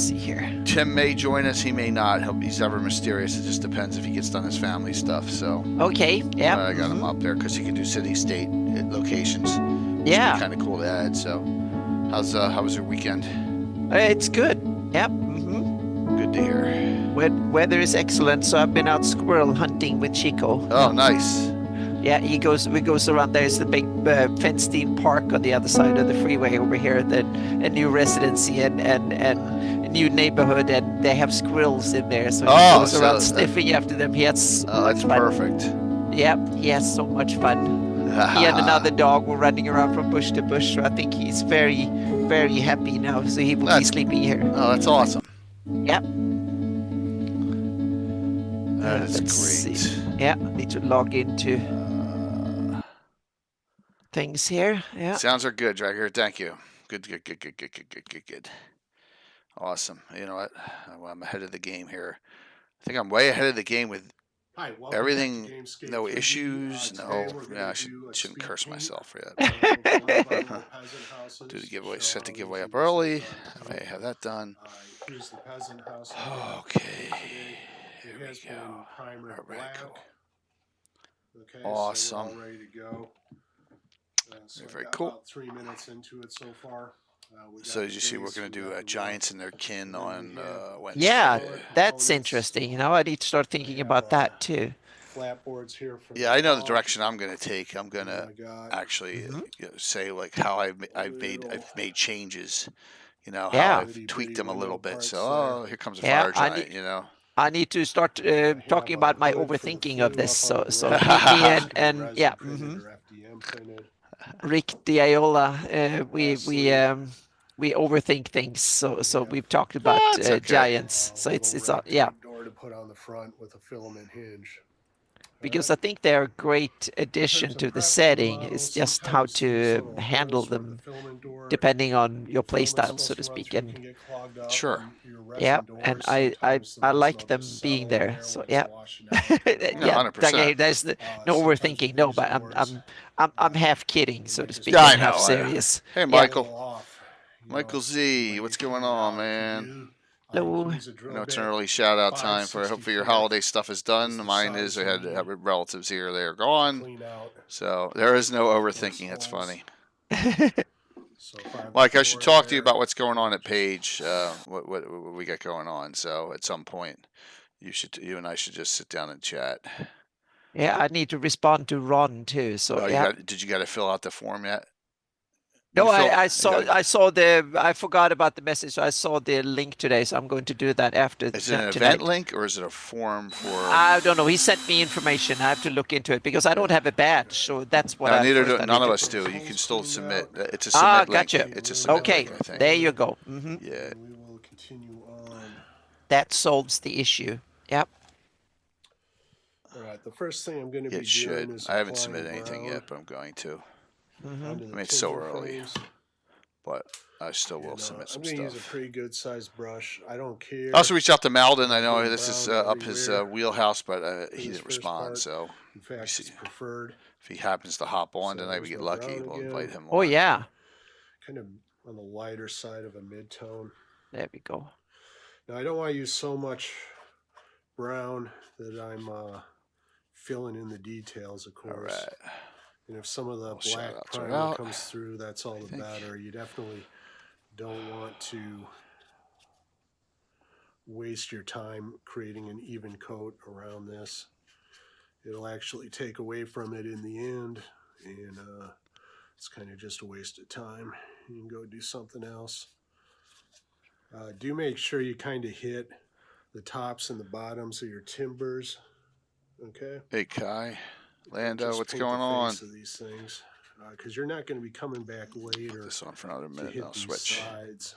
Let's see here. Tim may join us. He may not. He's ever mysterious. It just depends if he gets done his family stuff. So Okay. Yeah. I got him up there because he can do city-state locations. Yeah. Kind of cool to add. So, how was your weekend? It's good. Yep. Good to hear. Weather is excellent, so I've been out squirrel hunting with Chico. Oh, nice. Yeah, we goes around. There's the big fenced-in park on the other side of the freeway over here. Then a new residency and a new neighborhood, and they have squirrels in there. So he goes around sniffing after them. He has that's fun. Perfect. Yep, he has so much fun. He and another dog were running around from bush to bush. So I think he's very, very happy now. So he will be sleeping here. Oh, that's awesome. Yep. That is great. See. Yeah, need to log into things here. Yeah. Sounds are good, Dragger. Thank you. Good. Awesome. You know what? I'm ahead of the game here. I think I'm way ahead of the game with everything. No issues. I shouldn't curse myself for that. Do the giveaway. Set the giveaway up early. I have that done. Okay. Here we go. All right, cool. Okay, awesome. So we're all ready to go. Very cool. About 3 minutes into it so far. So as you see, we're going to do Giants and their kin on Wednesday. Yeah, that's interesting. You know, I need to start thinking about that too. Flatboards here. Yeah, I know the direction I'm going to take. I'm going to actually say like how I've made changes. You know, how I've tweaked them a little bit. So here comes a fire giant. You know. I need to start talking about my overthinking of this. So me and yeah, Rick Diaola, we overthink things. So we've talked about giants. So it's yeah. Door to put on the front with a filament hinge. Because I think they're a great addition to the setting. It's just how to handle them depending on your playstyle, so to speak. And sure. Yeah, and I like them being there. So yeah, yeah. 100%. There's no overthinking. No, but I'm half kidding, so to speak. Yeah, I know. Half serious. Hey, Michael. Yeah. Michael Z, what's going on, man? Hello. I know it's an early shout-out time for. Hopefully your holiday stuff is done. Mine is. I had relatives here. They are gone. So there is no overthinking. That's funny. Mike, I should talk to you about what's going on at Page. What we got going on. So at some point, you and I should just sit down and chat. Yeah, I need to respond to Ron too. So yeah. Did you got to fill out the form yet? No, I saw I forgot about the message. So I saw the link today, so I'm going to do that after. Is it an event link or is it a form for? I don't know. He sent me information. I have to look into it because I don't have a badge, so that's what. None of us do. You can still submit. It's a submit link. Gotcha. It's a submit link, I think. There you go. Yeah. We will continue on. That solves the issue. Yep. All right. The first thing I'm going to be doing should. Is I haven't submitted anything yet, but I'm going to. I mean, it's so early, but I still will submit some stuff. I'm going to use a pretty good sized brush. I don't care. I also reached out to Malden. I know this is up his wheelhouse, but he didn't respond. So in fact, it's preferred. If he happens to hop on tonight, we get lucky. We'll invite him on. Oh, yeah. Kind of on the lighter side of a mid-tone. There we go. Now, I don't want to use so much brown that I'm filling in the details, of course. All right. And if some of the black primer comes through, that's all the better. You definitely don't want to waste your time creating an even coat around this. It'll actually take away from it in the end, and it's kind of just a waste of time. You can go do something else. Do make sure you kind of hit the tops and the bottoms of your timbers. Okay? Hey, Kai. Lando, what's going on? Of these things, because you're not going to be coming back later. Put this on for another minute, and I'll switch. Sides.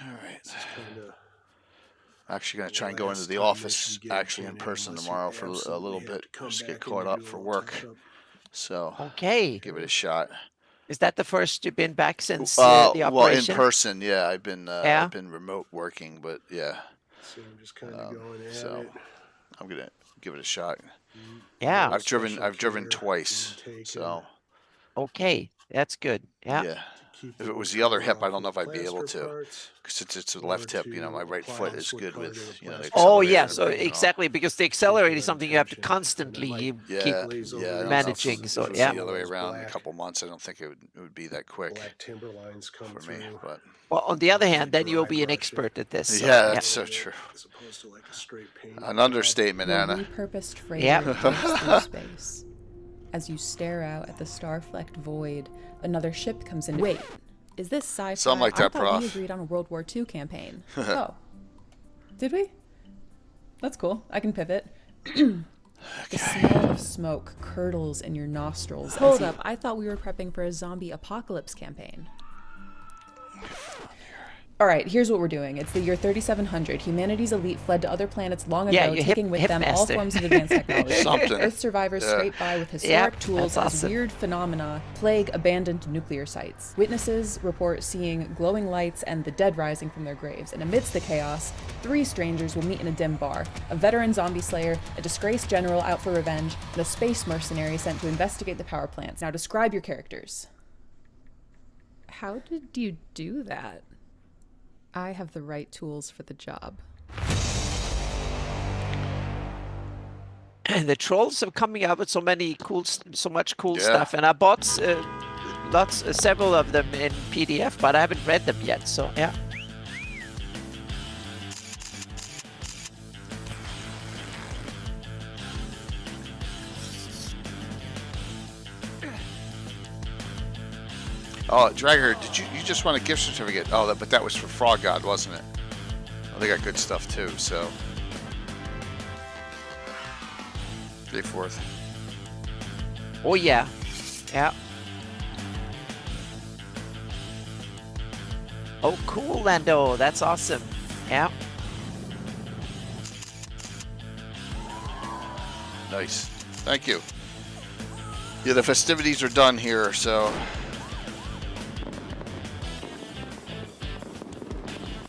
All right. Kinda, I'm actually going to try and go into the office actually in person tomorrow for a little bit, just to get caught up for work. So okay, give it a shot. Is that the first you've been back since the operation? Well, in person, yeah. I've been remote working, but yeah. So I'm just kind of going at it. I'm gonna give it a shot. Yeah. I've driven twice, so. Okay, that's good. Yeah. Yeah. keep If the it was wood the other cover hip, I off don't know with if I'd be able plaster to, parts, because it's the or left hip. You know, to my right apply foot the is wood good color with, to the you know, the plaster Oh accelerator yeah, and so everything, you know. exactly, because the keep accelerator is that something you have to intention. And I constantly might keep Yeah, glaze yeah. over I it don't know managing. if So it was yeah. the other way those around in a black- couple months, I don't think it would be that quick black timber lines come for me. through. But Well, on the other You hand, then you'll dry be an brush it expert at this. So, yeah, yeah. that's a so little bit, true. as opposed to like a straight paint An job. understatement, Your Anna. repurposed freighter Yep. drifts through space. As you stare out at the star-flecked void, another ship comes in. Wait, is this sci-fi? Something like I that, thought Prof. we agreed on a World War II campaign. Oh, did we? That's cool. I can pivot. The smell of smoke curdles in your nostrils. Hold up, I thought we were prepping for a zombie apocalypse campaign. All right, here's what we're doing. It's the year 3700. Humanity's elite fled to other planets long ago, Yeah, you taking with them all hipmaster. forms of advanced technology. Something. Earth survivors Yeah. scrape by with historic Yep, tools that's as awesome. weird phenomena plague abandoned nuclear sites. Witnesses report seeing glowing lights and the dead rising from their graves. And amidst the chaos, 3 strangers will meet in a dim bar. A veteran zombie slayer, a disgraced general out for revenge, and a space mercenary sent to investigate the power plants. Now describe your characters. How did you do that? I have the right tools for the job. And the trolls are coming out with so much cool Yeah. stuff, and I bought several of them in PDF, but I haven't read them yet. So yeah. Oh, Dragger, did you just want a gift certificate? Oh, but that was for Frog God, wasn't it? Oh, they got good stuff too, so. Day 4th. Oh yeah, yeah. Oh, cool, Lando. That's awesome. Yeah. Nice. Thank you. Yeah, the festivities are done here, so.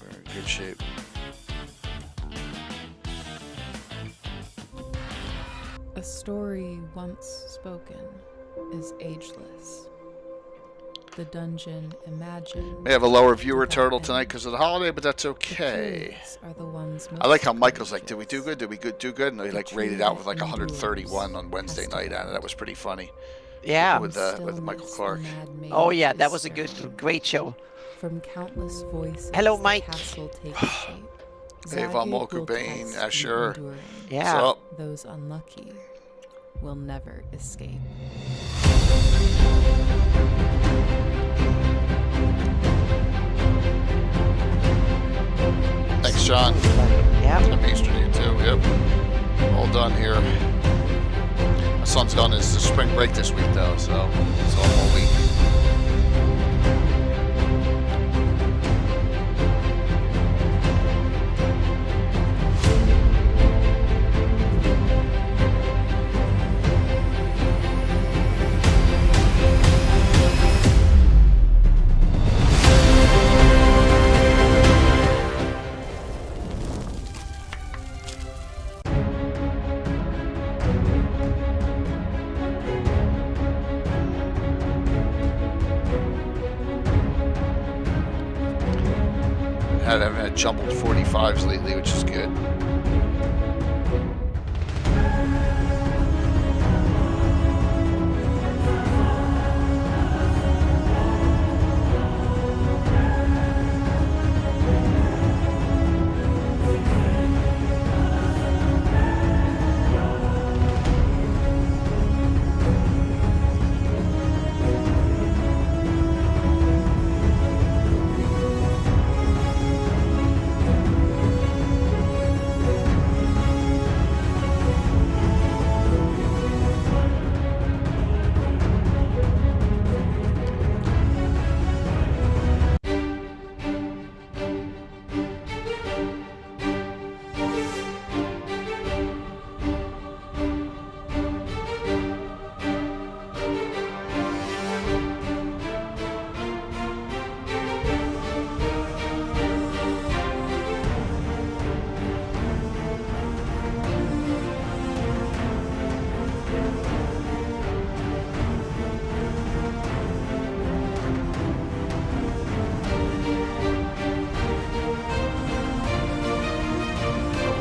We're in good shape. A story once spoken is ageless. The dungeon imagined. May have a lower viewer turtle tonight because of the holiday, but that's okay. Are the ones I like how most Michael's like, did we courageous. do good? Did we do good? And he like rated out with like 131 on Wednesday night, Anna. That was pretty funny. Yeah. With Michael Clark. Oh yeah, that was a great show. From countless voices. Hello, the Mike. castle takes shape. Hey, Von Zagic Molku will Bane, test Asher. the enduring. Yeah. What's up? Those unlucky will never escape. Thanks, John. Yeah. Happy Easter to you too. Yep. All done here. My son's done his spring break this week though, so it's all week. Haven't had jumbled 45s lately, which is good.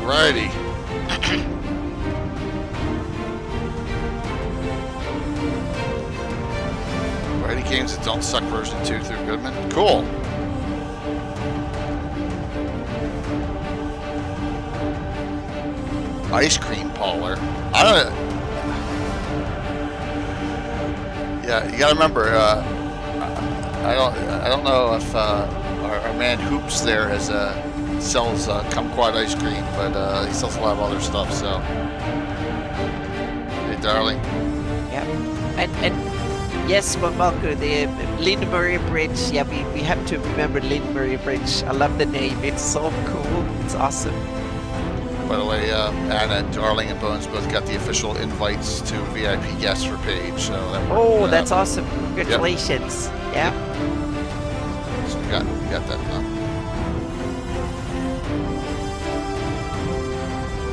Alrighty. Variety games that don't suck version 2 through Goodman. Cool. Ice cream parlor. I don't. Yeah, you gotta remember. I don't know if our man Hoops there has sells kumquat ice cream, but he sells a lot of other stuff. So, hey, darling. Yeah, and yes, Marco, the Lindbury Bridge. Yeah, we have to remember Lindbury Bridge. I love the name. It's so cool. It's awesome. By the way, Anna, Darling, and Bones both got the official invites to VIP guests for Paige. So that worked, that's awesome! Congratulations! Yep. Yeah. So we got that done.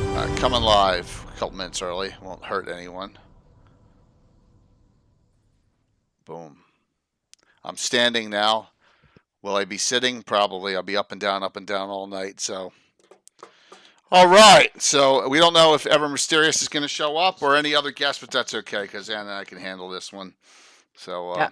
All right, coming live a couple minutes early. Won't hurt anyone. Boom. I'm standing now. Will I be sitting? Probably. I'll be up and down all night. So. All right, so we don't know if Ever Mysterious is going to show up or any other guests, but that's okay because Anna and I can handle this one. So yeah.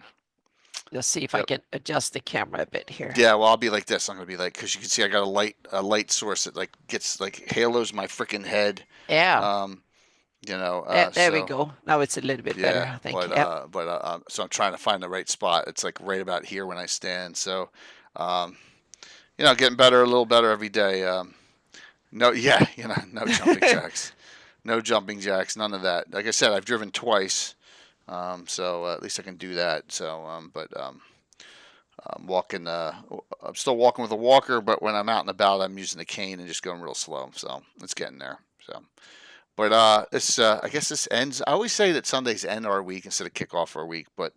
Let's see if I can adjust the camera a bit here. Yeah, well, I'll be like this. I'm going to be like, because you can see I got a light source that like gets like halos my freaking head. Yeah. You know. There we go. Now it's a little bit better. I think. But so I'm trying to find the right spot. It's like right about here when I stand. So, you know, getting better, a little better every day. No, yeah, you know, no jumping jacks. No jumping jacks, none of that. Like I said, I've driven twice, so at least I can do that. So, I'm walking, I'm still walking with a walker, but when I'm out and about, I'm using the cane and just going real slow. So, it's getting there. So, but this, I guess this ends. I always say that Sundays end our week instead of kick off our week, but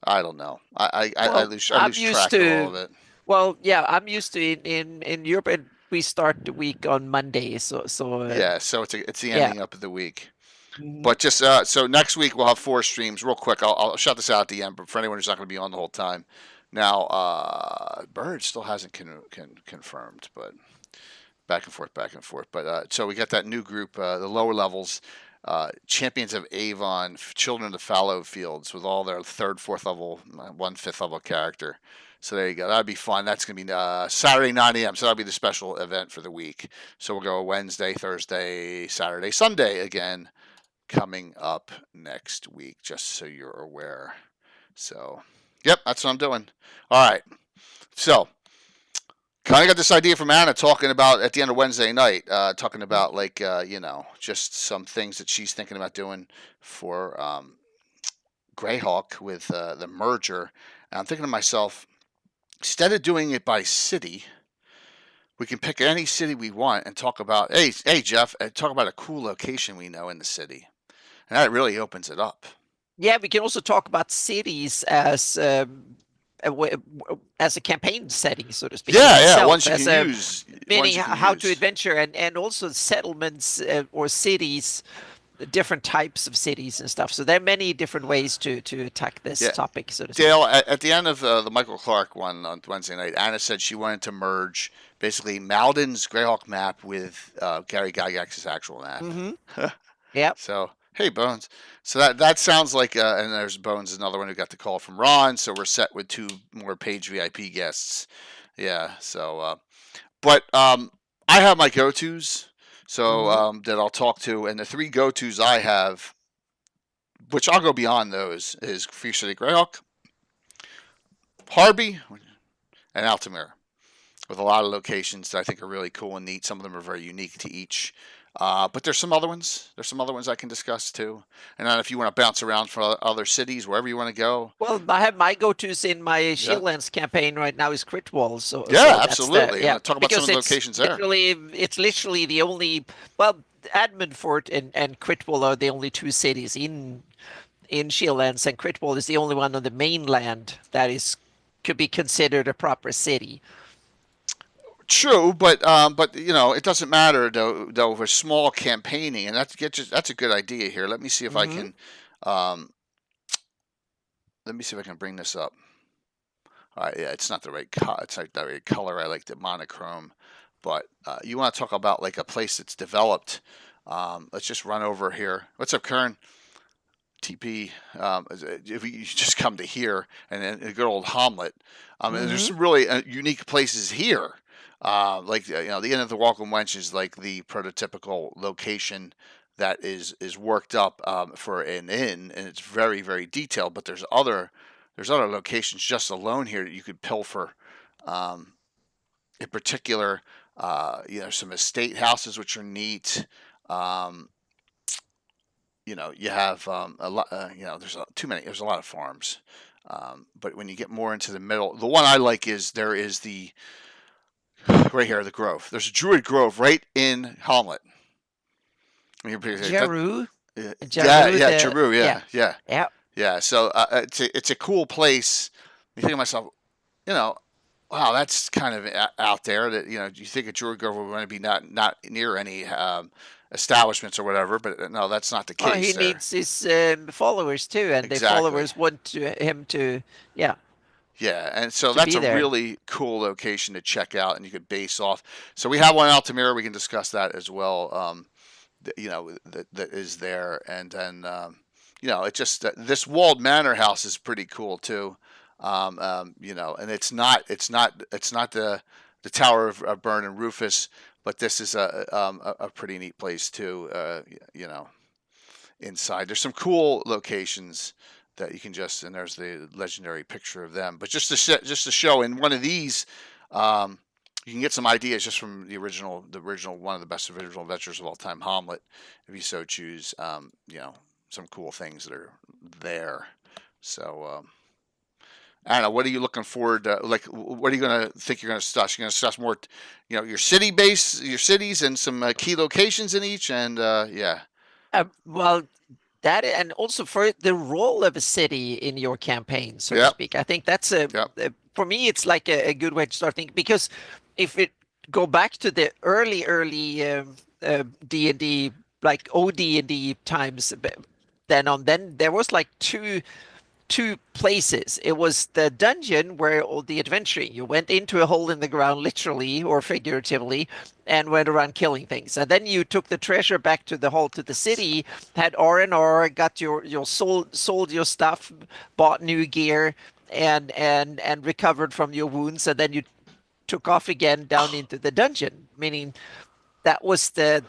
I don't know. I lose track of all of it. Well, yeah, I'm used to in Europe. We start the week on Monday, so yeah, so it's the ending up of the week. Mm-hmm. But just so next week we'll have 4 streams. Real quick, I'll shut this out at the end. But for anyone who's not going to be on the whole time, now Bird still hasn't confirmed, but back and forth. But so we got that new group, the lower levels, Champions of Avon, Children of the Fallow Fields, with all their 3rd, 4th level, 1 5th level character. So there you go. That'd be fun. That's going to be Saturday, 9 a.m. So that'll be the special event for the week. So we'll go Wednesday, Thursday, Saturday, Sunday again coming up next week, just so you're aware. So, yep, that's what I'm doing. All right. So, kind of got this idea from Anna talking about at the end of Wednesday night, talking about like, you know, just some things that she's thinking about doing for GREYHAWK with the merger. And I'm thinking to myself, instead of doing it by city, we can pick any city we want and talk about, hey Jeff, talk about a cool location we know in the city. And that really opens it up. Yeah, we can also talk about cities as a campaign setting, so to speak. Yeah, once you can use. Meaning how to adventure and also settlements or cities, different types of cities and stuff. So there are many different ways to attack this topic, so to speak. Dale, at the end of the Michael Clark one on Wednesday night, Anna said she wanted to merge basically Malden's GREYHAWK map with Gary Gygax's actual map. Mm-hmm. Yeah. So, hey, Bones. So that sounds like, and there's Bones, another one who got the call from Ron. So we're set with 2 more Page VIP guests. Yeah. So, but I have my go-tos. So that I'll talk to, and the 3 go-tos I have, which I'll go beyond those, is Free City GREYHAWK, Harby, and Altamira, with a lot of locations that I think are really cool and neat. Some of them are very unique to each. But there's some other ones. There's some other ones I can discuss too. And then if you want to bounce around for other cities, wherever you want to go. Well, I have my go-tos in my Shieldlands campaign right now is Critwall. So absolutely. Talk about some of the locations there. It's literally the only. Well, Admundfort and Critwall are the only 2 cities in Shieldlands, and Critwall is the only one on the mainland that could be considered a proper city. True, but you know, it doesn't matter though for small campaigning, and that's a good idea here. Let me see if I can bring this up. All right, yeah, it's not the right it's not the right color. I like the monochrome, but you want to talk about like a place that's developed. Let's just run over here. What's up, Kern? TP. If you just come to here and then a good old Hamlet. And there's some really unique places here. Like the end of the Welcome Wench is like the prototypical location that is worked up for an inn, and it's very, very detailed. But there's other locations just alone here that you could pilfer. In particular, some estate houses which are neat. You have a lot. There's too many. There's a lot of farms. But when you get more into the middle, the one I like is there is the right here, the Grove. There's a Druid Grove right in Hamlet. Jeru. Jeru. Yeah. Yeah. So it's a cool place. You think to myself, wow, that's kind of out there. That you think a Druid Grove would want to be not near any establishments or whatever, but no, that's not the case. He needs his followers too, and the followers want him to, yeah. Yeah, and so that's a really cool location to check out, and you could base off. So we have one in Altamira. We can discuss that as well. That is there, and then it's just this walled manor house is pretty cool too. And it's not the Tower of Bern and Rufus, but this is a pretty neat place too. Inside there's some cool locations that you can and there's the legendary picture of them. But just to show in one of these, you can get some ideas just from the original one of the best original adventures of all time, Hamlet, if you so choose. Some cool things that are there. So. I don't know. What are you looking forward to? Like, what are you going to think you're going to stuff? You're going to stuff more, your cities and some key locations in each. And yeah. Well, that and also for the role of a city in your campaign, so to speak. I think that's for me, it's like a good way to start thinking, because if it go back to the early D&D, like OD&D times, then there was like two places. It was the dungeon where all the adventuring. You went into a hole in the ground, literally or figuratively, and went around killing things. And then you took the treasure back to the hall, to the city, had R&R, got your sold your stuff, bought new gear, and recovered from your wounds, and then you took off again down into the dungeon. Meaning that was the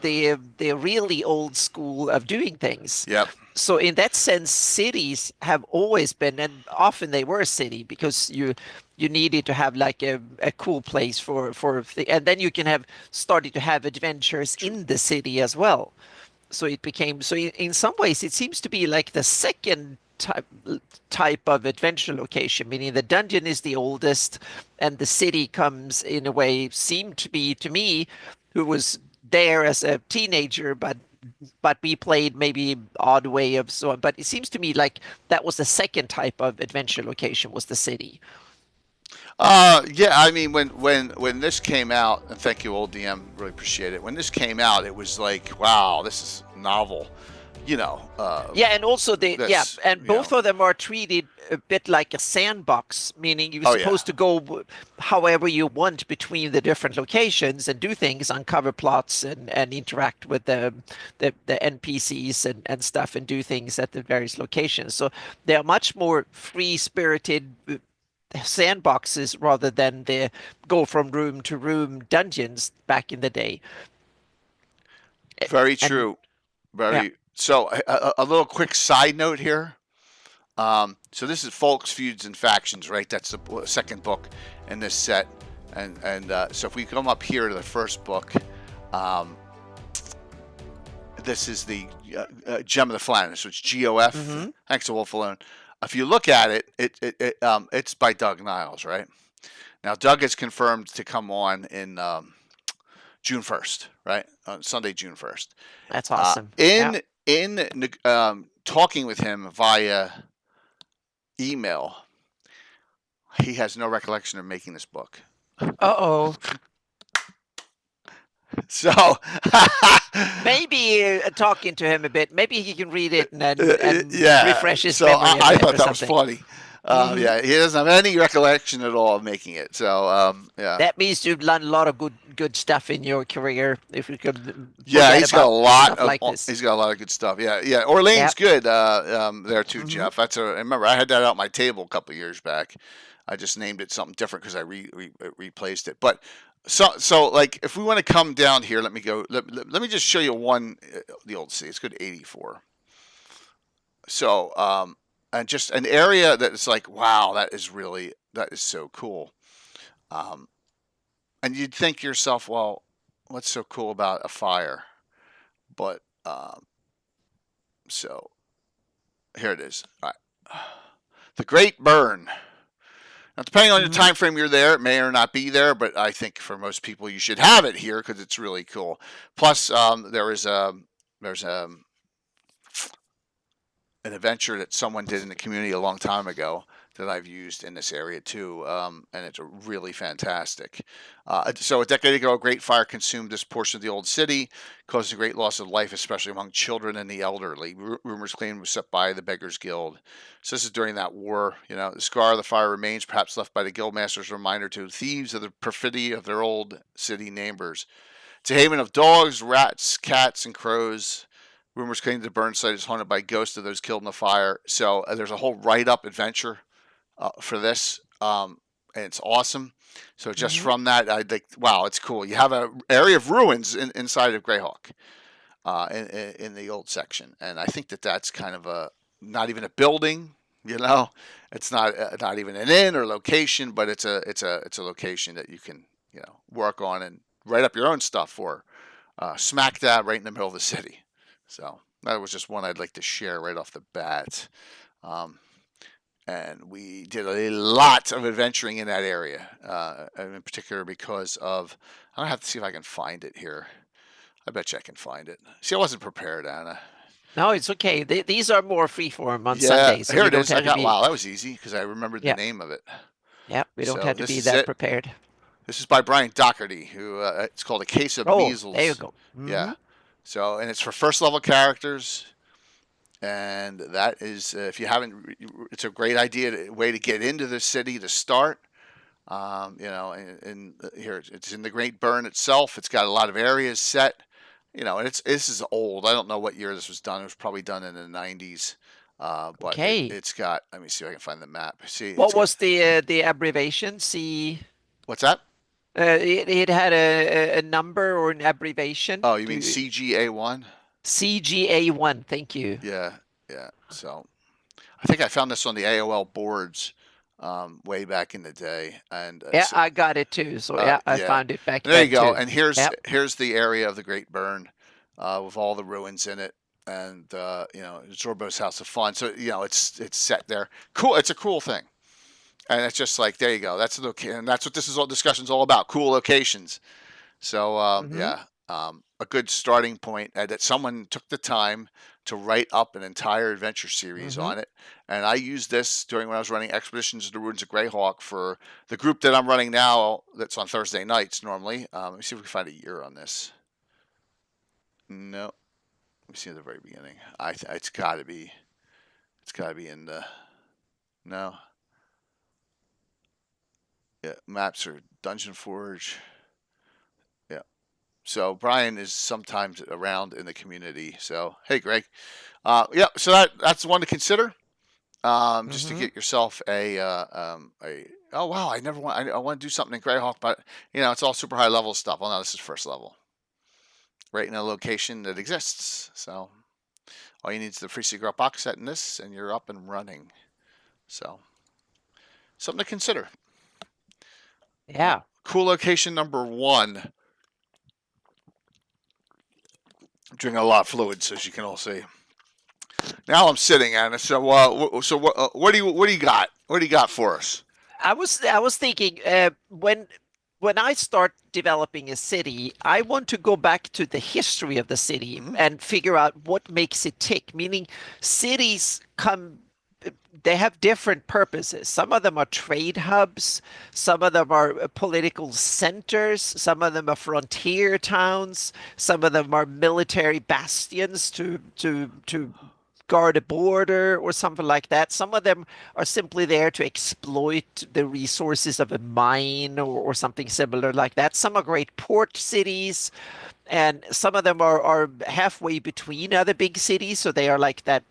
really old school of doing things. Yep. So in that sense, cities have always been, and often they were a city because you needed to have like a cool place and then you can have started to have adventures in the city as well. So it became, in some ways it seems to be like the second type of adventure location, meaning the dungeon is the oldest and the city comes, in a way, seemed to be, to me, who was there as a teenager, but we played maybe odd way of so on. But it seems to me like that was the second type of adventure location, was the city. Yeah, I mean, when this came out, and thank you, old DM, really appreciate it. When this came out, it was like, wow, this is novel. And also both of them are treated a bit like a sandbox, meaning you're supposed to go however you want between the different locations and do things, uncover plots and interact with the NPCs and stuff, and do things at the various locations. So they're much more free-spirited sandboxes rather than the go from room to room dungeons back in the day. Very true. So a little quick side note here. So this is Folks, Feuds, and Factions, right? That's the second book in this set. And so if we come up here to the first book, this is the Gem of the Flanders, so it's GOF. Mm-hmm. Thanks to Wolf Alone. If you look at it, it's by Doug Niles, right? Now, Doug is confirmed to come on in June 1st, right? On Sunday, June 1st. That's awesome. In talking with him via email, he has no recollection of making this book. Uh-oh. So maybe talking to him a bit, maybe he can read it and refresh his memory. I thought that was funny. Yeah, he doesn't have any recollection at all of making it. So, yeah. That means you've done a lot of good stuff in your career. If we could, Yeah, he's got a lot stuff of like this. he's got a lot of good stuff. Yeah, yeah. Orleans Yep. good there too, Jeff. That's I remember I had that out my table a couple of years back. I just named it something different because I replaced it. But so like if we want to come down here, let me go. Let me just show you one the old city. It's good 84. So and just an area that's like wow, that is so cool. And you'd think to yourself, well, what's so cool about a fire? But so here it is. All right. The Great Burn. Now, depending on your time frame you're there, it may or not be there, but I think for most people you should have it here because it's really cool. Plus, there's an adventure that someone did in the community a long time ago that I've used in this area too, and it's really fantastic. So a decade ago, a great fire consumed this portion of the old city, causing a great loss of life, especially among children and the elderly. Rumors claim it was set by the Beggars Guild. So this is during that war. You know, the scar of the fire remains, perhaps left by the guildmasters, a reminder to thieves of the perfidy of their old city neighbors. It's a haven of dogs, rats, cats, and crows. Rumors claim the burn site is haunted by ghosts of those killed in the fire. So there's a whole write-up adventure for this, and it's awesome. So just from that, I think, wow, it's cool. You have an area of ruins inside of GREYHAWK in the old section, and I think that's kind of not even a building. You know, it's not even an inn or location, but it's a location that you can work on and write up your own stuff for. Smack dab right in the middle of the city. So that was just one I'd like to share right off the bat. And we did a lot of adventuring in that area, in particular because of, I have to see if I can find it here. I bet you I can find it. See, I wasn't prepared, Anna. No, it's okay. These are more freeform on Yeah, Sundays. So here it is. Wow, wow, that was easy because I remembered the name of it. Yeah, we don't have to be that prepared. This is by Brian Doherty, who it's called A Case of Measles. There you go. Yeah. So, and it's for first level characters. And that is, if you haven't, it's a great way to get into the city to start. And here it's in the Great Burn itself. It's got a lot of areas set. And this is old. I don't know what year this was done. It was probably done in the 90s. But it's got. Let me see if I can find the map. See. What was the abbreviation? C. What's that? It had a number or an abbreviation. Oh, you mean CGA1? CGA1, thank you. Yeah. So I think I found this on the AOL boards way back in the day. And I got it too. So I found it back there you go. Too. And here's the area of the Great Burn with all the ruins in it. And Zorbo's House of Fun. So it's set there. Cool. It's a cool thing. And it's just like, there you go. That's and that's what discussion's all about. Cool locations. So a good starting point that someone took the time to write up an entire adventure series on it. And I used this when I was running Expeditions to the Ruins of GREYHAWK for the group that I'm running now. That's on Thursday nights normally. Let me see if we can find a year on this. No, let me see at the very beginning. It's got to be in the no. Yeah, maps are Dungeon Forge. Yeah. So Brian is sometimes around in the community. So hey, Greg. So that's one to consider. Just to get yourself I want to do something in GREYHAWK, but it's all super high level stuff. Well, no, this is first level. Right in a location that exists. So all you need is the free secret box set in this, and you're up and running. So something to consider. Yeah. Cool location number 1. I'm drinking a lot of fluids, as you can all see. Now I'm sitting, Anna. So, what do you got? What do you got for us? I was thinking when I start developing a city, I want to go back to the history of the city and figure out what makes it tick. Meaning, cities they have different purposes. Some of them are trade hubs. Some of them are political centers. Some of them are frontier towns. Some of them are military bastions to guard a border or something like that. Some of them are simply there to exploit the resources of a mine or something similar like that. Some are great port cities, and some of them are halfway between other big cities, so they are like that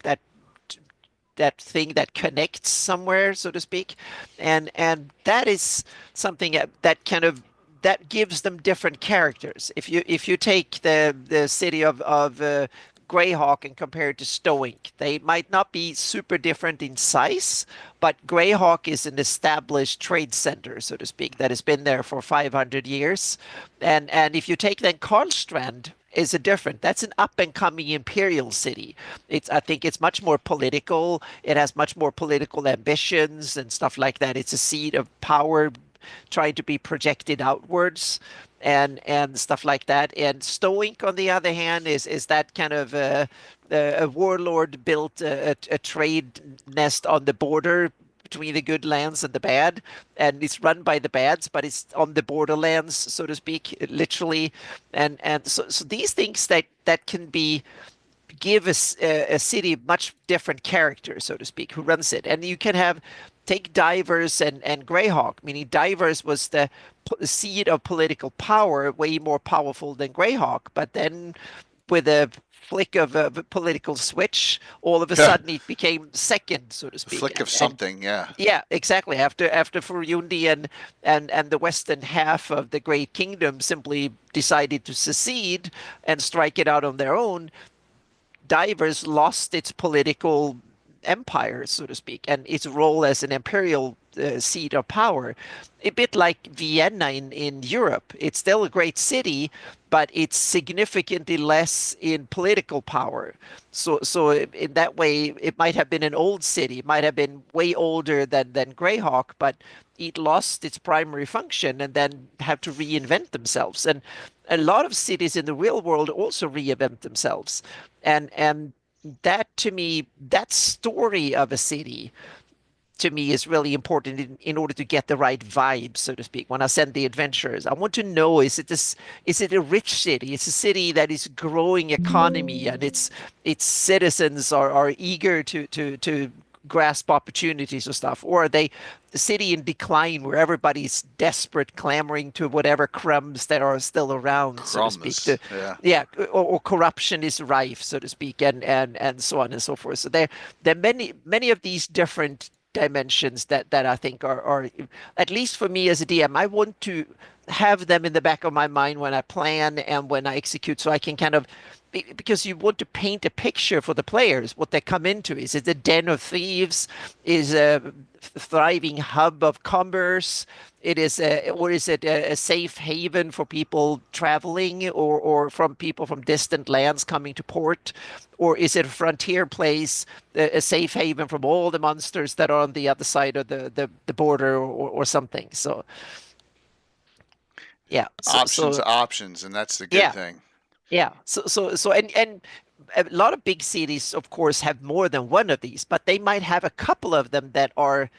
thing that connects somewhere, so to speak, and that is something that kind of that gives them different characters. If you take the city of GREYHAWK and compare it to Stoic, they might not be super different in size, but GREYHAWK is an established trade center, so to speak, that has been there for 500 years. And if you take then Karlstrand is a different. That's an up and coming imperial city. I think it's much more political. It has much more political ambitions and stuff like that. It's a seat of power trying to be projected outwards and stuff like that. And Stoic, on the other hand, is that kind of a warlord built a trade nest on the border between the good lands and the bad, and it's run by the bads, but it's on the borderlands, so to speak, literally. And so these things that can be give a city much different character, so to speak, who runs it. And you can take Divers and GREYHAWK, meaning Divers was the seat of political power, way more powerful than GREYHAWK, but then with a flick of a political switch, all of a sudden it became second, so to speak. Flick of something, yeah. Yeah, exactly. After Furundi and the western half of the Great Kingdom simply decided to secede and strike it out on their own, Divers lost its political empire, so to speak, and its role as an imperial seat of power. A bit like Vienna in Europe. It's still a great city, but it's significantly less in political power. So in that way, it might have been an old city. It might have been way older than GREYHAWK, but it lost its primary function and then have to reinvent themselves. And a lot of cities in the real world also reinvent themselves. And that, to me, that story of a city, to me, is really important in order to get the right vibe, so to speak. When I send the adventurers, I want to know, is it a rich city? It's a city that is growing economy and its citizens are eager to grasp opportunities or stuff, or are they a city in decline where everybody's desperate, clamoring to whatever crumbs that are still around, so to speak. Or corruption is rife, so to speak, and so on and so forth. So there are many of these different dimensions that I think are, at least for me as a DM, I want to have them in the back of my mind when I plan and when I execute, so I can kind of, because you want to paint a picture for the players, what they come into. Is it a den of thieves? Is a thriving hub of commerce? Or is it a safe haven for people traveling or from people from distant lands coming to port? Or is it a frontier place, a safe haven from all the monsters that are on the other side of the border or something? So, yeah. Options, and that's the good thing. Yeah. And a lot of big cities, of course, have more than one of these, but they might have a couple of them that are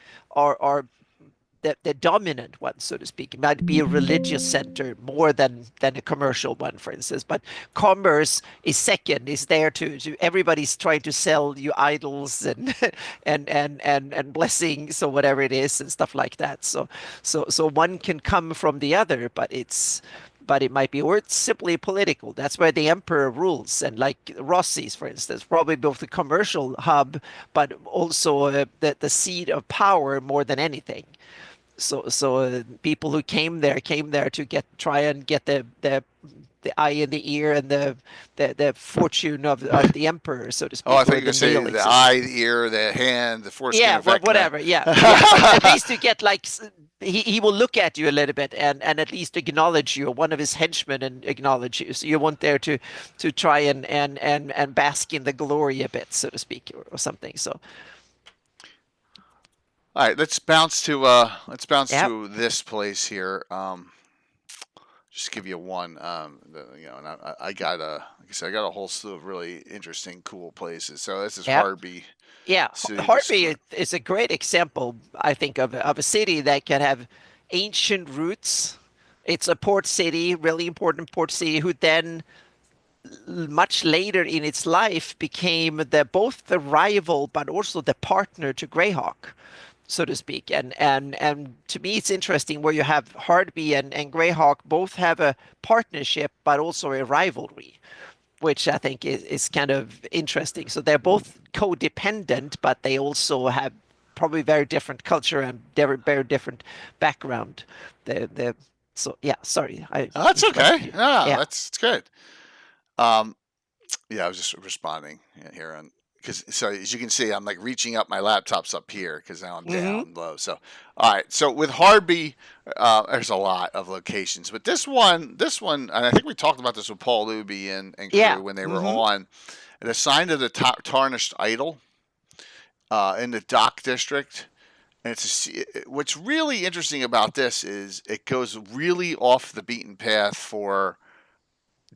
the dominant one, so to speak. It might be a religious center more than a commercial one, for instance. But commerce is second, is there to everybody's trying to sell you idols and and blessings or whatever it is and stuff like that. So one can come from the other, but it might be, or it's simply political. That's where the emperor rules. And like Rossi's, for instance, probably both the commercial hub, but also the seat of power more than anything. So people who came there to try and get the eye and the ear and the fortune of the emperor, so to speak. Oh, I think you say the eye, the ear, the hand, the foreskin. Yeah, whatever. Yeah. At least to get like he will look at you a little bit and at least acknowledge you, or one of his henchmen and acknowledge you. So you want there to try and bask in the glory a bit, so to speak, or something. So. All right, let's bounce to this place here. Just give you one. And I got a whole slew of really interesting, cool places. So this is Harby. Yeah, Harby is a great example, I think, of a city that can have ancient roots. It's a port city, really important port city, who then much later in its life became both the rival but also the partner to Greyhawk, so to speak. And to me, it's interesting where you have Hardby and Greyhawk both have a partnership but also a rivalry, which I think is kind of interesting. So they're both codependent, but they also have probably very different culture and very different background. So yeah, sorry. That's okay. No, Yeah. that's good. Yeah, I was just responding here on because so as you can see, I'm like reaching up. My laptop's up here because now I'm down low. So all right. So with Hardby, there's a lot of locations, but this one, and I think we talked about this with Paul Luby and crew when they were on. It assigned to the tarnished idol in the Dock District. And what's really interesting about this is it goes really off the beaten path for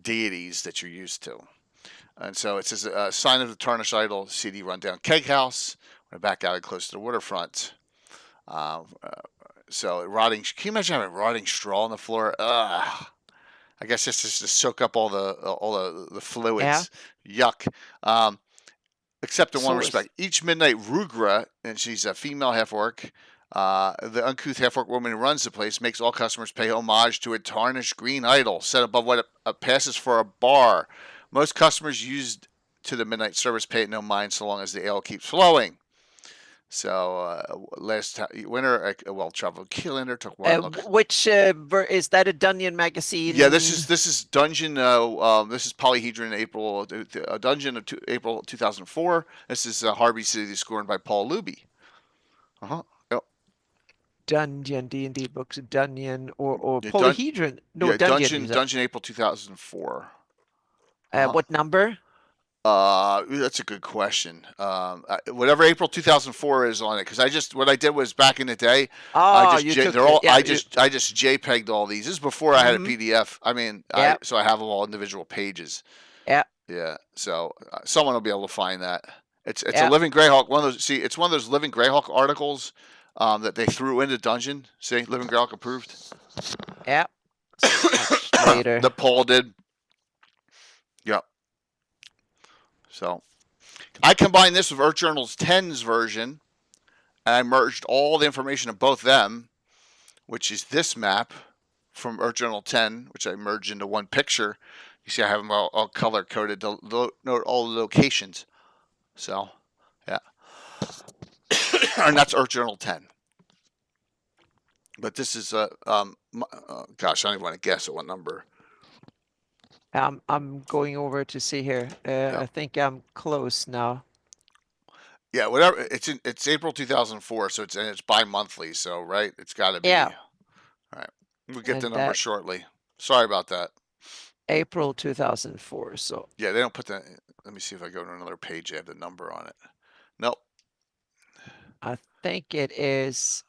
deities that you're used to. And so it says sign of the tarnished idol, CD rundown keg house, a back alley close to the waterfront. So rotting. Can you imagine having rotting straw on the floor? Ugh. I guess it's just to soak up all the fluids. Yeah. Yuck. Except in one respect. Each midnight Rugra, and she's a female half-orc, the uncouth half-orc woman who runs the place, makes all customers pay homage to a tarnished green idol set above what passes for a bar. Most customers used to the midnight service pay it no mind so long as the ale keeps flowing. So last winter, Travel Keylander took one look. Which is that a Dungeon magazine? Yeah, this is Dungeon. This is Polyhedron April, Dungeon of April 2004. This is Hardby City scored by Paul Luby. Yep. Dungeon D&D books, Dungeon or Polyhedron. Dungeon April 2004. What number? That's a good question. Whatever April 2004 is on it, because what I did was back in the day. I just JPEG'd all these. This is before I had a PDF. I mean, so I have them all individual pages. Yeah. Yeah. So someone will be able to find that. It's a Living Greyhawk. It's one of those Living Greyhawk articles that they threw into Dungeon. See, Living Greyhawk approved. Yeah. Later. That Paul did. Yep. So, I combined this with Earth Journal's 10's version, and I merged all the information of both them, which is this map from Earth Journal 10, which I merged into one picture. You see I have them all color-coded to note all the locations. So, yeah. And that's Earth Journal 10. But this is, gosh, I don't even want to guess at what number. I'm going over to see here. I think I'm close now. Yeah, whatever. It's April 2004, so it's bi-monthly. So right, it's got to be. Yeah. All right, we'll get the number shortly. Sorry about that. April 2004. So. Yeah, they don't put that. Let me see if I go to another page. I have the number on it. Nope. I think it is.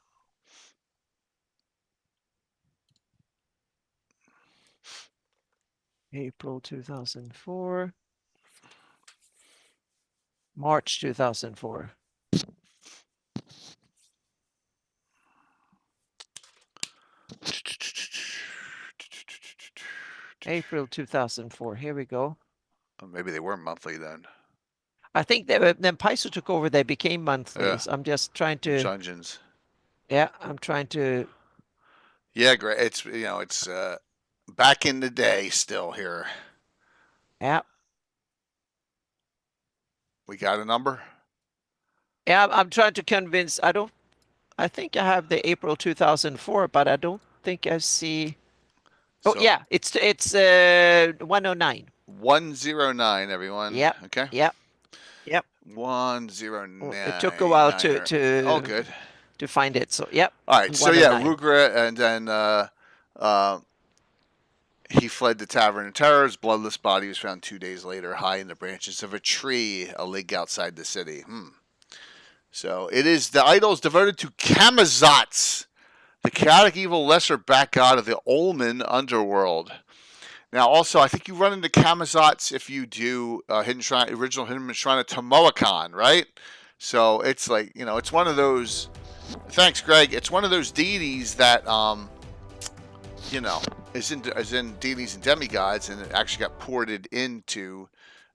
April 2004. March 2004. April 2004. Here we go. Maybe they were monthly then. I think then Paizo took over. They became monthlies. Yeah. I'm just trying to. Dungeons. Yeah, I'm trying to. Yeah, great. It's back in the day still here. Yeah. We got a number? Yeah, I'm trying to convince. I think I have the April 2004, but I don't think I see. Oh, yeah, it's 109. 109, everyone. Yeah. Okay. Yep. 109. It took a while to oh, good. To find it. So, yep. All right. So, yeah, Rugra, and then he fled the Tavern of Terror. His bloodless body was found 2 days later, high in the branches of a tree, a league outside the city. So, the idol is devoted to Camazotz, the chaotic evil lesser bat god of the Olman underworld. Now, also, I think you run into Camazotz if you do original Hidden Shrine of Tomoakan, right? So it's like, it's one of those. Thanks, Greg. It's one of those deities that you know, is in deities and demigods, and it actually got ported into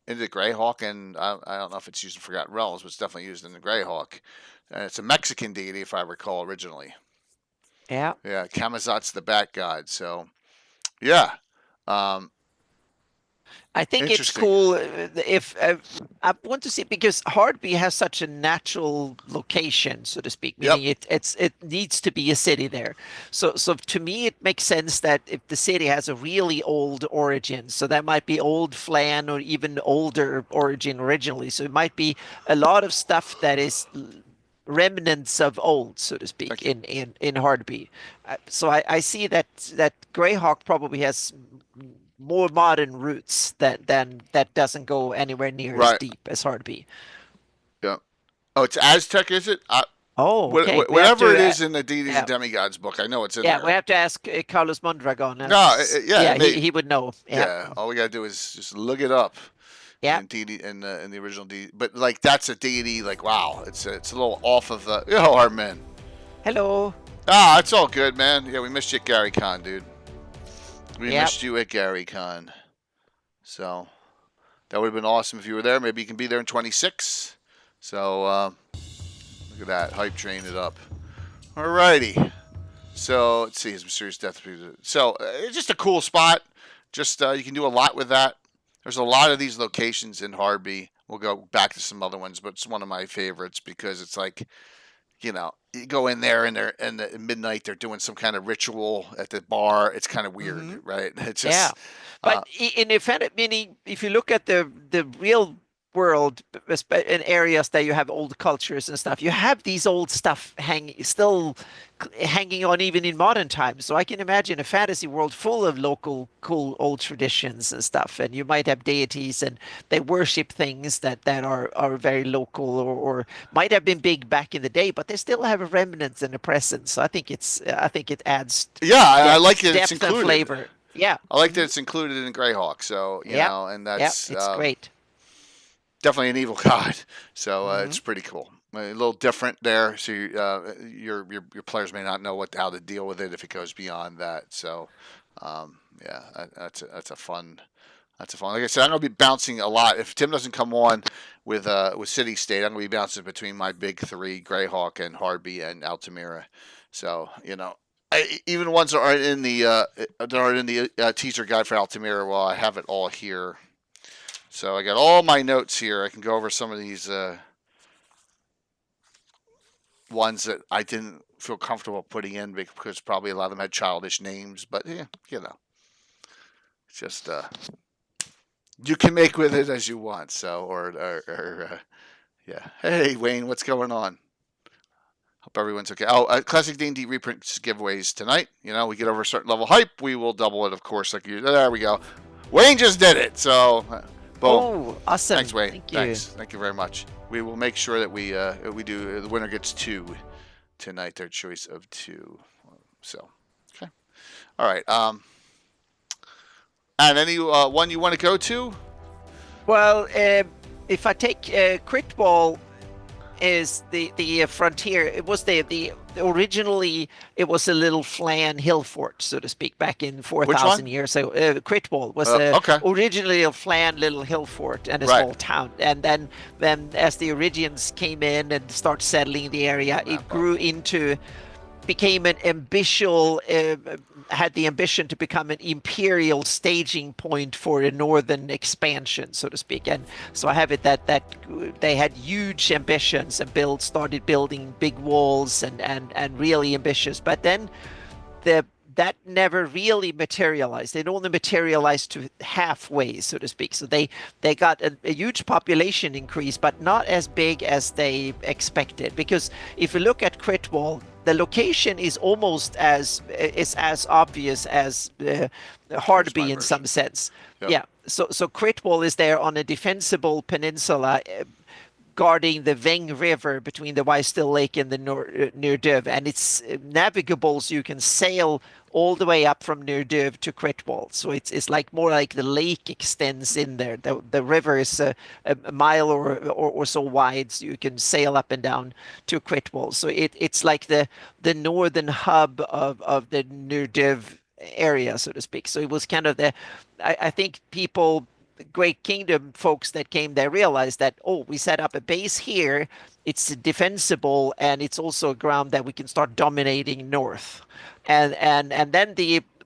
the GREYHAWK, and I don't know if it's used in Forgotten Realms, but it's definitely used in the GREYHAWK. And it's a Mexican deity, if I recall, originally. Yeah. Yeah, Camazot's the bat god. So, yeah. Um, I think it's Interesting. cool if I want to see because Hardby has such a natural location, so to speak, Yep. meaning it needs to be a city there. So to me it makes sense that if the city has a really old origin, so that might be old Flan or even older origin originally. So it might be a lot of stuff that is remnants of old, so to speak, Thank you. in Hardby. So I see that GREYHAWK probably has more modern roots that doesn't go anywhere near as Right. deep as Hardby. Yeah. Oh, it's Aztec, is it? Oh, okay. Whatever it is in the deities yeah. and demigods book, I know it's in Yeah, there. we have to ask Carlos Mondragon. No, yeah, he would know. Yeah, all we gotta do is just look it up. Yeah. In deity in the original deity, but like that's a deity. Like wow, it's a little off of the. Yo, our men. Hello. Ah, it's all good, man. Yeah, we missed you at Gary Con, dude. We missed you at Gary Con. So that would have been awesome if you were there. Maybe you can be there in 26. So look at that, hype train it up. Alrighty. So let's see his mysterious death. So it's just a cool spot. Just you can do a lot with that. There's a lot of these locations in Hardby. We'll go back to some other ones, but it's one of my favorites because it's like, you know, you go in there and they're at midnight. They're doing some kind of ritual at the bar. It's kind of weird, right? It's just But in effect, meaning if you look at the real world in areas that you have old cultures and stuff, you have these old stuff still hanging on even in modern times. So I can imagine a fantasy world full of local cool old traditions and stuff, and you might have deities and they worship things that are very local or might have been big back in the day, but they still have a remnant and a presence. So I think it adds I like that it's depth and included. flavor. Yeah, I like that it's included in GREYHAWK. So you know, and that's it's great. Definitely an evil god, so it's pretty cool. A little different there, so your players may not know how to deal with it if it goes beyond that. So, that's a fun. That's a fun. Like I said, I'm gonna be bouncing a lot. If Tim doesn't come on with City State, I'm gonna be bouncing between my big three: GREYHAWK and Hardby and Altamira. So you know, even ones that aren't in the teaser guide for Altamira. Well, I have it all here. So I got all my notes here. I can go over some of these ones that I didn't feel comfortable putting in because probably a lot of them had childish names. But yeah, you know, it's just you can make with it as you want. So yeah. Hey Wayne, what's going on? Hope everyone's okay. Oh, Classic D&D reprints giveaways tonight. You know, we get over a certain level hype, we will double it, of course. There we go. Wayne just did it. So. Boom. Oh, awesome! Thanks, Wayne. Thank you. Thank you very much. We will make sure that we do. The winner gets 2 tonight. Their choice of 2. So, okay. All right. And any one you want to go to? Well, if I take Crit Ball is the frontier. It was the originally it was a little Flan hill fort, so to speak, back in 4,000 years. So Crit Ball was originally a Flan little hill fort and a small town, and then as the Origians came in and started settling the area, it grew into became an had the ambition to become an imperial staging point for a northern expansion, so to speak. And so I have it that they had huge ambitions and started building big walls and really ambitious. But then that never really materialized. It only materialized to halfway, so to speak. So they got a huge population increase, but not as big as they expected. Because if you look at Crit Wall, the location is almost as obvious as Hardby in some sense. Yep. Yeah. So Crit Wall is there on a defensible peninsula, guarding the Veng River between the Wyestill Lake and the Nurduv, and it's navigable, so you can sail all the way up from Nurduv to Crit Wall. So it's like more like the lake extends in there. The river is a mile or so wide, so you can sail up and down to Crit Wall. So it's like the northern hub of the Nurduv area, so to speak. So it was kind of I think people, Great Kingdom folks that came there realized that, oh, we set up a base here, it's defensible, and it's also a ground that we can start dominating north. And then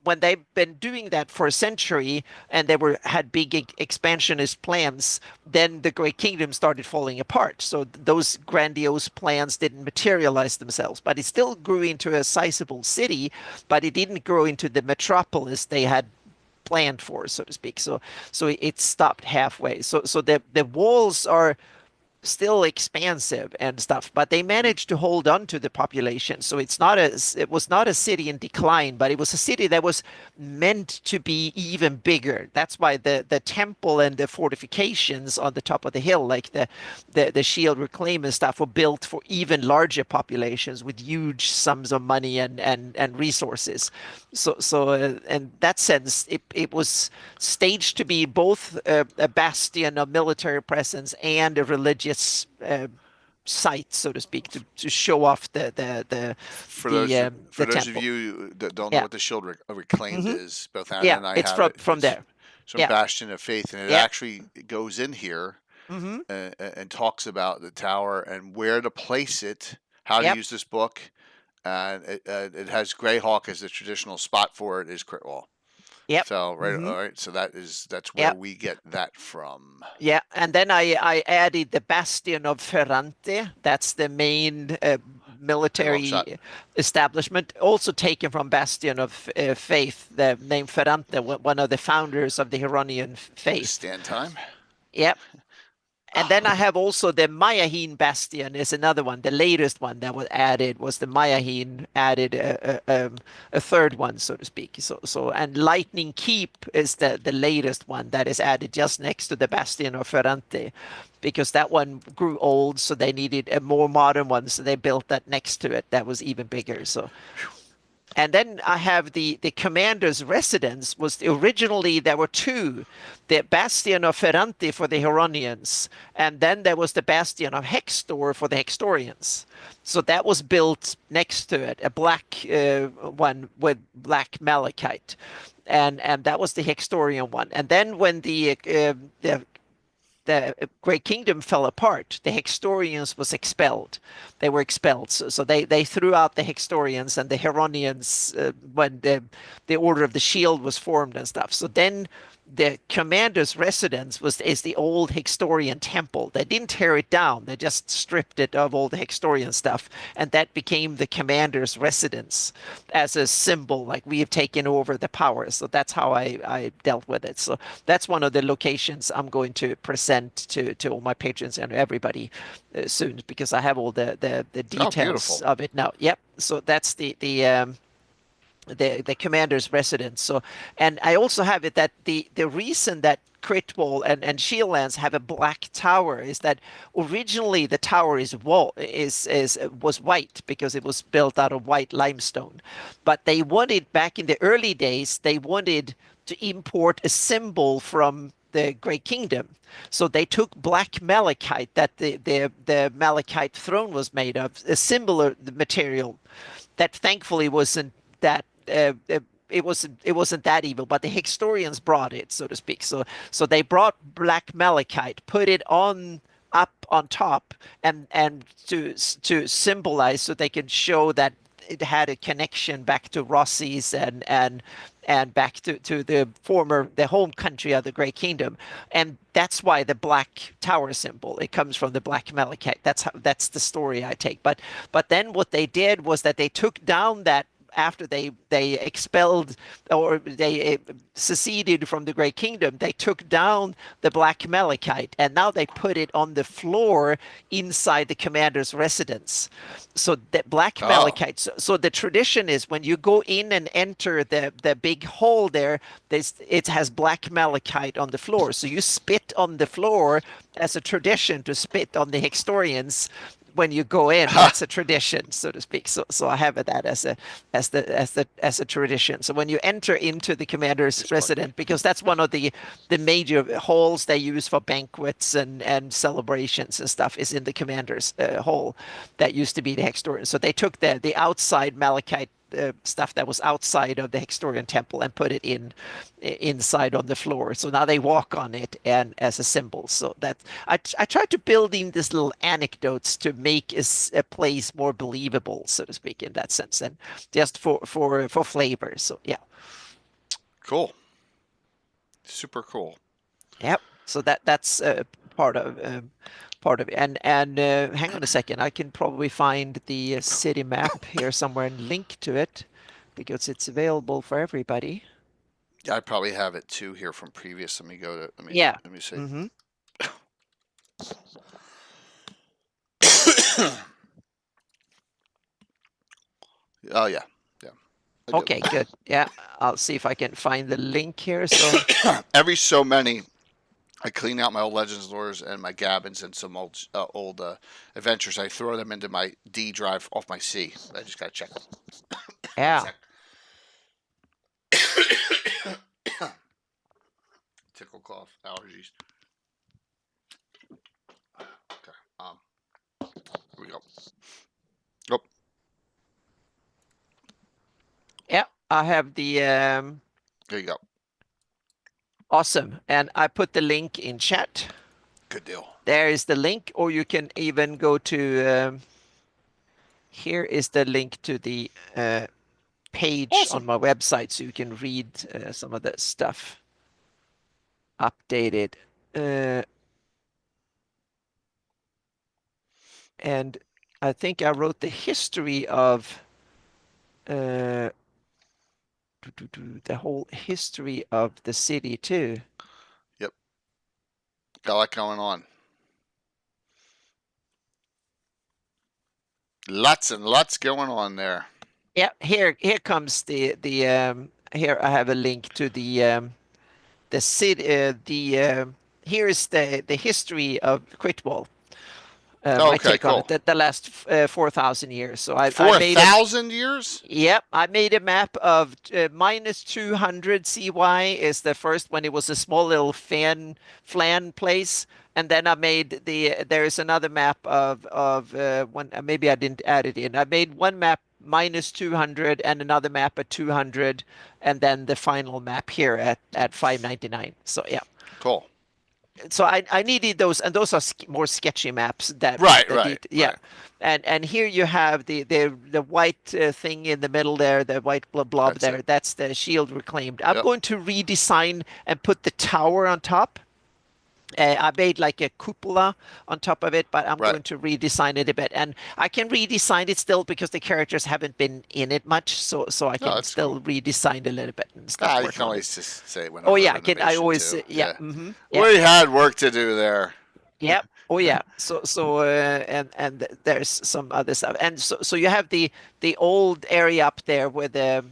when they've been doing that for a century and they had big expansionist plans, then the Great Kingdom started falling apart. So those grandiose plans didn't materialize themselves, but it still grew into a sizable city, but it didn't grow into the metropolis they had planned for, so to speak. So it stopped halfway. So the walls are still expansive and stuff, but they managed to hold on to the population. So it was not a city in decline, but it was a city that was meant to be even bigger. That's why the temple and the fortifications on the top of the hill, like the shield reclaim and stuff, were built for even larger populations with huge sums of money and resources. So in that sense, it was staged to be both a bastion of military presence and a religious site, so to speak, to show off the For those temple. of you that don't know what the shield reclaimed is, both Anna and I it's have from there. It's from Bastion of Faith, and it actually goes in here and talks about the tower and where to place it, how to use this book, and it has GREYHAWK as the traditional spot for it. Is well. Yep. So all right. So that's where we get that from. Yeah, and then I added the Bastion of Ferrante. That's the main military establishment, also taken from Bastion of Faith. The name Ferrante, one of the founders of the Hieronian faith. Stand time. Yep. And then I have also the Mayahin Bastion is another one. The latest one that was added was the Mayahin added a third one, so to speak. So and Lightning Keep is the latest one that is added just next to the Bastion of Ferrante, because that one grew old, so they needed a more modern one. So they built that next to it. That was even bigger. So. And then I have the commander's residence. Was originally there were two, the Bastion of Ferrante for the Hieronians, and then there was the Bastion of Hextor for the Hextorians. So that was built next to it, a black one with black malachite, and that was the Hextorian one. And then when the Great Kingdom fell apart, the Hextorians was expelled. They were expelled. So they threw out the Hextorians and the Hieronians when the Order of the Shield was formed and stuff. So then the commander's residence is the old Hextorian temple. They didn't tear it down. They just stripped it of all the Hextorian stuff. And that became the commander's residence as a symbol, like we have taken over the power. So that's how I dealt with it. So that's one of the locations I'm going to present to all my patrons and everybody soon, because I have all the details of it now. Yep. So that's the commander's residence. So, and I also have it that the reason that Critwall and Shieldlands have a black tower is that originally the tower was white because it was built out of white limestone, but they wanted, back in the early days, they wanted to import a symbol from the Great Kingdom. So they took black malachite that the malachite throne was made of, a similar material that thankfully wasn't that it wasn't that evil, but the Hextorians brought it, so to speak. So they brought black malachite, put it up on top, and to symbolize, so they could show that it had a connection back to Rossi's and back to the home country of the Great Kingdom. And that's why the black tower symbol, it comes from the black malachite. That's the story I take. But then what they did was that they took down that, after they expelled or they seceded from the Great Kingdom, they took down the black malachite, and now they put it on the floor inside the commander's residence. So the black malachite. So the tradition is, when you go in and enter the big hall there, it has black malachite on the floor. So you spit on the floor as a tradition to spit on the Hextorians when you go in. That's a tradition, so to speak. So I have that as a tradition. So when you enter into the commander's residence, because that's one of the major halls they use for banquets and celebrations and stuff, is in the commander's hall that used to be the Hextorian. So they took the outside malachite stuff that was outside of the Hextorian temple and put it inside on the floor. So now they walk on it and as a symbol. So that I tried to build in these little anecdotes to make a place more believable, so to speak, in that sense, and just for flavor. So yeah. Cool. Super cool. Yep. So that's part of it. And hang on a second, I can probably find the city map here somewhere and link to it because it's available for everybody. Yeah, I probably have it too here from previous. Let me go to. Let me see. Mm-hmm. Oh yeah. Okay, good. Yeah, I'll see if I can find the link here. So every so many, I clean out my old Legends lures and my Gabbins and some old adventures. I throw them into my D drive off my C. I just gotta check them. Yeah. Tickle cough, allergies. Okay. Here we go. Nope. Yeah, I have the. There you go. Awesome, and I put the link in chat. Good deal. There is the link, or you can even go to. Here is the link to the page on my website, so you can read some of the stuff. Updated. And I think I wrote the history of the whole history of the city too. Yep. Got a lot going on. Lots and lots going on there. Yeah, here comes the here I have a link to the city here is the history of Quitwall. My take on it, the last 4,000 years. So I 4,000 years? Yep, I made a map of -200 CY is the first when it was a small little flan place, and then I made there is another map of one. Maybe I didn't add it in. I made one map -200 and another map at 200, and then the final map here at 599. So yeah. Cool. So I needed those, and those are more sketchy maps. Right. And here you have the white thing in the middle there, the white blob there. That's the shield reclaimed. I'm going to redesign and put the tower on top. I made like a cupola on top of it, but I'm going to redesign it a bit, and I can redesign it still because the characters haven't been in it much, so I can still redesign a little bit and stuff. You can always just say it when. Oh yeah, I always Mm-hmm, We had work to do there. Yep. Oh yeah. So and there's some other stuff, and so you have the old area up there where the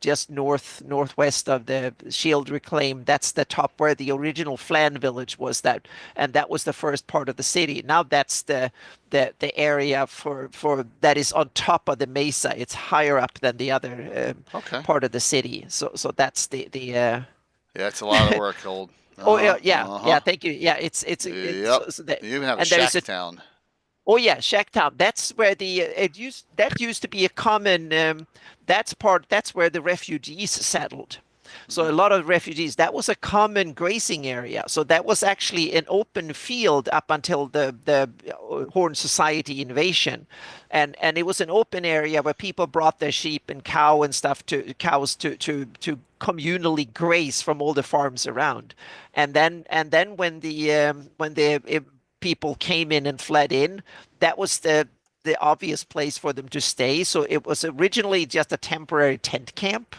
just northwest of the shield reclaim. That's the top where the original Flan village was. And that was the first part of the city. Now that's the area for that is on top of the mesa. It's higher up than the other part of the city. So that's the yeah. It's a lot of work, old. Oh yeah. Thank you. Yeah, it's you even have a Shacktown. Oh yeah, Shacktown. That's where that used to be a common. That's where the refugees settled. So a lot of refugees. That was a common grazing area. So that was actually an open field up until the Horn Society invasion, and it was an open area where people brought their sheep and cows to communally graze from all the farms around, and then when the people came in and fled in, that was the obvious place for them to stay. So it was originally just a temporary tent camp.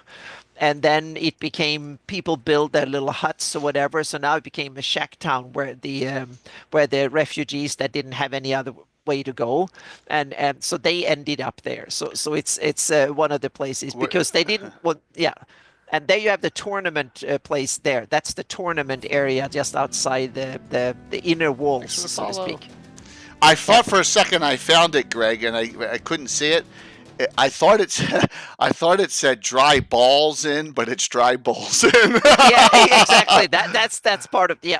And then it became people build their little huts or whatever. So now it became a shack town where the refugees that didn't have any other way to go, and so they ended up there. So it's one of the places because they didn't. Well, yeah. And there you have the tournament place there. That's the tournament area just outside the inner walls, so to speak. I thought for a second I found it, Greg, and I couldn't see it. I thought it said dry balls in, but it's dry balls in. Yeah, exactly. That's part of He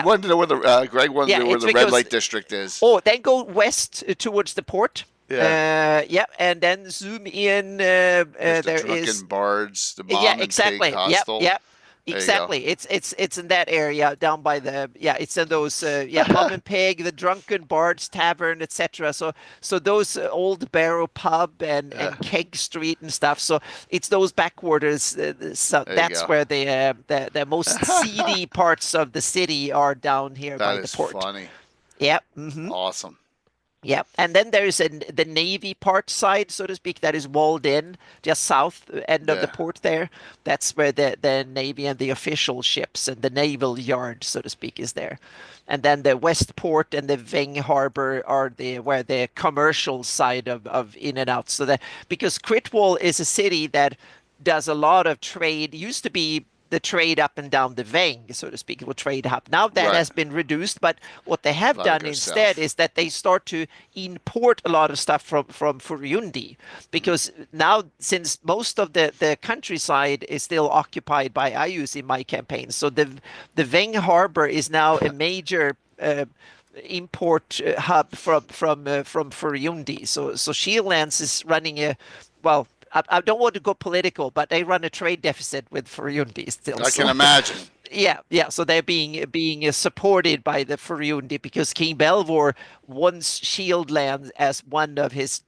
wanted to know where Greg wanted to know where the red light district is. Oh, then go west towards the port. Yeah, and then zoom in. There's the There drunken is bards, the yeah, mom and pig exactly. Yep, hostel. yep. There you go. Exactly. It's in that area down by the it's in those Mom and Pig, the Drunken Bard's Tavern, etc. So those old Barrow Pub Yeah, and Keg Street and stuff. So it's those backwaters. So there you that's go. where the most seedy parts of the city are down here That by the is port. funny. Yep. Awesome. Yeah, and then there's the Navy part side, so to speak, that is walled in just south end of the Yeah. port there. That's where the Navy and the official ships and the naval yard, so to speak, is there. And then the West Port and the Veng Harbor are the where the commercial side of in and out. So that because Critwall is a city that does a lot of trade. Used to be the trade up and down the Vang, so to speak, will trade hub. Now that Right. has been reduced, but what they have Let it done go instead south. is that they start to import a lot of stuff from Furundi, because now since most of the countryside is still occupied by Ayus in my campaign, so the Veng Harbor is now a major import hub from Furundi. So Shieldlands is running a well. I don't want to go political, but they run a trade deficit with Furundi still. I can imagine. Yeah. So they're being supported by the Furundi because King Belvor wants Shieldland as one of his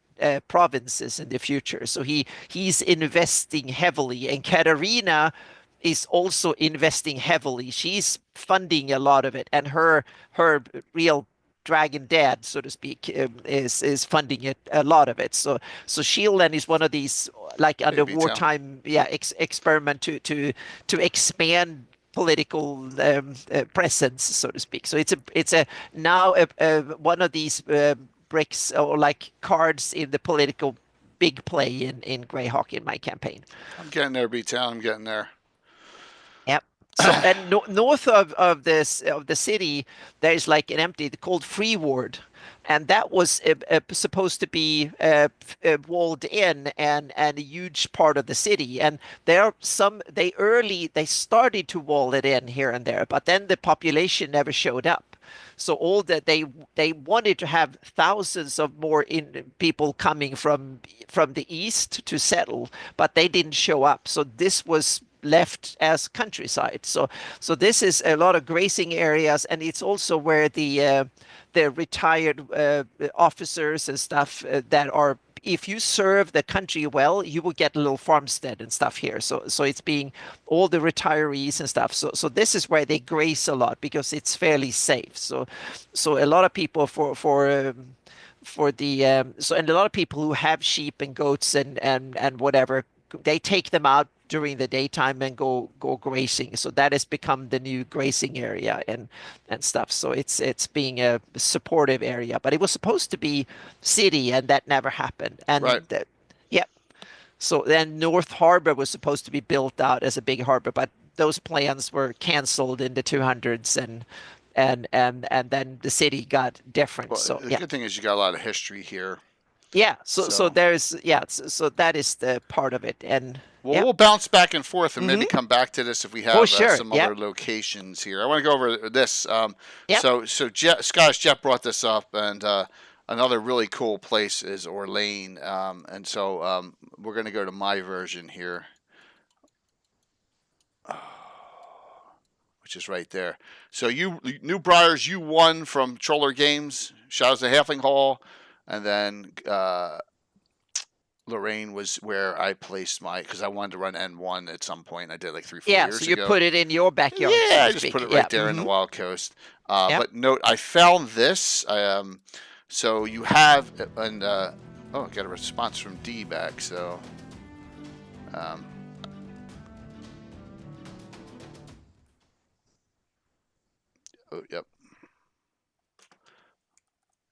provinces in the future. So he's investing heavily, and Katarina is also investing heavily. She's funding a lot of it, and her real dragon dad, so to speak, is funding it a lot of it. So Shieldland is one of these like under Baby town. wartime experiment to expand political presence, so to speak. So it's a now one of these bricks or like cards in the political big play in GREYHAWK in my campaign. I'm getting there, B Town. I'm getting there. Yep. So and north of this of the city, there's like an empty called Freeward, and that was supposed to be walled in and a huge part of the city. And there are they started to wall it in here and there, but then the population never showed up. So all that they wanted to have thousands of more people coming from the east to settle, but they didn't show up. So this was left as countryside. So this is a lot of grazing areas, and it's also where the retired officers and stuff that are. If you serve the country well, you will get a little farmstead and stuff here. So it's being all the retirees and stuff. So this is where they graze a lot because it's fairly safe. So a lot of people for the so and a lot of people who have sheep and goats and whatever, they take them out during the daytime and go grazing. So that has become the new grazing area and stuff. So it's being a supportive area, but it was supposed to be city, and that never happened. And Right. Yep. So then North Harbor was supposed to be built out as a big harbor, but those plans were canceled in the 200s, and then the city got different. Well, So the yeah. good thing is you got a lot of history here. Yeah, so So- there's so that is the part of it, and Well, yep. we'll bounce back and forth and maybe come back to this if we have Oh, sure. some Yep. other locations here. I want to go over this. Yep. So Scottish Jeff brought this up, and another really cool place is Orlane. And so we're going to go to my version here, which is right there. So New Briars, you won from Troller Games, Shadows of Halfling Hall, and then Lorraine was where I placed because I wanted to run N1 at some point. I did like 3-4 Yeah, years so you ago. put it in your backyard. so Yeah, to I just speak. put it Yeah, right there in the mhm. Wild Coast. Yep. But note, I found this. So you have, and I got a response from D back. So, oh, yep.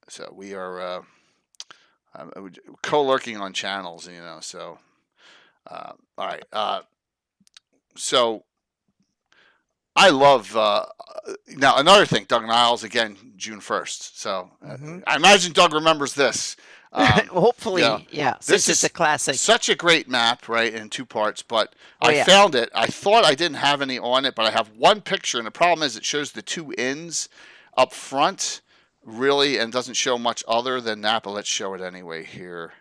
So we are co-lurking on channels, So, all right. So I love now another thing. Doug Niles again, June 1st. So I imagine Doug remembers this. Hopefully, yeah. since it's a classic. Such a great map, right? In 2 parts, but Oh, I yeah. found it. I thought I didn't have any on it, but I have one picture, and the problem is it shows the 2 ends up front, really, and doesn't show much other than that, but let's show it anyway here.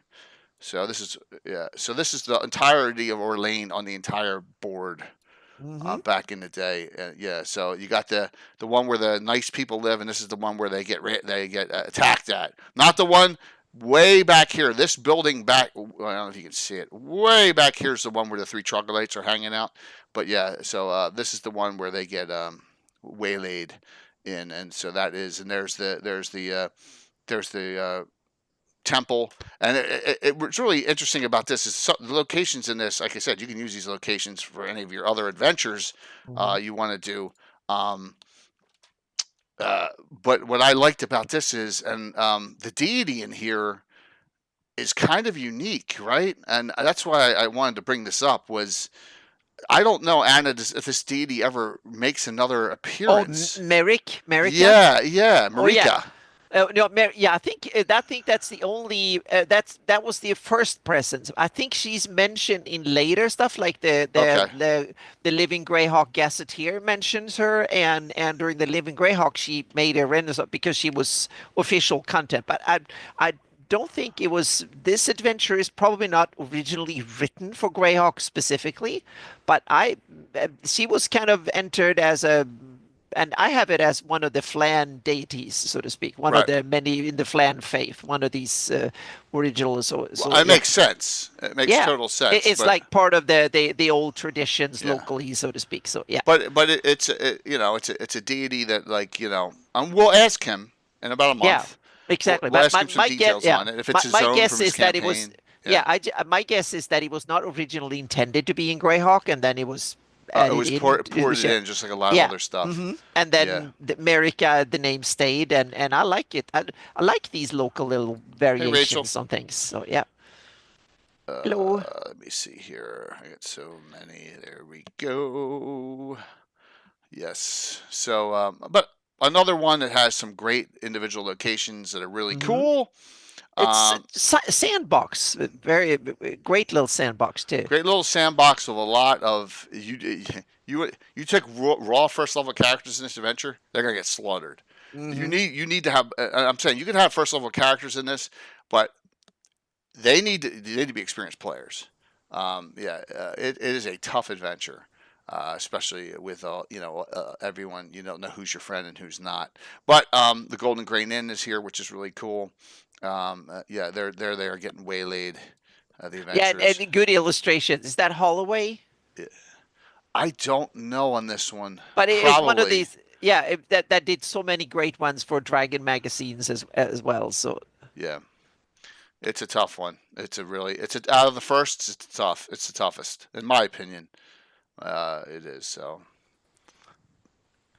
So this is the entirety of Orlane on the entire board. Back in the day, so you got the one where the nice people live, and this is the one where they get attacked at. Not the one way back here. This building back, well, I don't know if you can see it. Way back here is the one where the 3 troglodytes are hanging out. But yeah, so this is the one where they get waylaid in, and so that is, and there's the temple, and what's really interesting about this is the locations in this. Like I said, you can use these locations for any of your other adventures you want to do. But what I liked about this is, and the deity in here is kind of unique, right? And that's why I wanted to bring this up. Was I don't know, Anna, if this deity ever makes another appearance. Oh, Merrick? Yeah, Marika. Oh, yeah. No, I think that's the only that was the first presence. I think she's mentioned in later stuff, like the Living Greyhawk Gazetteer mentions her, and during the Living Greyhawk she made a renaissance because she was official content. But I don't think it was. This adventure is probably not originally written for Greyhawk specifically, but she was kind of entered as a. And I have it as one of the Flan deities, so to speak, one of the many in the Flan faith, one of these originals. It makes sense. It makes total sense. It's like part of the old traditions locally, so to speak. So yeah. But it's a deity that, like, we'll ask him in about a month. Yeah, exactly. We'll ask him some details on it. If it's his own guess from his is campaign. That it was. My guess is that it was not originally intended to be in Greyhawk, and then it was. It was poured in just like a lot of other stuff. And then America, the name stayed, and I like it. I like these local little variations on things. So yeah. Hello. Let me see here. I got so many. There we go. Yes. So, but another one that has some great individual locations that are really cool. It's sandbox, very great little sandbox too. Great little sandbox with a lot of you take raw first level characters in this adventure, they're gonna get slaughtered. You need to have. I'm saying you can have first level characters in this, but they need to be experienced players. It is a tough adventure. Especially with everyone, you don't know who's your friend and who's not. But the Golden Grain Inn is here, which is really cool. They're getting waylaid. The adventures. Yeah, and good illustrations. Is that Holloway? I don't know on this one. But it's one of these. Yeah, that did so many great ones for Dragon magazines as well. So yeah, it's a tough one. Out of the firsts, it's tough. It's the toughest, in my opinion. It is so.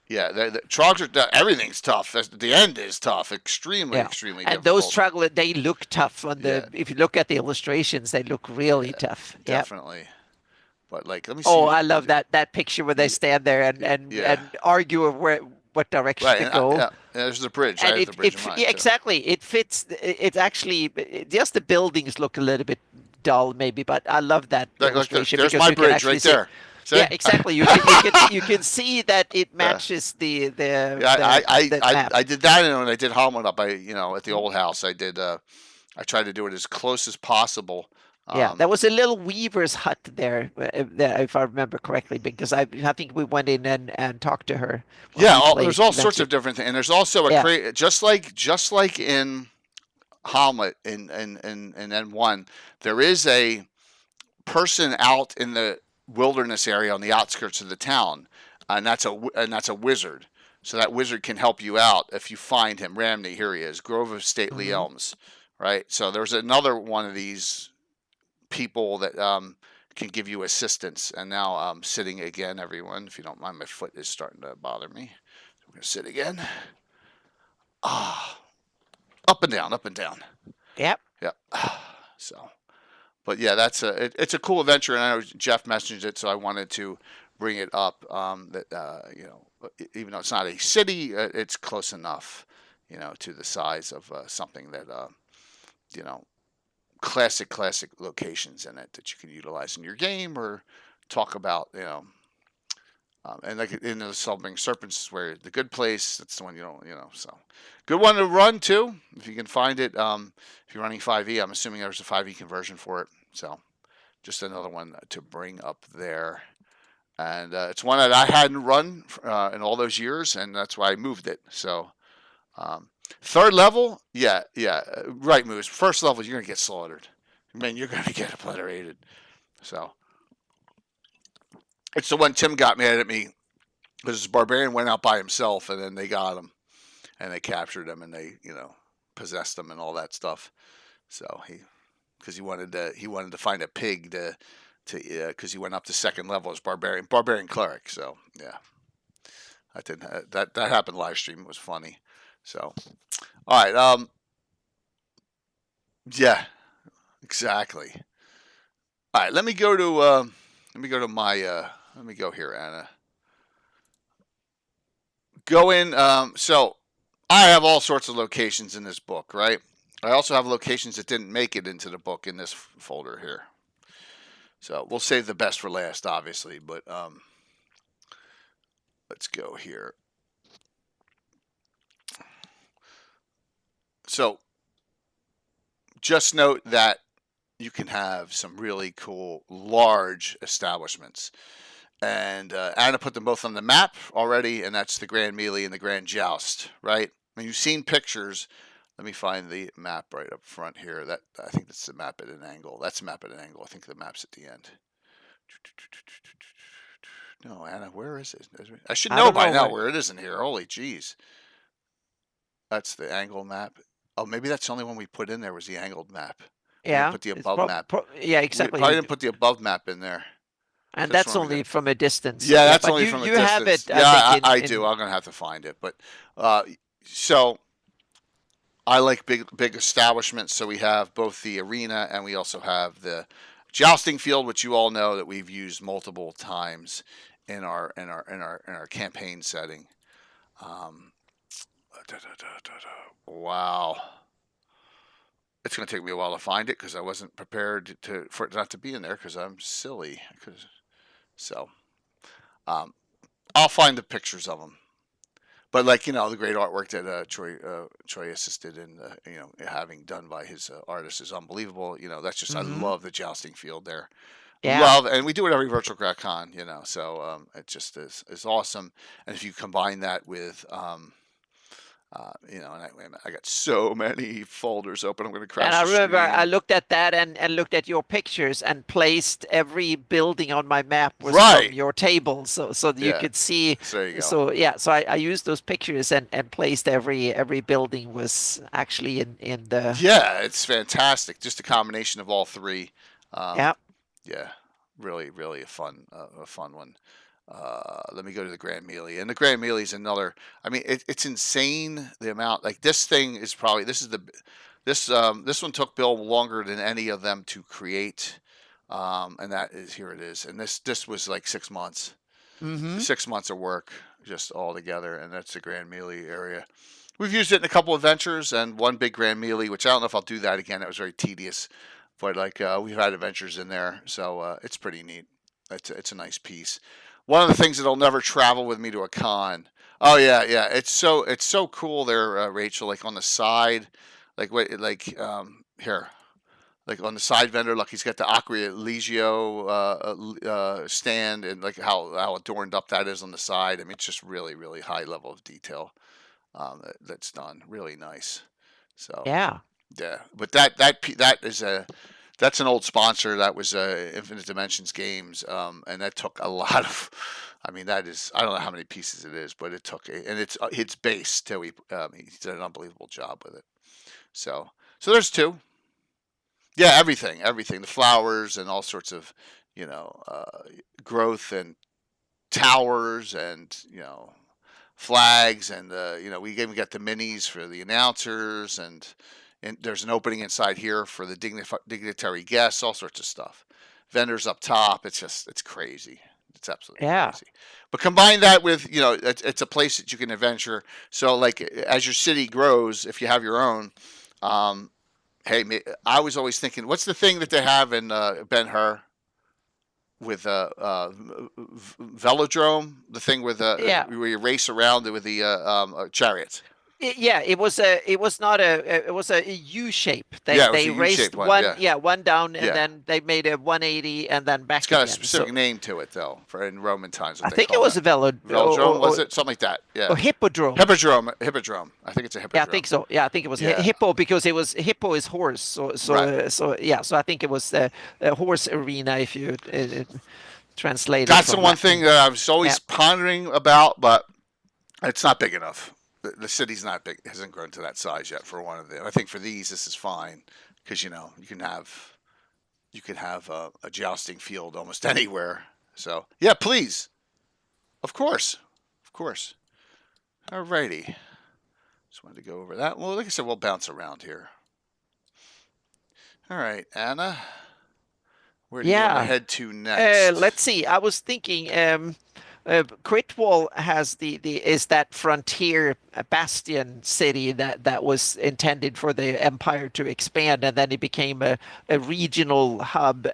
Yeah, the trogs are everything's tough. The end is tough, extremely difficult. And those trogs, they look tough. If you look at the illustrations, they look really tough. Definitely. Yep. But like, let me see. Oh, I love that picture where they stand there and argue of what direction to go. There's the bridge. And I have the bridge in mind, exactly. It fits. It's actually just the buildings look a little bit dull, maybe, but I love that illustration. There's my bridge right there. See? Yeah, exactly. You can see that it matches the map. I did that, and when I did Holland up, at the old house, I did. I tried to do it as close as possible. There was a little weaver's hut there, if I remember correctly, because I think we went in and talked to her. There's all sorts of different things, and there's also a just like in Hamlet in N1, there is a person out in the wilderness area on the outskirts of the town, and that's a wizard. So that wizard can help you out if you find him. Ramney, here he is, Grove of Stately Elms, right? So there's another one of these people that can give you assistance. And now I'm sitting again, everyone. If you don't mind, my foot is starting to bother me. So I'm going to sit again. Up and down, up and down. Yep. So. But yeah, it's a cool adventure, and I know Jeff mentioned it, so I wanted to bring it up. Even though it's not a city, it's close enough, to the size of something that, classic locations in it that you can utilize in your game or talk about, And like in the Solving Serpents is where the good place. That's the one you don't, so good one to run too if you can find it. If you're running 5e, I'm assuming there's a 5e conversion for it. So just another one to bring up there. And it's one that I hadn't run in all those years, and that's why I moved it. So third level, right moves. First level, you're gonna get slaughtered. Man, you're gonna get obliterated. So it's the one Tim got mad at me because his barbarian went out by himself, and then they got him, and they captured him, and they possessed him and all that stuff. So because he wanted to find a pig to because he went up to second level as barbarian cleric. So yeah, that happened live stream. It was funny. So all right, yeah, exactly. All right, let me go here, Anna. Go in. So I have all sorts of locations in this book, right? I also have locations that didn't make it into the book in this folder here. So we'll save the best for last, obviously, but let's go here. So just note that you can have some really cool, large establishments. And Anna put them both on the map already, and that's the Grand Melee and the Grand Joust, right? And you've seen pictures. Let me find the map right up front here. I think that's the map at an angle. That's the map at an angle. I think the map's at the end. No, Anna, where is it? I should know by now where it is in here. Holy jeez. That's the angle map. Oh, maybe that's the only one we put in there was the angled map. Yeah. Put the above map. Yeah, exactly. We probably didn't put the above map in there. And that's only from a distance. Yeah, that's only from a distance. You have it. I do. I'm gonna have to find it. But so I like big establishments. So we have both the arena and we also have the jousting field, which you all know that we've used multiple times in our campaign setting. Wow. It's going to take me a while to find it because I wasn't prepared for it not to be in there because I'm silly. So I'll find the pictures of them. But the great artwork that Troy assisted in, having done by his artist is unbelievable. That's just I love the jousting field there. Yeah. And we do it every Virtual Con, so it just is awesome. And if you combine that with and I got so many folders open. I'm going to crash. And I remember I looked at that and looked at your pictures and placed every building on my map was from your table, so you could see. So there you go. So I used those pictures and placed every building was actually in the. Yeah, it's fantastic. Just a combination of all three. Yeah, really a fun one. Let me go to the Grand Melee, and the Grand Melee is another. I mean, it's insane the amount. Like this thing is probably this one took Bill longer than any of them to create, and that is here it is. And this was like 6 months, 6 months of work just all together, and that's the Grand Melee area. We've used it in a couple of adventures and one big Grand Melee, which I don't know if I'll do that again. That was very tedious, but we've had adventures in there, so it's pretty neat. It's a nice piece. One of the things that'll never travel with me to a con. Oh yeah. It's so cool there, Rachel. Like on the side, here, like on the side vendor, look, he's got the Acquia Legio stand, and like how adorned up that is on the side. I mean, it's just really high level of detail that's done. Really nice. So yeah. But that is that's an old sponsor. That was Infinite Dimensions Games, and that took a lot of. I mean, that is I don't know how many pieces it is, but it took and it's base too. He did an unbelievable job with it. So there's two. Yeah, everything, the flowers and all sorts of growth and towers and flags and we even got the minis for the announcers and there's an opening inside here for the dignitary guests, all sorts of stuff. Vendors up top. It's crazy. It's absolutely crazy. But combine that with, it's a place that you can adventure. So like as your city grows, if you have your own, hey, I was always thinking, what's the thing that they have in Ben-Hur? velodrome, the thing with Yeah. where you race around with the chariots. Yeah, it was not it was a U shape. Yeah, it was They a U-shaped raced one, yeah. one down, and Yeah. then they made a 180 and then back It's got a again. specific So name to it, though, for in Roman times. What I they think it call was that. a Velodrome, was it? Something like that. Yeah. or hippodrome. Hippodrome. I think it's a hippodrome. Yeah, I think so. Yeah, I think it was Yeah. hippo, because it was hippo is horse. Right. So yeah. So I think it was a horse arena if you translate it. That's the from one Latin. thing that I was always Yeah. pondering about, but it's not big enough. The city's not big; it hasn't grown to that size yet for one of them. I think for these, this is fine because you can have a jousting field almost anywhere. So yeah, please, of course. Alrighty, just wanted to go over that. Well, like I said, we'll bounce around here. All right, Anna, where do you want to head to next? Let's see. I was thinking. Critwall has is that frontier bastion city that was intended for the empire to expand, and then it became a regional hub.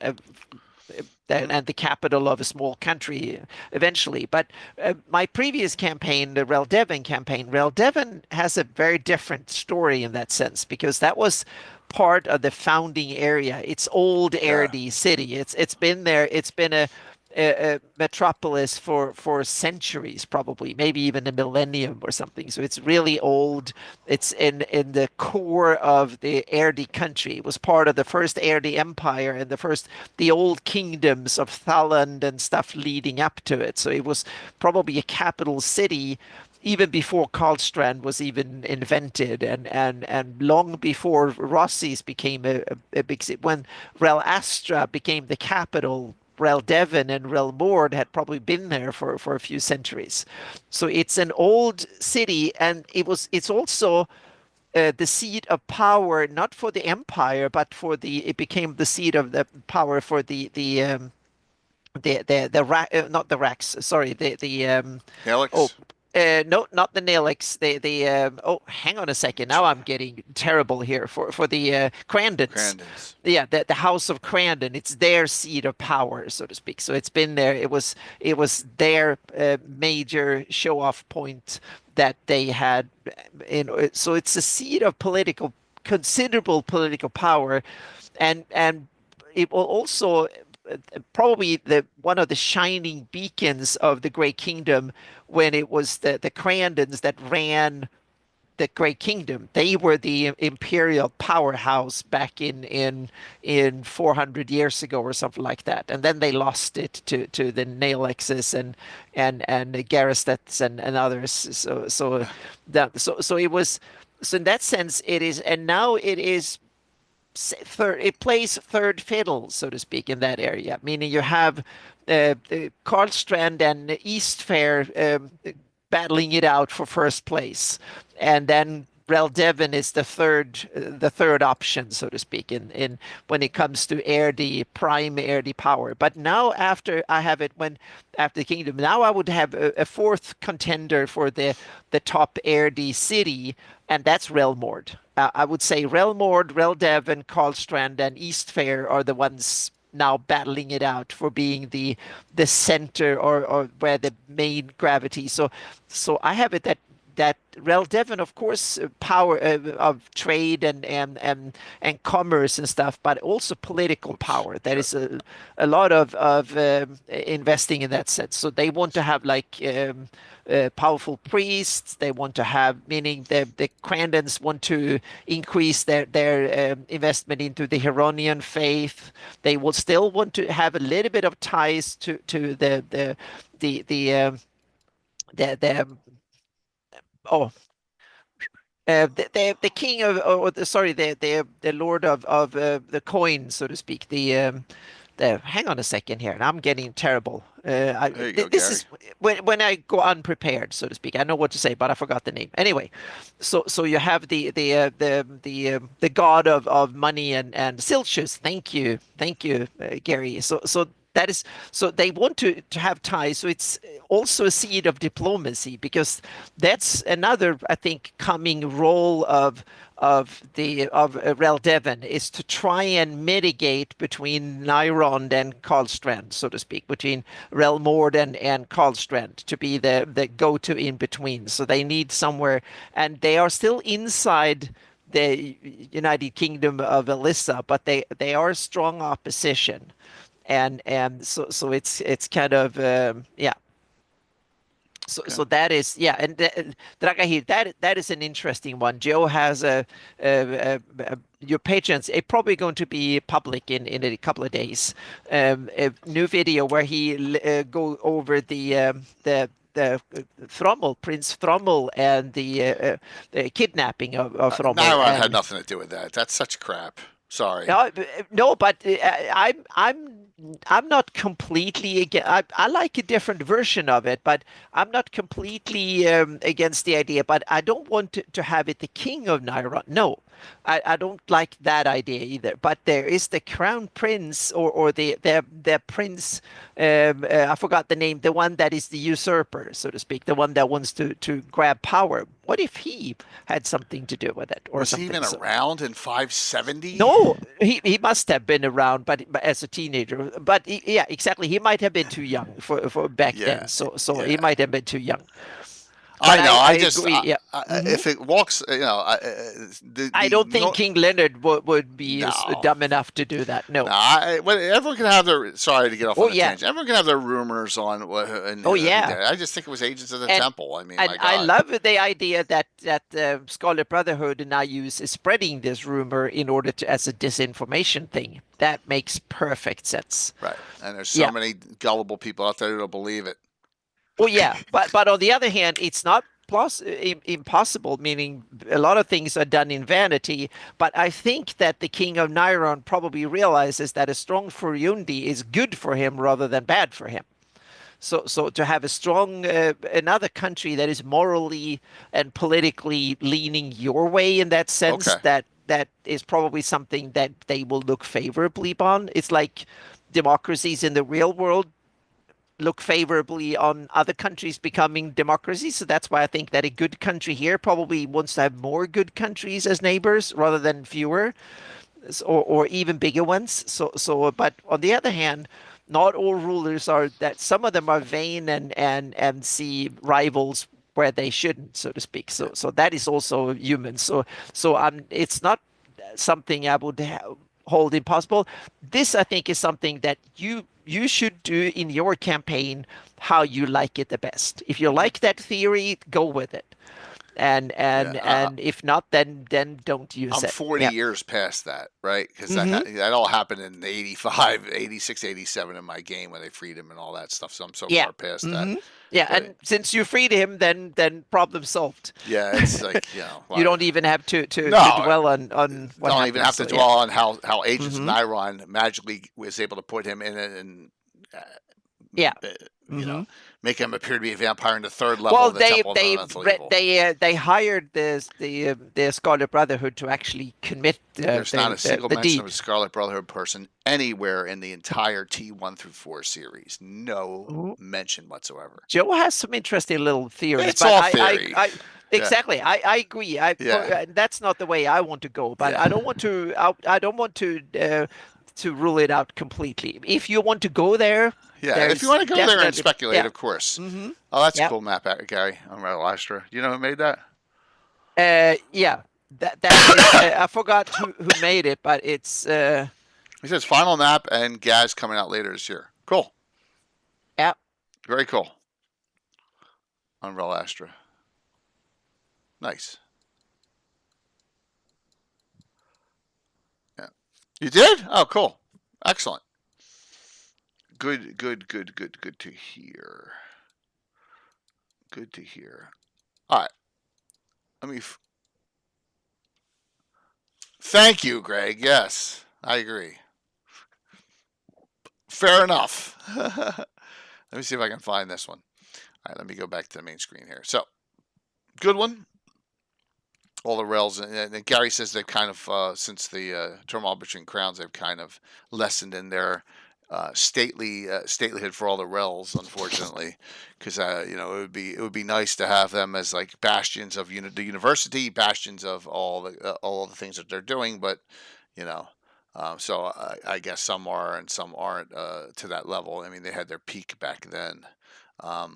And the capital of a small country eventually. But my previous campaign, the Reldevin campaign, Reldevin has a very different story in that sense, because that was part of the founding area. It's old Erde city. It's been there. It's been a metropolis for centuries, probably, maybe even a millennium or something. So it's really old. It's in the core of the Erde country. It was part of the first Erde Empire and the old kingdoms of Thaland and stuff leading up to it. So it was probably a capital city even before Karlstrand was even invented, and long before Rossi's became a big city. When Rel Astra became the capital, Reldevin and Relmord had probably been there for a few centuries. So it's an old city, and it's also the seat of power, not for the empire, but it became the seat of the power for not the Rax, sorry, Alex? no, not the Nilix. Hang on a second. Now I'm getting terrible here for the Crandons. Yeah, the House of Crandon. It's their seat of power, so to speak. So it's been there. It was their major show-off point that they had. So it's a seat of considerable political power, and it will also probably one of the shining beacons of the Grey Kingdom, when it was the Crandons that ran the Grey Kingdom. They were the imperial powerhouse back in 400 years ago or something like that, and then they lost it to the Naelexes and the Garestets and others. So it was. So in that sense, it is, and now it is. It plays third fiddle, so to speak, in that area. Meaning you have Karlstrand and Eastfair battling it out for first place, and then Reldevin is the third option, so to speak, in when it comes to prime Erde power. But now after the kingdom, now I would have a fourth contender for the top Erde city, and that's Relmord. I would say Relmord, Reldevin, Karlstrand, and Eastfair are the ones now battling it out for being the center or where the main gravity. So I have it that Reldevin, of course, power of trade and commerce and stuff, but also political power. There is a lot of investing in that sense. So they want to have powerful priests. They want to have, meaning the Crandons want to increase their investment into the Hieronian faith. They will still want to have a little bit of ties to the king of, the lord of the coin, so to speak. Hang on a second here. I'm getting terrible. This is when I go unprepared, so to speak. I know what to say, but I forgot the name. Anyway, so you have the god of money and Siltius. Thank you, Gary. So That is, so they want to have ties. So it's also a seed of diplomacy, because that's another, I think, coming role of Rel Devon, is to try and mitigate between Nyrond and Karlstrand, so to speak, between Rel Mord and Karlstrand, to be the go-to in between. So they need somewhere, and they are still inside the United Kingdom of Elissa, but they are strong opposition. And so it's kind of yeah. So that is, yeah, and Dragahir, that is an interesting one. Joe has your patrons. It's probably going to be public in a couple of days. A new video where he go over the Thrommel, Prince Thrommel, and the kidnapping of Thrommel. Nyrond had nothing to do with that. That's such crap. Sorry. No, but I'm not completely against. I like a different version of it, but I'm not completely against the idea. But I don't want to have it the king of Nyrond. No, I don't like that idea either. But there is the crown prince, or the prince. I forgot the name. The one that is the usurper, so to speak. The one that wants to grab power. What if he had something to do with it, or was something? he even around in 570? No, he must have been around, but as a teenager. But yeah, exactly. He might have been too young for back then. So he might have been too young. I know. I agree, yeah. If it walks, I don't think King Leonard would be dumb enough to do that. No. Everyone can have their. Sorry to get off on a tangent. Everyone can have their rumors on. I just think it was Agents of the Temple. I mean, my God. I love the idea that Scarlet Brotherhood now is spreading this rumor in order to, as a disinformation thing. That makes perfect sense. Right, and there's so many gullible people out there who'll believe it. Well, yeah, but on the other hand, it's not impossible, meaning a lot of things are done in vanity. But I think that the King of Nyrond probably realizes that a strong Furyundi is good for him rather than bad for him. So to have a strong another country that is morally and politically leaning your way in that sense, that is probably something that they will look favorably on. It's like democracies in the real world look favorably on other countries becoming democracies. So that's why I think that a good country here probably wants to have more good countries as neighbors rather than fewer, or even bigger ones. So but on the other hand, not all rulers are that. Some of them are vain and see rivals where they shouldn't, so to speak. So that is also human. So it's not something I would hold impossible. This, I think, is something that you should do in your campaign how you like it the best. If you like that theory, go with it. And if not, then don't use it. I'm 40 years past that, right? Because that all happened in 85, 86, 87 in my game when they freed him and all that stuff. So I'm so far past that. Yeah, but, and since you freed him, then problem solved. Yeah, it's like, you don't even have to dwell on what don't even have to dwell on how Agents of Nyrond magically was able to put him in it and make him appear to be a vampire in the third level of the Temple of Elemental Evil. They hired the Scarlet Brotherhood to actually commit There's not a single mention of a Scarlet Brotherhood person anywhere in the entire T1 through 4 series. No mention whatsoever. Joe has some interesting little theories. It's all theory. Exactly. I agree. That's not the way I want to go, but I don't want to. I don't want to rule it out completely. If you want to go there. Yeah, if you want to go there and speculate, of course. Oh, that's a cool map, Gary, on Red Astra. Do you know who made that? Yeah. That is, I forgot who made it, but it's... He says final map and Gaz coming out later this year. Cool. Yeah. Very cool. On Red Astra. Nice. Yeah. You did? Oh, cool. Excellent. Good to hear. Good to hear. All right. Thank you, Greg. Yes, I agree. Fair enough. Let me see if I can find this one. All right, let me go back to the main screen here. So, good one. All the rails, and Gary says they've kind of, since the turmoil between crowns, they've kind of lessened in their statelyhood for all the rels, unfortunately, because it would be nice to have them as like bastions of the university, bastions of all the things that they're doing, but you know. So I guess some are and some aren't to that level. I mean, they had their peak back then. All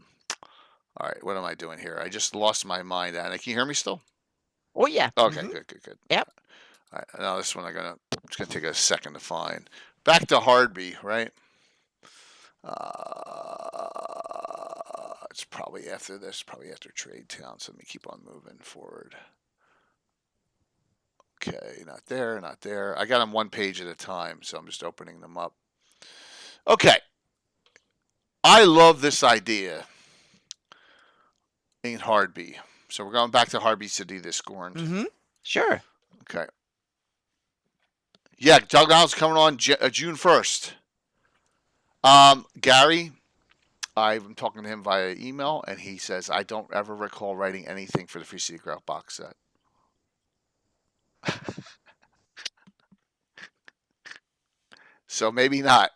right, what am I doing here? I just lost my mind, Anna. Can you hear me still? Oh yeah. Okay, good. Yep. All right, now this one it's gonna take a second to find. Back to Hardby, right? It's probably after this, probably after Trade Town. So let me keep on moving forward. Okay, not there, not there. I got them one page at a time, so I'm just opening them up. Okay, I love this idea in Hardby. So we're going back to Hardby City this Scorned. Sure. Okay. Yeah, Doug Niles coming on June 1st. Gary, I'm talking to him via email, and he says, I don't ever recall writing anything for the Free City Greyhawk box set. So maybe not.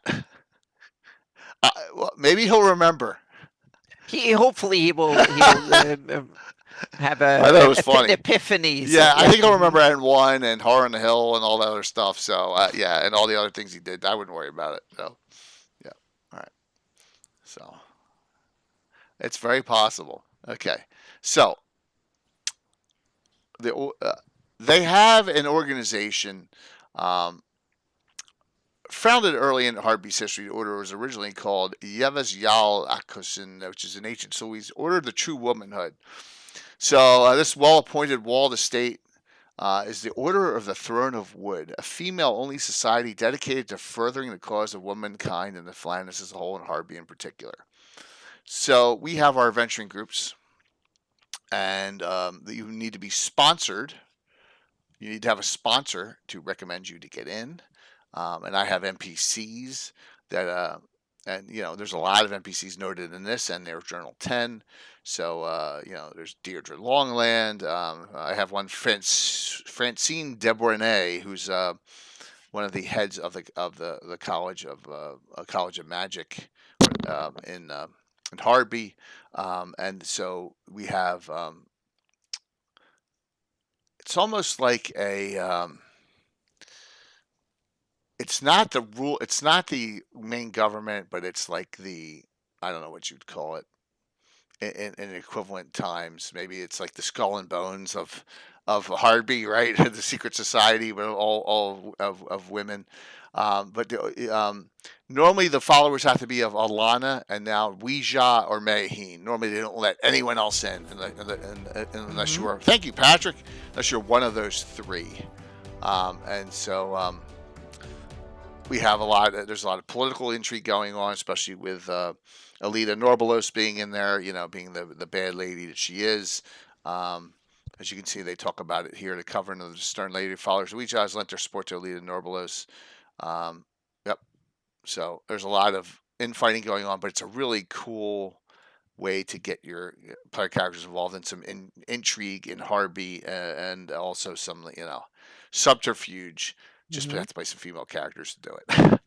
Well, maybe he'll remember. Hopefully he will have an epiphany. Yeah, I think he'll remember N1 and Horror on the Hill and all that other stuff. So yeah, and all the other things he did. I wouldn't worry about it. So yeah, all right. So it's very possible. Okay, so they have an organization. Founded early in Hardby's history, the order was originally called Yevas Yal Akusin, which is an ancient Sulis order of the true womanhood. So this well-appointed walled estate is the Order of the Throne of Wood, a female-only society dedicated to furthering the cause of womankind and the Flanders as a whole, and Hardby in particular. So we have our venturing groups, and you need to be sponsored. You need to have a sponsor to recommend you to get in. And I have NPCs that, and there's a lot of NPCs noted in this, and there's Journal 10. So, there's Deirdre Longland. I have one Francine Debronay, who's one of the heads of the College of Magic in Hardby, and so we have. It's almost like a. It's not the rule. It's not the main government, but it's like I don't know what you'd call it in equivalent times. Maybe it's like the skull and bones of Hardby, right? The secret society, but all of women. But normally the followers have to be of Alana, and now Ouija or Mayheen. Normally they don't let anyone else in unless you are. Thank you, Patrick. Unless you're one of those three, and so. We have there's a lot of political intrigue going on, especially with Alita Norbalos being in there, being the bad lady that she is. As you can see, they talk about it here. The covering of the Stern Lady followers Ouija has lent their support to Alita Norbalos. Yep. So there's a lot of infighting going on, but it's a really cool way to get your player characters involved in some intrigue in Hardby and also some, subterfuge. Just have to play some female characters to do it,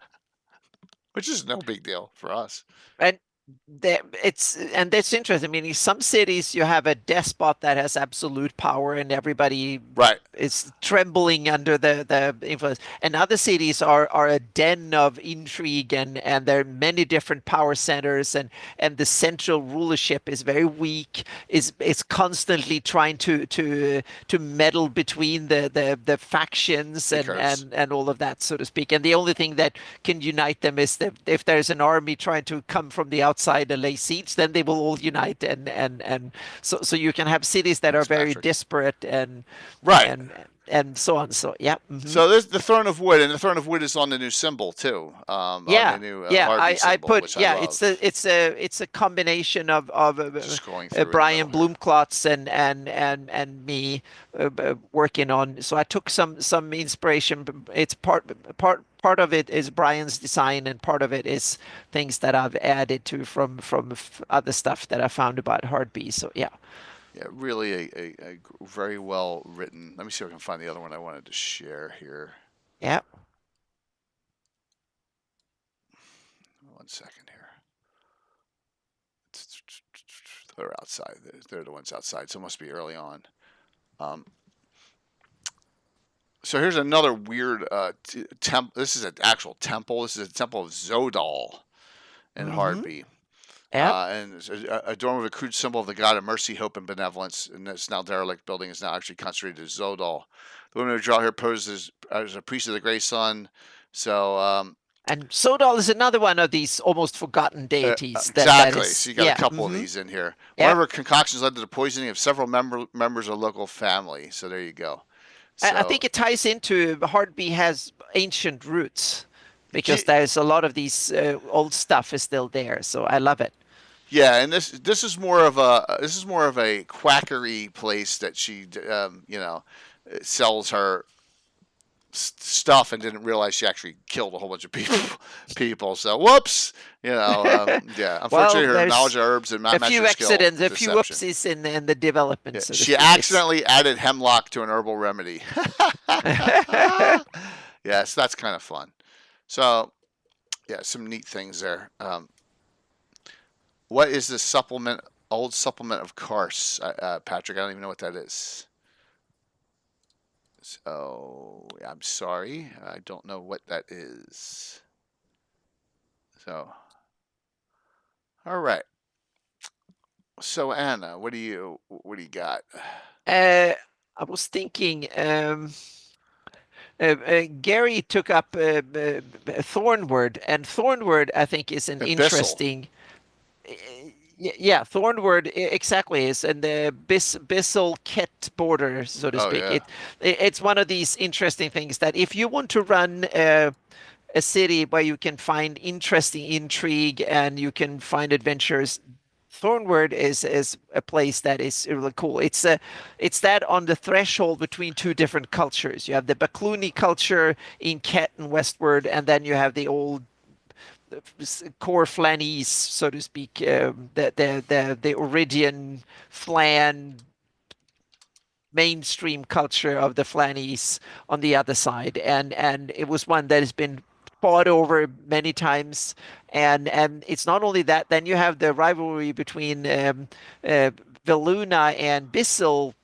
which is no big deal for us. And that's interesting. I mean, in some cities you have a despot that has absolute power, and everybody is trembling under the influence. And other cities are a den of intrigue, and there are many different power centers, and the central rulership is very weak. Is constantly trying to meddle between the factions and all of that, so to speak. And the only thing that can unite them is that if there's an army trying to come from the outside and lay siege, then they will all unite, and so you can have cities that are very disparate and so on. So yeah. So there's the Throne of Wood, and the Throne of Wood is on the new symbol too. On the new Hardby symbol, I put which I love. it's a combination of Brian Blumklotz and me working on. So I took some inspiration. It's part of it is Brian's design, and part of it is things that I've added to from other stuff that I found about Hardby. So yeah. Yeah, really a very well written. Let me see if I can find the other one I wanted to share here. Yeah. 1 second here. They're outside. They're the ones outside, so it must be early on. So here's another weird temple. This is an actual temple. This is a temple of Zodal in Hardby. Yep. And it's adorned with a crude symbol of the god of mercy, hope, and benevolence. And this now derelict building is now actually consecrated to Zodal. The woman who draw here poses as a priest of the Grey Sun. So and Zodal is another one of these almost forgotten deities. Exactly. So you got a couple of these in here. Yep. One of her concoctions led to the poisoning of several members of the local family. So there you go. So, I think it ties into Hardby has ancient roots because there's a lot of these old stuff is still there. So I love it. Yeah, and this is more of a quackery place that she sells her stuff and didn't realize she actually killed a whole bunch of people. So whoops, yeah. Unfortunately, her knowledge of herbs and a few accidents, a few whoopsies in the development. Yeah, so she accidentally added hemlock to an herbal remedy. Yes, that's kind of fun. So yeah, some neat things there. What is the old supplement of Kars, Patrick? I don't even know what that is. So I'm sorry, I don't know what that is. So, all right. So Anna, what do you got? I was thinking. Gary took up Thornwood, and Thornwood I think is an interesting. Yeah, Thornwood exactly is in the Bissell-Kett border, so to speak. Yeah. It's one of these interesting things that if you want to run a city where you can find interesting intrigue and you can find adventures, Thornwood is a place that is really cool. It's that on the threshold between two different cultures. You have the Bacluni culture in Kett and Westward, and then you have the old core Flanese, so to speak, the Oridian Flan mainstream culture of the Flanese on the other side, and it was one that has been fought over many times, and it's not only that. Then you have the rivalry between Veluna and Bissell.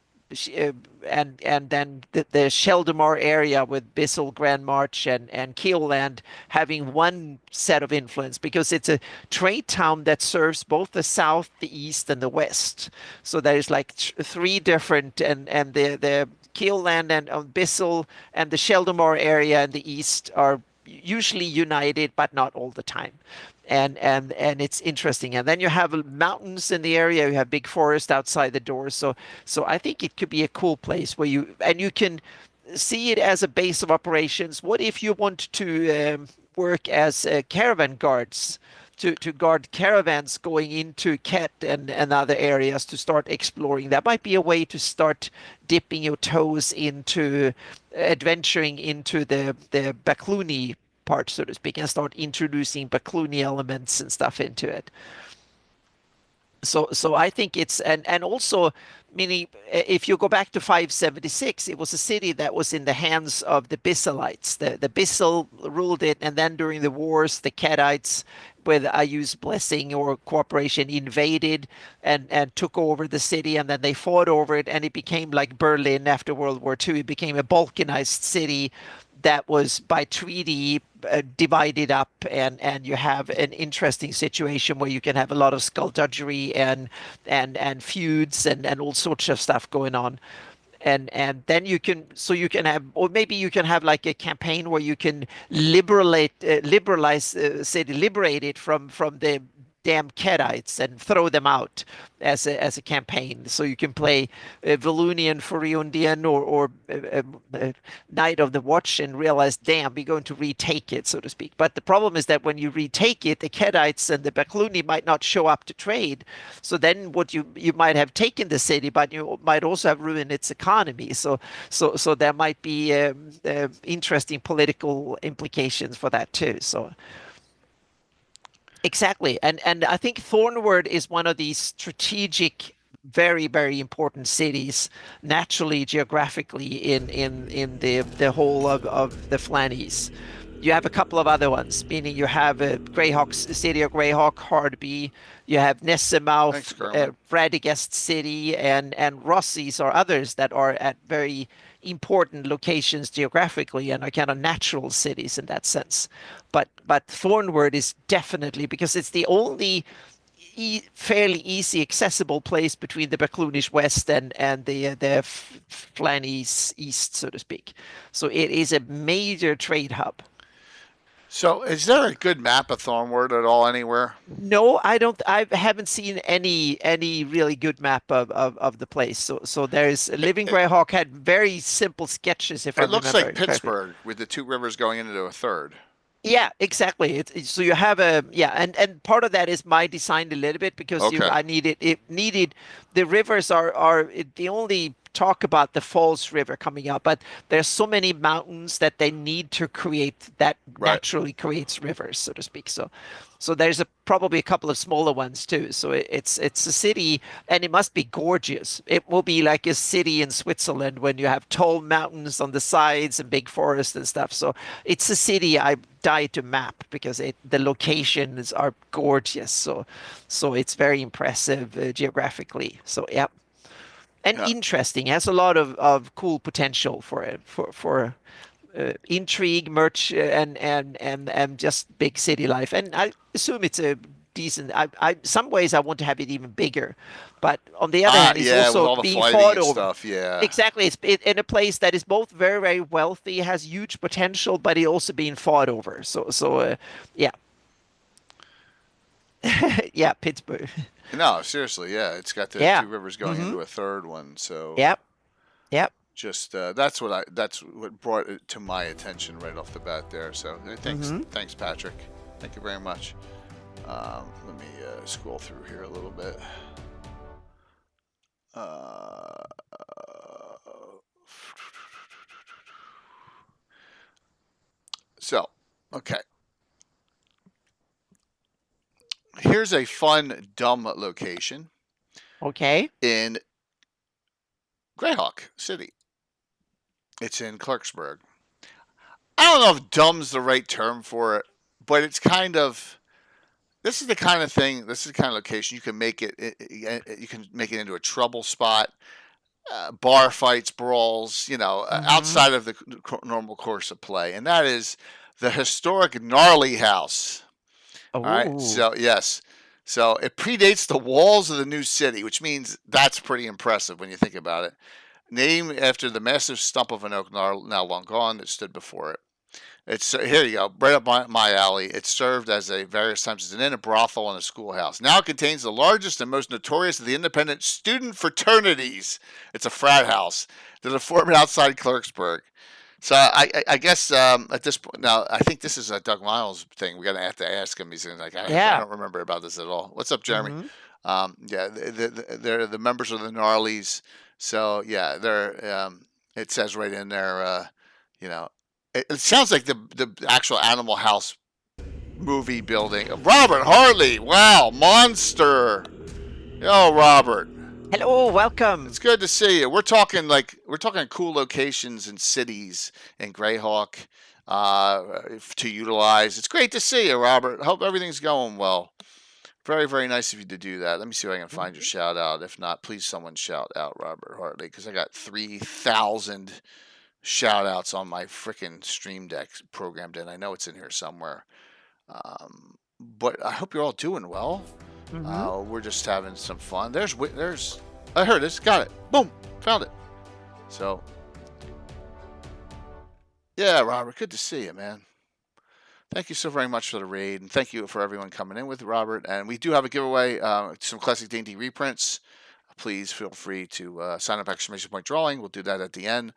And then the Sheldamar area with Bissell, Grand March, and Keelland having one set of influence because it's a trade town that serves both the south, the east, and the west. So there's like three different, and the Keelland and Bissell and the Sheldamar area in the east are usually united, but not all the time. And it's interesting. And then you have mountains in the area. You have big forest outside the door. So I think it could be a cool place where you can see it as a base of operations. What if you want to work as caravan guards to guard caravans going into Kett and other areas to start exploring? That might be a way to start dipping your toes into adventuring into the Bacluni part, so to speak, and start introducing Bacluni elements and stuff into it. So I think it's and also meaning if you go back to 576, it was a city that was in the hands of the Bisselites. The Bissel ruled it, and then during the wars, the Kettites, with Ayu's blessing or cooperation, invaded and took over the city, and then they fought over it, and it became like Berlin after World War II. It became a Balkanized city that was by treaty divided up, and you have an interesting situation where you can have a lot of skullduggery and feuds and all sorts of stuff going on. And then you can have, or maybe you can have like a campaign where you can liberate it from the damn Kettites and throw them out as a campaign. So you can play Volunian, Furiundian, or Knight of the Watch and realize, damn, we're going to retake it, so to speak. But the problem is that when you retake it, the Kettites and the Bacluni might not show up to trade. So then what you might have taken the city, but you might also have ruined its economy. So there might be interesting political implications for that too. So. Exactly. And I think Thornwood is one of these strategic, very, very important cities, naturally, geographically, in the whole of the Flannies. you have a couple of other ones, meaning you have GREYHAWK, City of GREYHAWK, Hardby, you have Thanks, Nessemouth, Kermit. Radegast City, and Rossies or others that are at very important locations geographically and are kind of natural cities in that sense. But Thornwood is definitely, because it's the only fairly easy accessible place between the Baclunish West and the Flanies East, so to speak. So it is a major trade hub. So, is there a good map of Thornwood at all anywhere? No, I don't. I haven't seen any really good map of the place. So there's Living Greyhawk had very simple sketches, if I It looks remember like correctly. Pittsburgh with the two rivers going into a third. Yeah, exactly. So you have and part of that is my design a little bit because Okay. I needed the rivers are they only talk about the Falls River coming up, but there's so many mountains that they need to create that Right. naturally creates rivers, so to speak. So there's probably a couple of smaller ones too. So it's a city, and it must be gorgeous. It will be like a city in Switzerland when you have tall mountains on the sides and big forests and stuff. So it's a city I die to map because the locations are gorgeous. So it's very impressive geographically. So yeah, and Yeah. interesting. It has a lot of cool potential for intrigue, merch, and just big city life. And I assume it's a decent. Some ways I want to have it even bigger, but on the other hand, it's Yeah, with all also the being fighting fought and over. stuff. Yeah. Exactly, it's in a place that is both very very wealthy, has huge potential, but it also being fought over. So yeah, yeah, Pittsburgh. No, seriously, yeah. It's got the Yeah. two rivers going into a third one. So Yep. Yep. just that's what brought it to my attention right off the bat there. So thanks, Patrick. Thank you very much. Let me scroll through here a little bit. So, okay. Here's a fun, dumb location Okay. in Greyhawk City. It's in Clarksburg. I don't know if dumb's the right term for it, but it's kind of. This is the kind of thing. This is the kind of location you can make it. You can make it into a trouble spot, bar fights, brawls. Outside of the normal course of play, and that is the historic Gnarly House. Oh. All right. So yes. So it predates the walls of the new city, which means that's pretty impressive when you think about it. Named after the massive stump of an oak now long gone that stood before it. It's here you go, right up my alley. It's served as various times as an inn, a brothel, and a schoolhouse. Now it contains the largest and most notorious of the independent student fraternities. It's a frat house that are formed outside Clarksburg. So I guess at this point now, I think this is a Doug Miles thing. We're gonna have to ask him. He's like, I don't remember about this at all. What's up, Jeremy? Yeah, they're the members of the Gnarlies. So yeah, they're. It says right in there. It sounds like the actual Animal House movie building. Robert Hartley, wow, monster. Yo, Robert. Hello, welcome. It's good to see you. We're talking cool locations and cities in Greyhawk to utilize. It's great to see you, Robert. Hope everything's going well. Very, very nice of you to do that. Let me see if I can find your shout out. If not, please someone shout out Robert Hartley, because I got 3,000 shout outs on my freaking Stream Deck programmed in. I know it's in here somewhere. But I hope you're all doing well. We're just having some fun. There's I heard this, got it. Boom, found it. So yeah, Robert, good to see you, man. Thank you so very much for the raid, and thank you for everyone coming in with Robert. And we do have a giveaway, some classic D&D reprints. Please feel free to sign up exclamation point drawing. We'll do that at the end.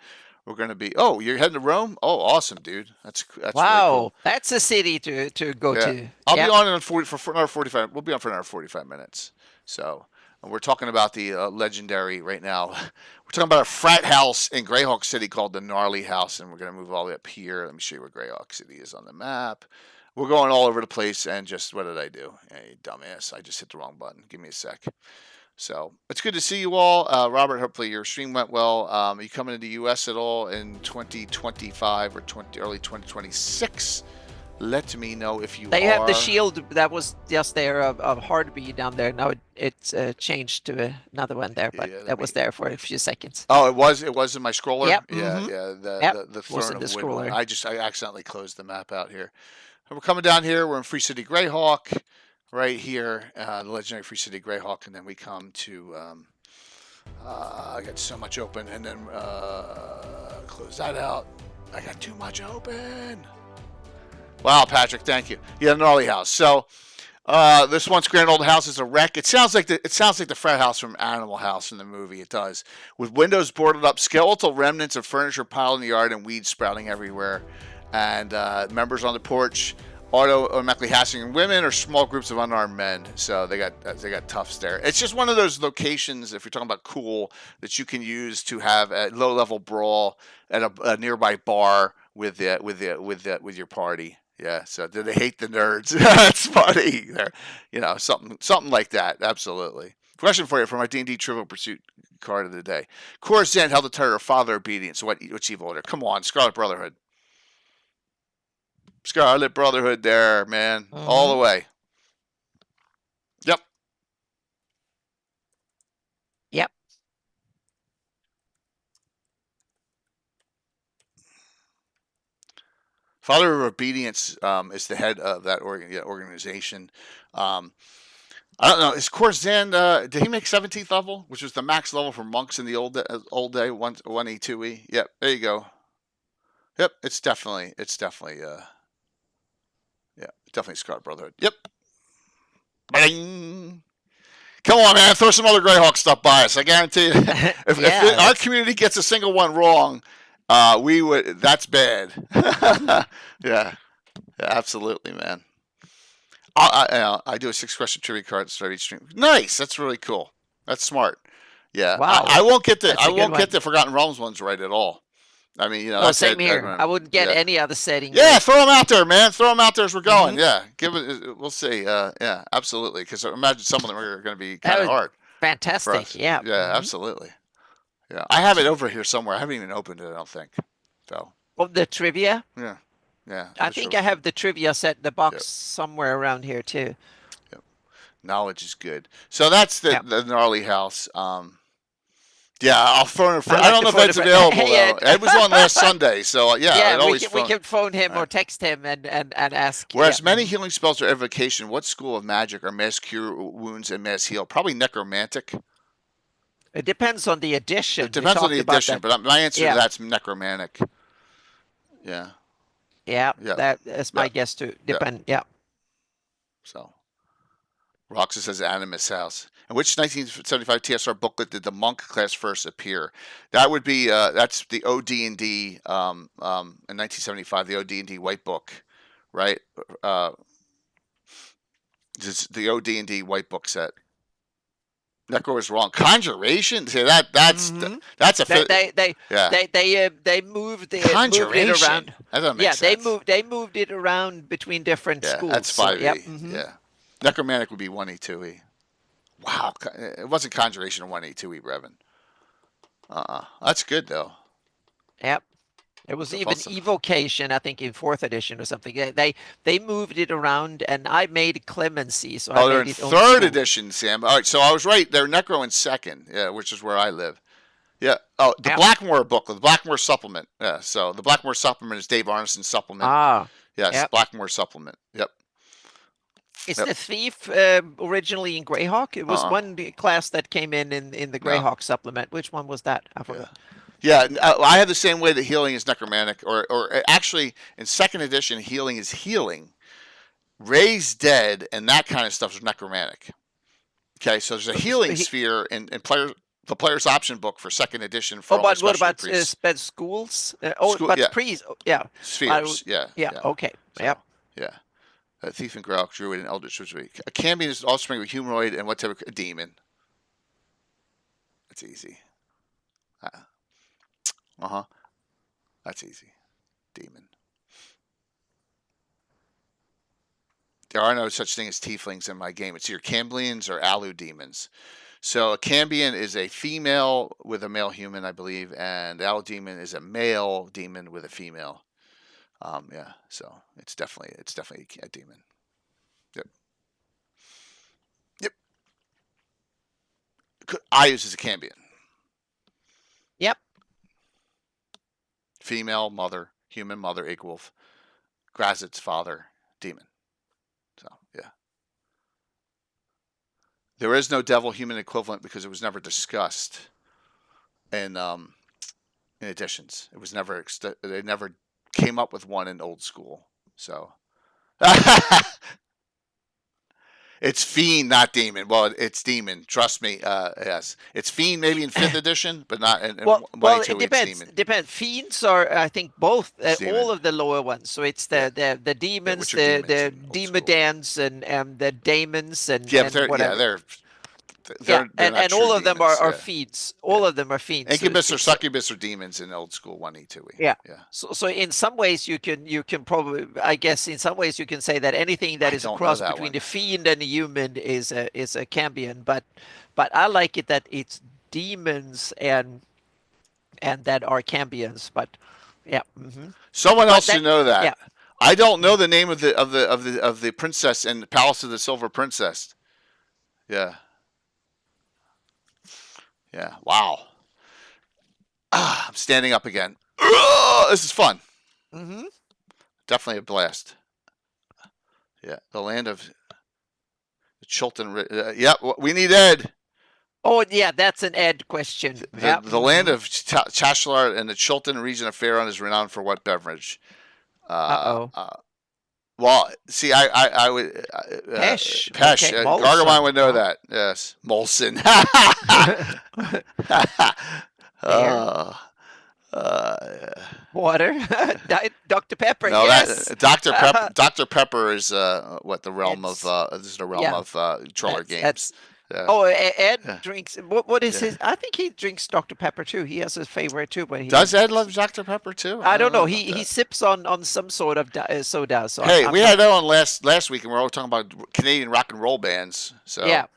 We're going to be. Oh, you're heading to Rome? Oh, awesome, dude. That's wow. Really cool. That's a city to go to. I'll be on for another 45. We'll be on for another 45 minutes. So we're talking about the legendary right now. We're talking about a frat house in Greyhawk City called the Gnarly House, and we're going to move all the way up here. Let me show you where Greyhawk City is on the map. We're going all over the place, and just what did I do? Hey, dumbass! I just hit the wrong button. Give me a sec. So it's good to see you all. Robert, hopefully your stream went well. Are you coming to the U.S. at all in 2025 or early 2026? Let me know if you They are. have the shield that was just there of Hardby down there. Now it's changed to another one there, but that was there for a few seconds. Oh, it was in my scroller. Yep. The Throne of Wood one. I accidentally closed the map out here. We're coming down here. We're in Free City GREYHAWK, right here, the legendary Free City GREYHAWK, and then we come to. I got so much open, and then close that out. I got too much open. Wow, Patrick, thank you. Yeah, gnarly house. So this once grand old house is a wreck. It sounds like the frat house from Animal House in the movie. It does, with windows boarded up, skeletal remnants of furniture piled in the yard, and weeds sprouting everywhere. And members on the porch, automatically harassing women or small groups of unarmed men. So they got toughs there. It's just one of those locations, if you're talking about cool, that you can use to have a low level brawl at a nearby bar with your party. Yeah. So do they hate the nerds? That's funny. Something like that. Absolutely. Question for you from my D&D Trivial Pursuit card of the day. Corzan held the title of Father Obedience. So what's evil order? Come on, Scarlet Brotherhood. Scarlet Brotherhood there, man. All the way. Yep. Father of Obedience is the head of that organization. I don't know. Is Corzan, did he make 17th level, which was the max level for monks in the old day, 1E, 2E? Yep, there you go. Yep, it's definitely Scarlet Brotherhood. Yep. Bing. Come on, man. Throw some other GREYHAWK stuff by us. I guarantee you. If our community gets a single one wrong, that's bad. Yeah, absolutely, man. I do a 6-question trivia card to start each stream. Nice. That's really cool. That's smart. Yeah. Wow. I won't get the Forgotten Realms ones right at all. I mean, same here. I wouldn't get any other setting. Yeah, throw them out there, man. Throw them out there as we're going. Yeah, give it. We'll see. Yeah, absolutely. Because imagine some of them are going to be kind of hard. Fantastic. Yeah. Yeah, absolutely. Yeah, I have it over here somewhere. I haven't even opened it. I don't think. So. Well, the trivia. Yeah. I think I have the trivia set in the box somewhere around here too. Yep. Knowledge is good. So that's the gnarly house. Yeah, I'll phone her. I don't know if Ed's available though. Ed was on last Sunday, so we can phone him or text him and ask. Whereas many healing spells are evocation, what school of magic are mass cure wounds and mass heal? Probably necromantic. It depends on the edition. It depends on the edition, but my answer to that's necromantic. Yeah. Yeah, that's my guess too. Depend. Yeah. So, Roxas says Animus House. In which 1975 TSR booklet did the monk class first appear? That would be that's the OD&D in 1975, the OD&D White Book, right? The OD&D White Book set. Necro is wrong. Conjuration. See that's a they moved it around. That doesn't make sense. they moved it around between different schools. That's 5E. Yeah. Necromantic would be 1E, 2E. Wow, it wasn't Conjuration 1E, 2E, Brevin. That's good though. Yep. It was even Evocation, I think, in 4th edition or something. They moved it around, and I made Clemency. So they're in 3rd edition, Sam. All right, so I was right. They're Necro in 2nd, which is where I live. Yeah. Oh, the Blackmore booklet, the Blackmore supplement. Yeah. So the Blackmore supplement is Dave Arneson's supplement. Yes, Blackmore supplement. Yep. Is the Thief originally in GREYHAWK? It was one class that came in the GREYHAWK supplement. Which one was that? I forgot. Yeah, I have the same way that healing is necromantic, or actually in 2nd edition, healing is healing. Raise dead and that kind of stuff is necromantic. Okay, so there's a healing sphere in the player's option book for 2nd edition. For what about schools? Priests. Yeah. Spheres. Okay. So, yep. Yeah. Thief and Grok, Druid, and Eldritch Wizardry. A Cambion is offspring of a humanoid and whatever a demon. That's easy. That's easy. Demon. There are no such thing as tieflings in my game. It's either Cambions or Alu demons. So a Cambion is a female with a male human, I believe, and Owl Demon is a male demon with a female. Yeah, so it's definitely a demon. Yep. Yep. Ayus is a Cambion. Yep. Female, mother, human mother, Wolf. Grazit's father, demon. So, yeah. There is no devil human equivalent because it was never discussed in editions. It was never they never came up with one in old school. So it's fiend, not demon. Well, it's demon. Trust me. Yes, it's fiend maybe in 5th edition, but not in well, it 1.2. depends. It's demon. Depends. Fiends are, I think, both Demon. all of the lower ones. So it's the demons, which are demons the in old school. demodans, and the daemons, and Yeah, but they're, whatever. they're and not all of true them are demons, fiends. All of them are fiends. Incubus or succubus are demons in old school 1E, 2E. Yeah. Yeah. So in some ways you can probably, I guess in some ways you can say that anything that is a cross between the fiend and the human is a Cambion, but I like it that it's demons and that are Cambions, but yeah. Someone else should know that. Yeah. I don't know the name of the princess in the Palace of the Silver Princess. Yeah. Yeah. Wow. I'm standing up again. This is fun. Definitely a blast. Yeah. The land of Chilton. Yeah. We need Ed. Oh, yeah. That's an Ed question. The land of Chashlar and the Chilton region of Faerun is renowned for what beverage? Well, see, I would Pesh. Pesh. Okay, Gargamon would know that. Yes, Molson. Water. Dr. Pepper. No, yes. Dr. Pepper is what the realm of this is the realm of Troller Games. Yeah. Oh, Ed drinks. What is his? I think he drinks Dr. Pepper too. He has his favorite too. But does Ed love Dr. Pepper too? I don't know. He sips on some sort of soda. So hey, we had that on last week, and we're all talking about Canadian rock and roll bands. So yeah.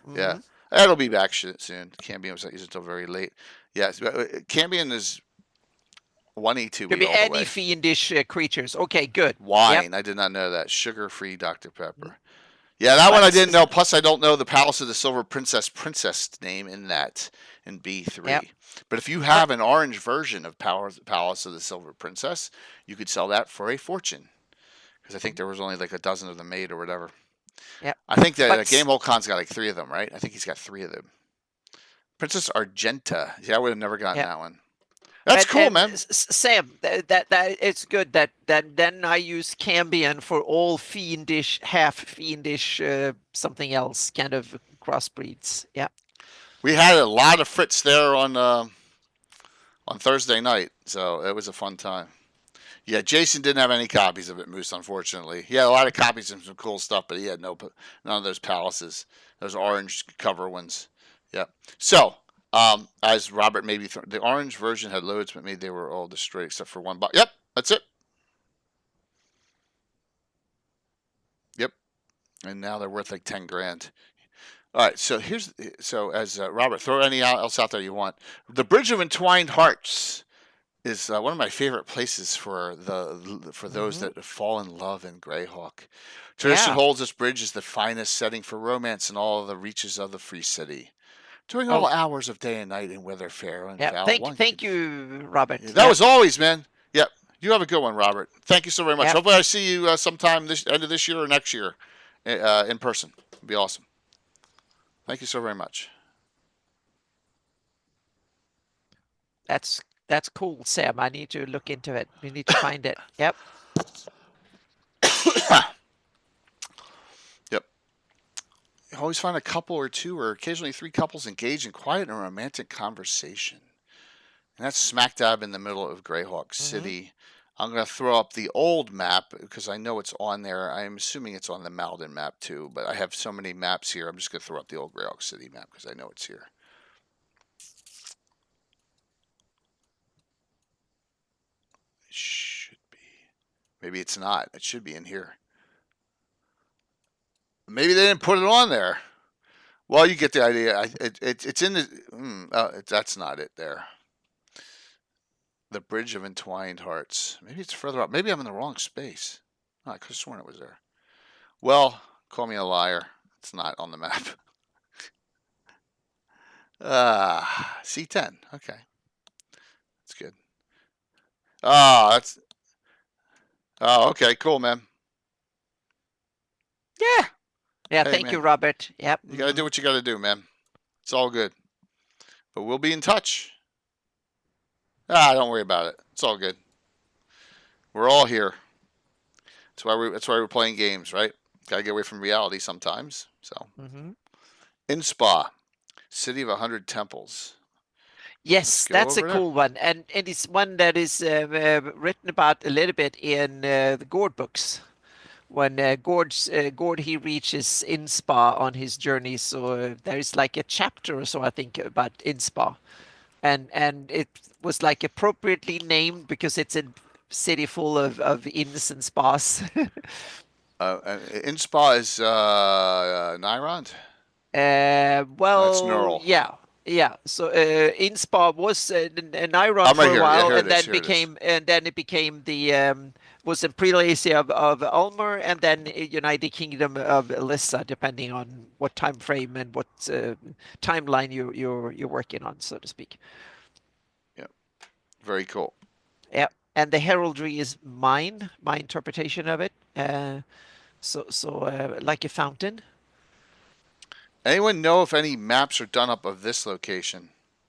That'll be back soon. Cambion was not used until very late. Yes, Cambion is 1E, 2E. Could be any fiendish creatures. Okay, good. Wine. Yep. I did not know that. Sugar-free Dr. Pepper. Yeah, that one I didn't know. Plus, I don't know the Palace of the Silver Princess name in B3. Yep. But if you have an orange version of Palace of the Silver Princess, you could sell that for a fortune. Because I think there was only like a dozen of them made or whatever. Yeah. I think that Game Holcon's got like 3 of them, right? I think he's got 3 of them. Princess Argenta. Yeah, I would have never gotten that one. That's cool, man. Sam, that it's good that then I use Cambion for all fiendish, half fiendish, something else kind of crossbreeds. Yeah. We had a lot of Fritz there on Thursday night, so it was a fun time. Yeah, Jason didn't have any copies of it, Moose, unfortunately. He had a lot of copies of some cool stuff, but he had none of those palaces, those orange cover ones. Yeah. So, as Robert maybe the orange version had loads, but maybe they were all destroyed except for one box. Yep, that's it. Yep. And now they're worth like 10 grand. All right, so as Robert, throw any else out there you want. The Bridge of Entwined Hearts is one of my favorite places for those that fall in love in Greyhawk. Tradition holds this bridge is the finest setting for romance in all of the reaches of the Free City. During all hours of day and night in weather fair and foul. Thank you, Robert. That was always, man. Yep. You have a good one, Robert. Thank you so very much. Hopefully I see you sometime end of this year or next year in person. It'd be awesome. Thank you so very much. That's cool, Sam. I need to look into it. We need to find it. Yep. Yep. You always find a couple or 2 or occasionally 3 couples engaged in quiet and romantic conversation. And that's smack dab in the middle of Greyhawk City. I'm going to throw up the old map because I know it's on there. I'm assuming it's on the Malden map too, but I have so many maps here. I'm just going to throw up the old Greyhawk City map because I know it's here. It should be. Maybe it's not. It should be in here. Maybe they didn't put it on there. Well, you get the idea. It's in the. That's not it there. The Bridge of Entwined Hearts. Maybe it's further up. Maybe I'm in the wrong space. Oh, I could have sworn it was there. Well, call me a liar. It's not on the map. C10. Okay. That's good. That's. Oh, okay. Cool, man. Yeah. Yeah. Hey, thank man. you, Robert. Yep. You got to do what you got to do, man. It's all good. But we'll be in touch. Don't worry about it. It's all good. We're all here. That's why we're playing games, right? Got to get away from reality sometimes. So, in Spa, City of 100 Temples. Yes, that's a cool one, and it's one that is written about a little bit in the Gord books. When Gord he reaches Inspa on his journey, so there's like a chapter or so I think about Inspa, and it was like appropriately named because it's a city full of inns and spas. Inspa is Nyrond? Well, that's Neural. Yeah. So Inspa was Nyrond right for a while, yeah, and then it became the was a prelacy of Ulmer, and then United Kingdom of Elissa, depending on what time frame and what timeline you're working on, so to speak. Yeah, very cool. Yeah, and the heraldry is my interpretation of it. So like a fountain. Anyone know if any maps are done up of this location?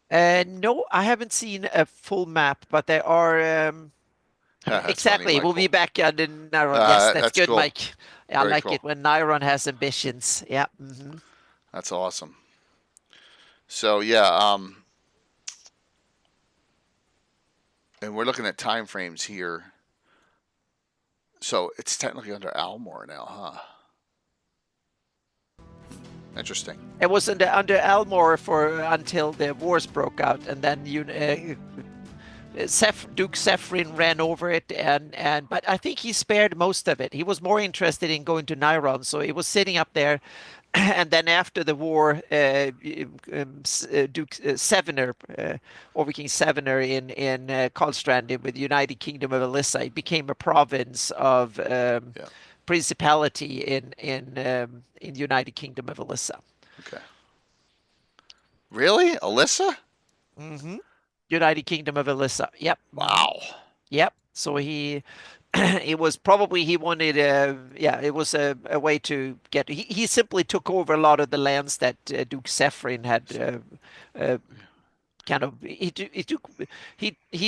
No, I haven't seen a full map, but there are. Exactly, funny, we'll be back on the Nyron. Yes, that's good, cool. Mike. I Very like cool. it when Nyron has ambitions. Yeah. That's awesome. So yeah, and we're looking at time frames here. So it's technically under Almor now, huh? Interesting. It was under Almor until the wars broke out, and then Duke Sephrin ran over it, but I think he spared most of it. He was more interested in going to Nyron, so it was sitting up there. And then after the war, Duke Sevener, Overking Sevener in Karlstrand with the United Kingdom of Elissa, it became a province of principality in United Kingdom of Elissa. Okay. Really, Elissa? United Kingdom of Elissa. Yep. Wow. Yep. So it was probably he wanted it was a way to get he simply took over a lot of the lands that Duke Sephrin had kind of he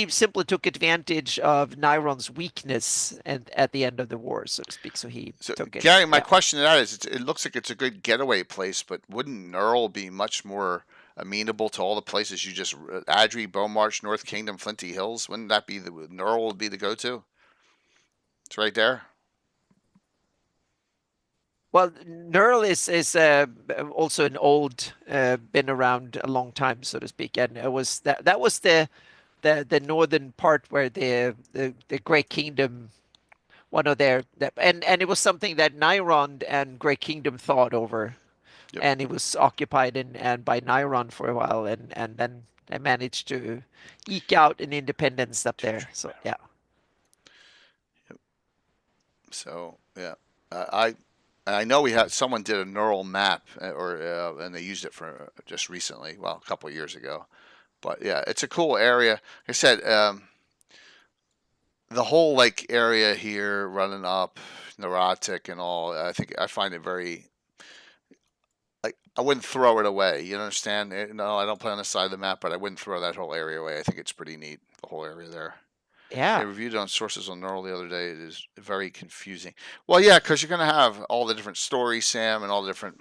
simply took advantage of Nyron's weakness and at the end of the war, so to speak. So he took it. Gary, my question to that is, it looks like it's a good getaway place, but wouldn't Knurl be much more amenable to all the places you just Adri, Beaumarch, North Kingdom, Flinty Hills? Wouldn't that be Knurl would be the go-to? It's right there. Well, Knurl is also an old, been around a long time, so to speak, and it was that was the northern part where the Grey Kingdom, one of their and it was something that Nyron and Grey Kingdom thought over, and it was occupied and by Nyron for a while, and then they managed to eke out an independence up there. So yeah. So yeah, I know someone did a neural map, and they used it for just recently, well, a couple of years ago. But yeah, it's a cool area. Like I said, the whole like area here running up Neurotic and all, I find it very, like, I wouldn't throw it away. You understand? No, I don't play on the side of the map, but I wouldn't throw that whole area away. I think it's pretty neat, the whole area there. Yeah. I reviewed it on sources on Neural the other day. It is very confusing. Well, yeah, because you're going to have all the different stories, Sam, and all the different,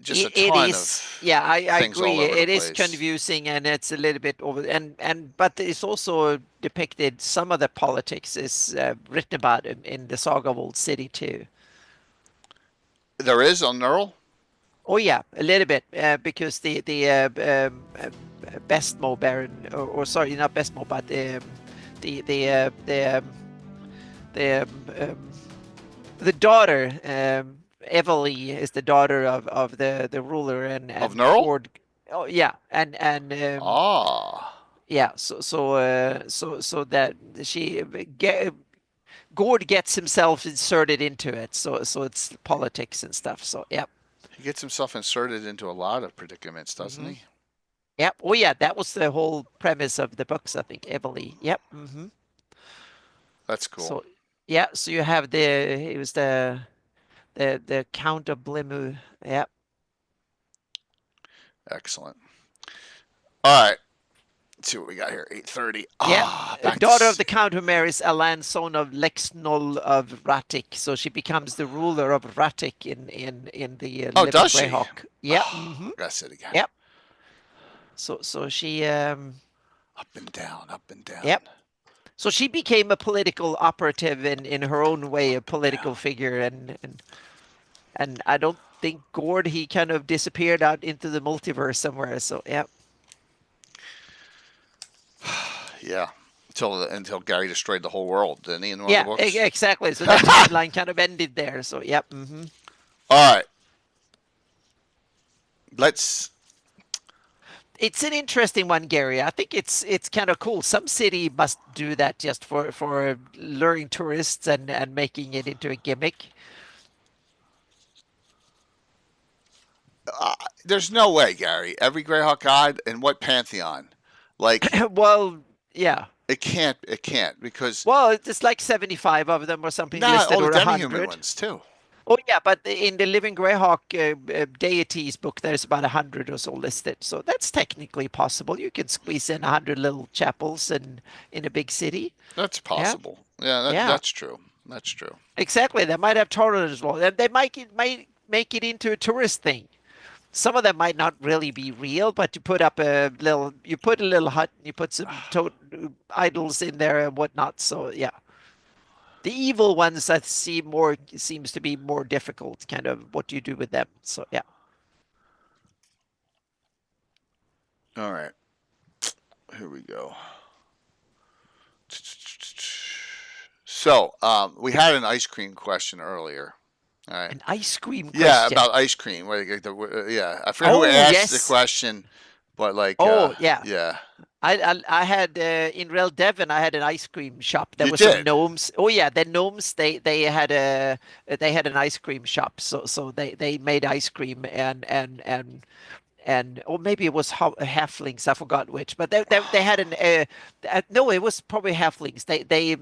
just a ton of yeah, I agree. It is place. confusing, and it's a little bit over, but it's also depicted. Some of the politics is written about in the Saga of Old City too. There is on Neural? Oh yeah, a little bit, because the Bestmo Baron, or sorry, not Bestmo, but the daughter Evely is the daughter of the ruler, and Neural? Gord. Oh yeah, and yeah. So that she Gord gets himself inserted into it. So it's politics and stuff. So yeah. He gets himself inserted into a lot of predicaments, doesn't he? Yep. Oh yeah, that was the whole premise of the books, I think. Evely. Yep. That's cool. So yeah, so you have it was the Count of Blimu. Yep. Excellent. All right. Let's see what we got here. 8:30. Yeah, daughter of the Count who marries Alan, son of Lexnol of Ratic. So she becomes the ruler of Ratic in the does she? GREYHAWK. Yep. That's it again. Yep. So she up and down, up and down. Yep. So she became a political operative in her own way, a political figure, and I don't think Gord, he kind of disappeared out into the multiverse somewhere. So yeah. Yeah. Until Gary destroyed the whole world, didn't he? In one of the books? Exactly. So that timeline kind of ended there. So yep. All right. It's an interesting one, Gary. I think it's kind of cool. Some city must do that just for luring tourists and making it into a gimmick. There's no way, Gary. Every GREYHAWK god in what pantheon? Like, well, yeah. It can't because. Well, it's like 75 of them or something. Nah, all the demi-human 100 ones too. Oh yeah, but in the Living GREYHAWK deities book, there's about 100 or so listed. So that's technically possible. You can squeeze in 100 little chapels in a big city. That's possible. Yeah, that's true. That's true. Exactly. They might have tournaments as well. They might make it into a tourist thing. Some of them might not really be real, but you put a little hut, you put some idols in there and whatnot. So yeah. The evil ones that seems to be more difficult, kind of what you do with them. So yeah. All right. Here we go. So we had an ice cream question earlier. All right. An ice cream question? Yeah, about ice cream. Yeah, I forget who asked the question, but like. Yeah. I had in Real Devon. I had an ice cream shop. There was some gnomes. Oh yeah, the gnomes. They had an ice cream shop. So they made ice cream and or maybe it was halflings. I forgot which. But they had no, it was probably halflings. They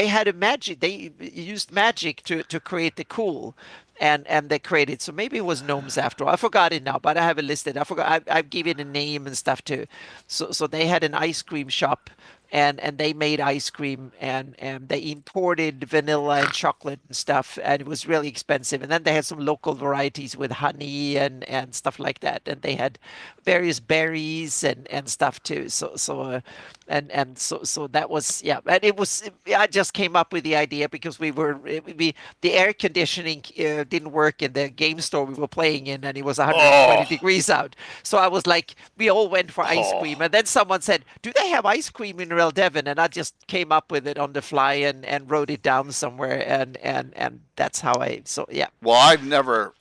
had a magic. They used magic to create the cool. And they created, so maybe it was gnomes after all. I forgot it now, but I have it listed. I forgot. I've given a name and stuff too. So they had an ice cream shop, and they made ice cream, and they imported vanilla and chocolate and stuff, and it was really expensive. And then they had some local varieties with honey and stuff like that, and they had various berries and stuff too. So that was and it was. I just came up with the idea because the air conditioning didn't work in the game store we were playing in, and it was 120 degrees out. So I was like, we all went for ice cream, and then someone said, "Do they have ice cream in Real Devon?" And I just came up with it on the fly and wrote it down somewhere, and that's how yeah. Well, I've never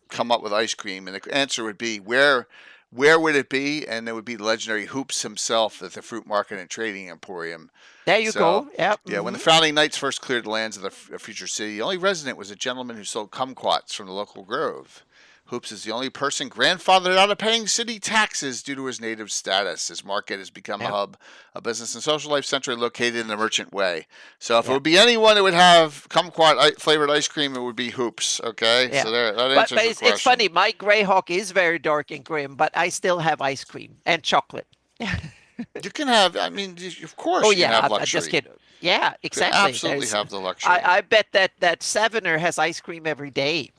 come up with ice cream, and the answer would be where would it be? And it would be legendary Hoops himself at the Fruit Market and Trading Emporium. There you go. Yep. Yeah, when the founding knights first cleared the lands of the future city, the only resident was a gentleman who sold kumquats from the local grove. Hoops is the only person grandfathered out of paying city taxes due to his native status. His market has become a hub, a business and social life center located in the Merchant Way. So if it would be anyone that would have kumquat flavored ice cream, it would be Hoops. Okay, so that answers the question. It's funny. My GREYHAWK is very dark and grim, but I still have ice cream and chocolate. You can have. I mean, of course. Oh you yeah, can have luxury. I just kidding. Yeah, exactly. You absolutely have the luxury. I bet that Savener has ice cream every day.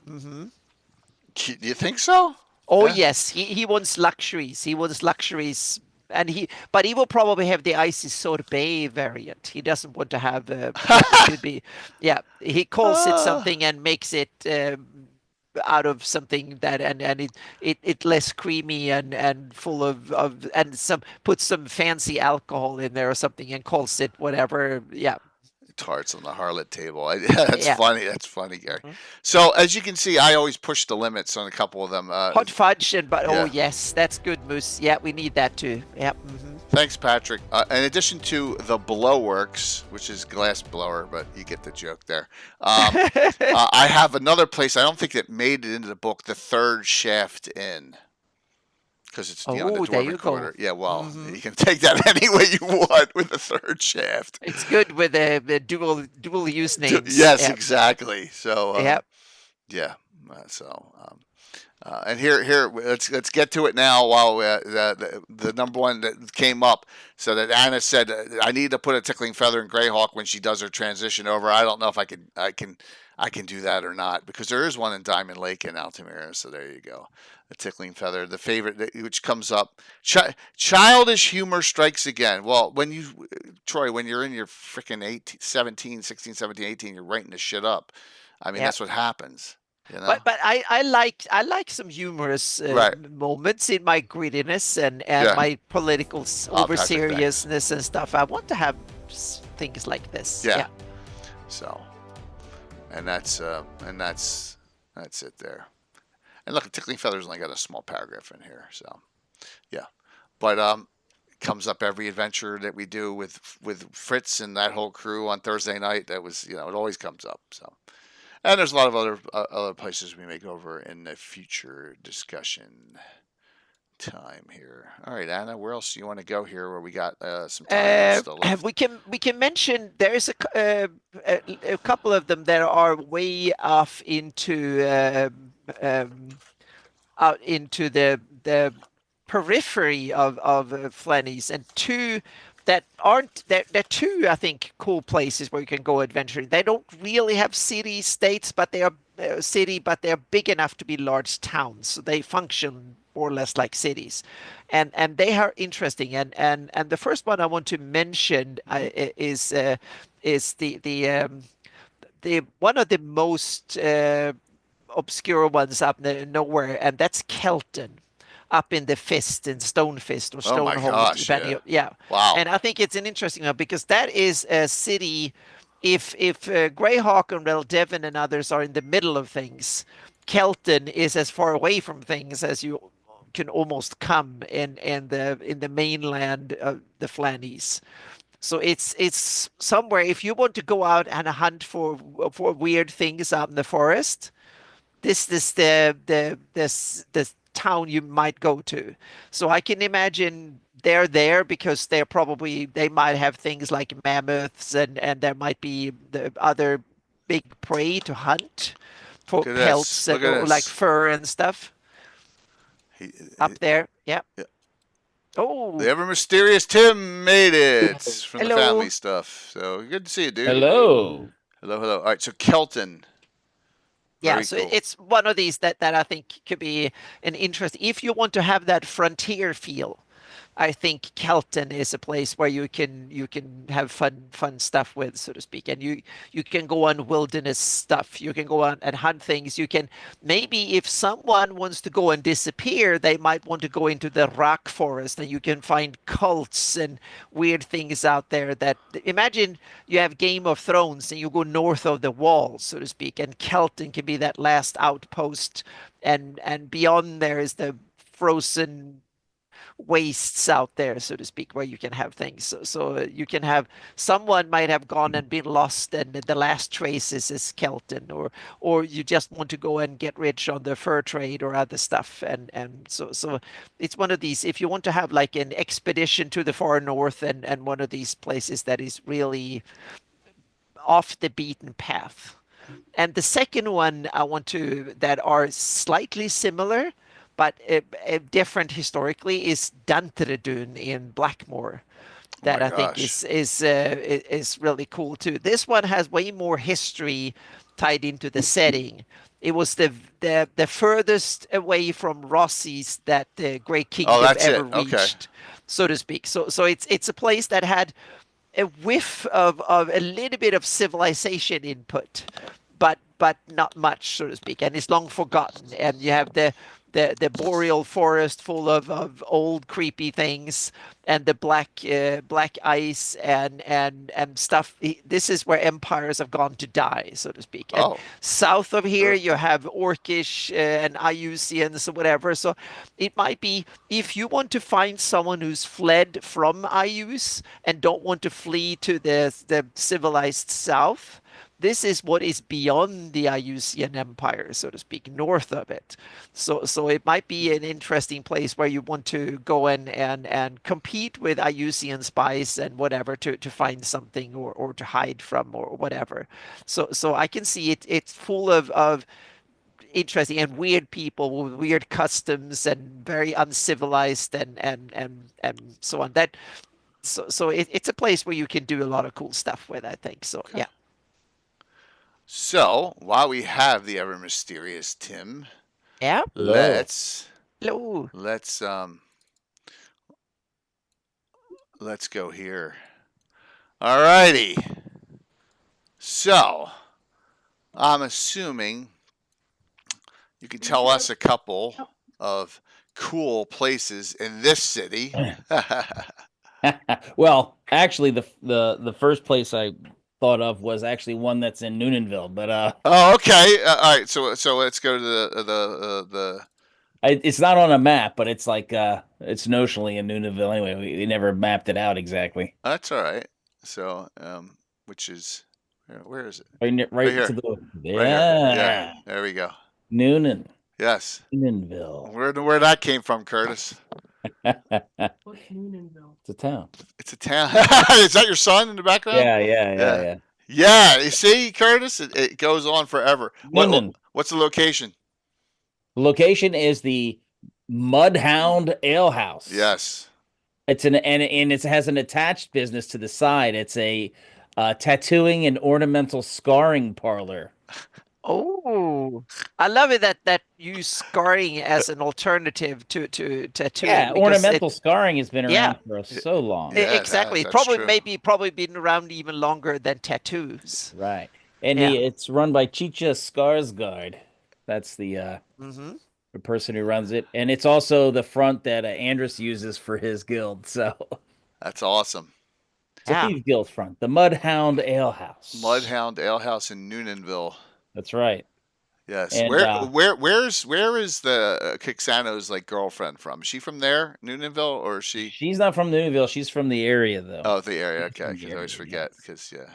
Do you think so? Oh yes, he wants luxuries. He wants luxuries, but he will probably have the icy sorbet variant. He doesn't want to have. He calls it something and makes it out of something that and it less creamy and full of and puts some fancy alcohol in there or something and calls it whatever. Yeah. tarts on the harlot table. That's Yeah. funny. That's funny, Gary. So as you can see, I always push the limits on a couple of them. Hot fudge oh yeah. yes, that's good, Moose. Yeah, we need that too. Yeah. Thanks, Patrick. In addition to the Blowworks, which is glass blower, but you get the joke there. I have another place. I don't think it made it into the book. The Third Shaft Inn. Because it's the Dwarven Quarter. Yeah, well, you can take that any way you want with the Third Shaft. It's good with the dual use names. Yes, exactly. So yeah. And here, let's get to it now. While the number one that came up, so that Anna said, I need to put a tickling feather in GREYHAWK when she does her transition over. I don't know if I can do that or not, because there is one in Diamond Lake in Altamira. So there you go. The tickling feather, the favorite, which comes up. Childish humor strikes again. Well, Troy, when you're in your freaking 16, 17, 18, you're writing this shit up. I mean, that's what happens. You know? But I like some humorous moments in my grittiness and my political over seriousness and stuff. I want to have things like this. Yeah. So, and that's it there. And look, Tickling Feather's only got a small paragraph in here, so yeah. But it comes up every adventure that we do with Fritz and that whole crew on Thursday night. That was, it always comes up. So, and there's a lot of other places we may go over in the future discussion time here. All right, Anna, where else do you want to go here? Where we got some time still left? We can mention there's a couple of them that are way off into. Out into the periphery of Flennies, and two that aren't they're two, I think, cool places where you can go adventuring. They don't really have city states, but they are but they're big enough to be large towns, so they function more or less like cities, and they are interesting. And the first one I want to mention is the one of the most obscure ones up nowhere, and that's Kelton, up in the Stonefist or Stonehold. Oh my gosh, yeah. Wow. And I think it's an interesting one because that is a city. If GREYHAWK and Devon and others are in the middle of things, Kelton is as far away from things as you can almost come in the mainland of the Flannies. So it's somewhere, if you want to go out and hunt for weird things out in the forest, this is the town you might go to. So I can imagine they're there because they might have things like mammoths, and there might be the other big prey to hunt for pelts and like fur and stuff. Up there, yeah. Oh, the ever mysterious Tim made it from the family stuff. So good to see you, dude. Hello. All right, so Kelton. Yeah, so cool. It's one of these that I think could be an interest. If you want to have that frontier feel, I think Kelton is a place where you can have fun stuff with, so to speak, and you can go on wilderness stuff. You can go on and hunt things. You can maybe, if someone wants to go and disappear, they might want to go into the rock forest, and you can find cults and weird things out there. That imagine you have Game of Thrones and you go north of the wall, so to speak, and Kelton can be that last outpost, and beyond there is the frozen wastes out there, so to speak, where you can have things. So you can have someone might have gone and been lost, and the last traces is Kelton, or you just want to go and get rich on the fur trade or other stuff, and so it's one of these. If you want to have like an expedition to the far north, and one of these places that is really off the beaten path. And the second one I want to that are slightly similar but different historically is Dantredun in Blackmore, that I think is really cool too. This one has way more history tied into the setting. It was the furthest away from Rossi's that the Grey Kingdom ever reached, so to speak. So it's a place that had a whiff of a little bit of civilization input, but not much, so to speak, and it's long forgotten. And you have the the boreal forest full of old creepy things, and the black ice and stuff. This is where empires have gone to die, so to speak. And Oh, south of here, you have Orcish and Iusians or whatever. So it might be, if you want to find someone who's fled from Ius and don't want to flee to the civilized south, this is what is beyond the Iusian Empire, so to speak, north of it. So it might be an interesting place where you want to go and compete with Iusian spies and whatever to find something or to hide from or whatever. So I can see it's full of interesting and weird people with weird customs and very uncivilized and so on. It's a place where you can do a lot of cool stuff with, I think. So okay. yeah. So while we have the ever mysterious Tim, Yeah. let's Hello. let's go here. All righty. So I'm assuming you can tell us a couple of cool places in this city. Well, actually, the first place I thought of was actually one that's in Noonanville, but Oh, okay. All right. So let's go to the. it's not on a map, but it's like it's notionally in Noonanville anyway. We never mapped it out exactly. That's all right. So which is where is it? Right here. to the Right here. yeah. Yeah. There we go. Noonan. Yes. Noonanville. Where that came from, Curtis? What's Noonanville? It's a town. It's a town. Is that your son in the background? Yeah. Yeah, you see, Curtis, it goes on forever. Noonan. What's the location? The location is the Mudhound Ale House. Yes. It's and it has an attached business to the side. It's a tattooing and ornamental scarring parlor. Oh, I love it that you scarring as an alternative to tattooing. Yeah, because ornamental scarring has been Yeah. around for so long. Yeah, it exactly. has, It's that's probably true. probably been around even longer than tattoos. Right. And Yeah. it's run by Chicha Skarsgård. That's the Hmm. person who runs it. And it's also the front that Andrus uses for his guild. So That's awesome. it's a Yeah. thieves guild front. The Mudhound Ale House. Mudhound Ale House in Noonanville. That's right. Yes. And, where is the Kixano's like girlfriend from? Is she from there, Noonanville, or is she? She's not from Noonanville. She's from the area, though. Oh, the area. Okay, From the because I always area, forget. yes. Because yeah,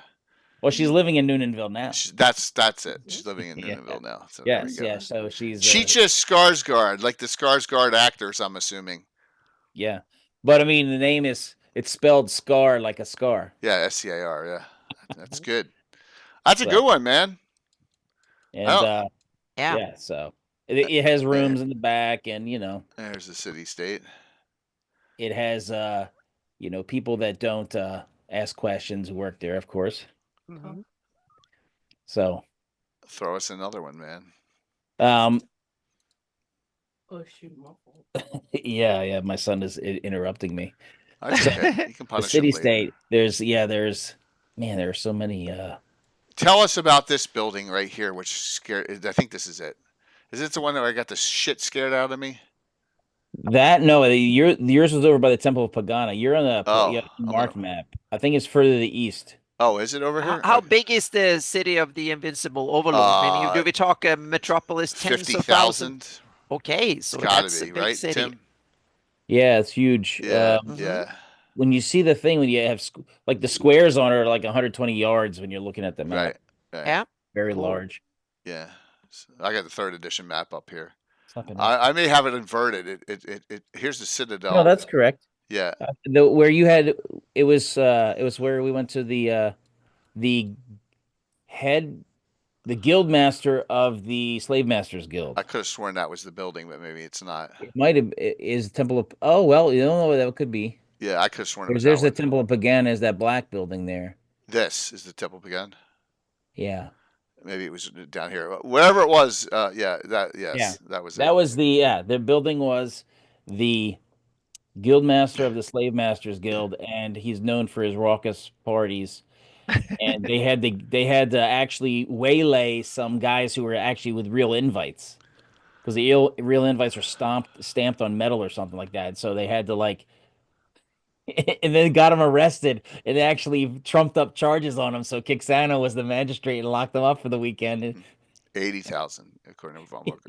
Well, she's living in Noonanville now. that's it. She's living in Yeah. Noonanville now. So there we Yes, go. yeah. So she's Chicha Skarsgård, like the Skarsgård actors, I'm assuming. yeah. But I mean, the name it's spelled scar like a scar. Yeah, SCAR. Yeah, that's good. That's a So- good one, man. And Oh. Yeah. yeah, so it has rooms in the back, and There's the city state. it has people that don't ask questions who work there, of course. Mhm. So Throw us another one, man. Oh shoot, my fault. yeah, my son is interrupting me. That's okay. You can The punish city him later. state, there are so many Tell us about this building right here, which scared. I think this is it. Is it the one that I got the shit scared out of me? yours was over by the Temple of Pagana. You're on the Oh, marked map. I think it's further to the east. Oh, is it over here? How big is the city of the Invincible Overlord? Meaning, do we talk a metropolis, tens of thousands? 50,000. Okay, so It's gotta that's a be big right, city. Tim. Yeah, it's huge. Yeah, Mhm. yeah. When you see the thing, when you have like the squares on it are like 120 yards when you're looking at the map. Right, right. Yeah. Very Cool. large. Yeah. So I got the third edition map up here. It's not gonna- I may have it inverted. It here's the Citadel. No, that's correct. Yeah. Where you had it was where we went to the guild master of the Slave Masters Guild. I could have sworn that was the building, but maybe it's not. It might have is Temple of Oh well, you don't know what that could be. Yeah, I could have sworn it was There's that the one. Temple of Pagana, is that black building there. This is the Temple Pagan. Yeah. Maybe it was down here. Wherever it was, that was it. That was the building was the guild master of the Slave Masters Guild, and he's known for his raucous parties. And they had to actually waylay some guys who were actually with real invites. because the real invites were stamped on metal or something like that. So they had to like, and then got him arrested and actually trumped up charges on him. So Kixano was the magistrate and locked him up for the weekend. 80,000 according to Von Booker.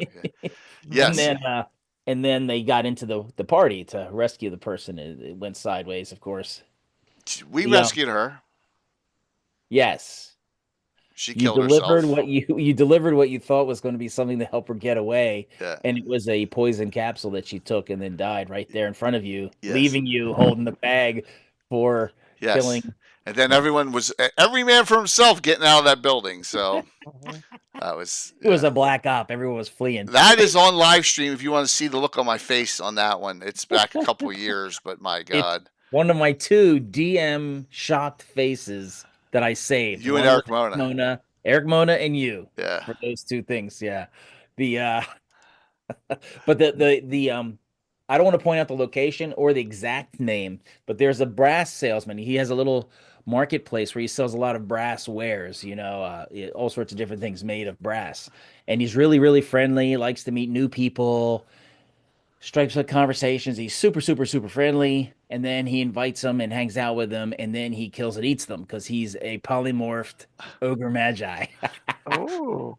Yeah. And Yes. then they got into the party to rescue the person. It went sideways, of course. We rescued her. Yes. She You killed delivered herself. you delivered what you thought was going to be something to help her get away, Yeah. and it was a poison capsule that she took and then died right there in front of you, Yes. leaving you holding the bag for Yes. killing. And then every man for himself getting out of that building. So that was. It was a black op. Everyone was fleeing. That is on live stream. If you want to see the look on my face on that one, it's back a couple years, but my God. It's one of my 2 DM shocked faces that I saved. You and Eric Mona. Eric Mona and you. Yeah. For those 2 things. Yeah. But the I don't want to point out the location or the exact name, but there's a brass salesman. He has a little marketplace where he sells a lot of brass wares, all sorts of different things made of brass. And he's really, really friendly, likes to meet new people, strikes up conversations. He's super, super, super friendly. And then he invites them and hangs out with them. And then he kills and eats them because he's a polymorphed ogre magi. Oh.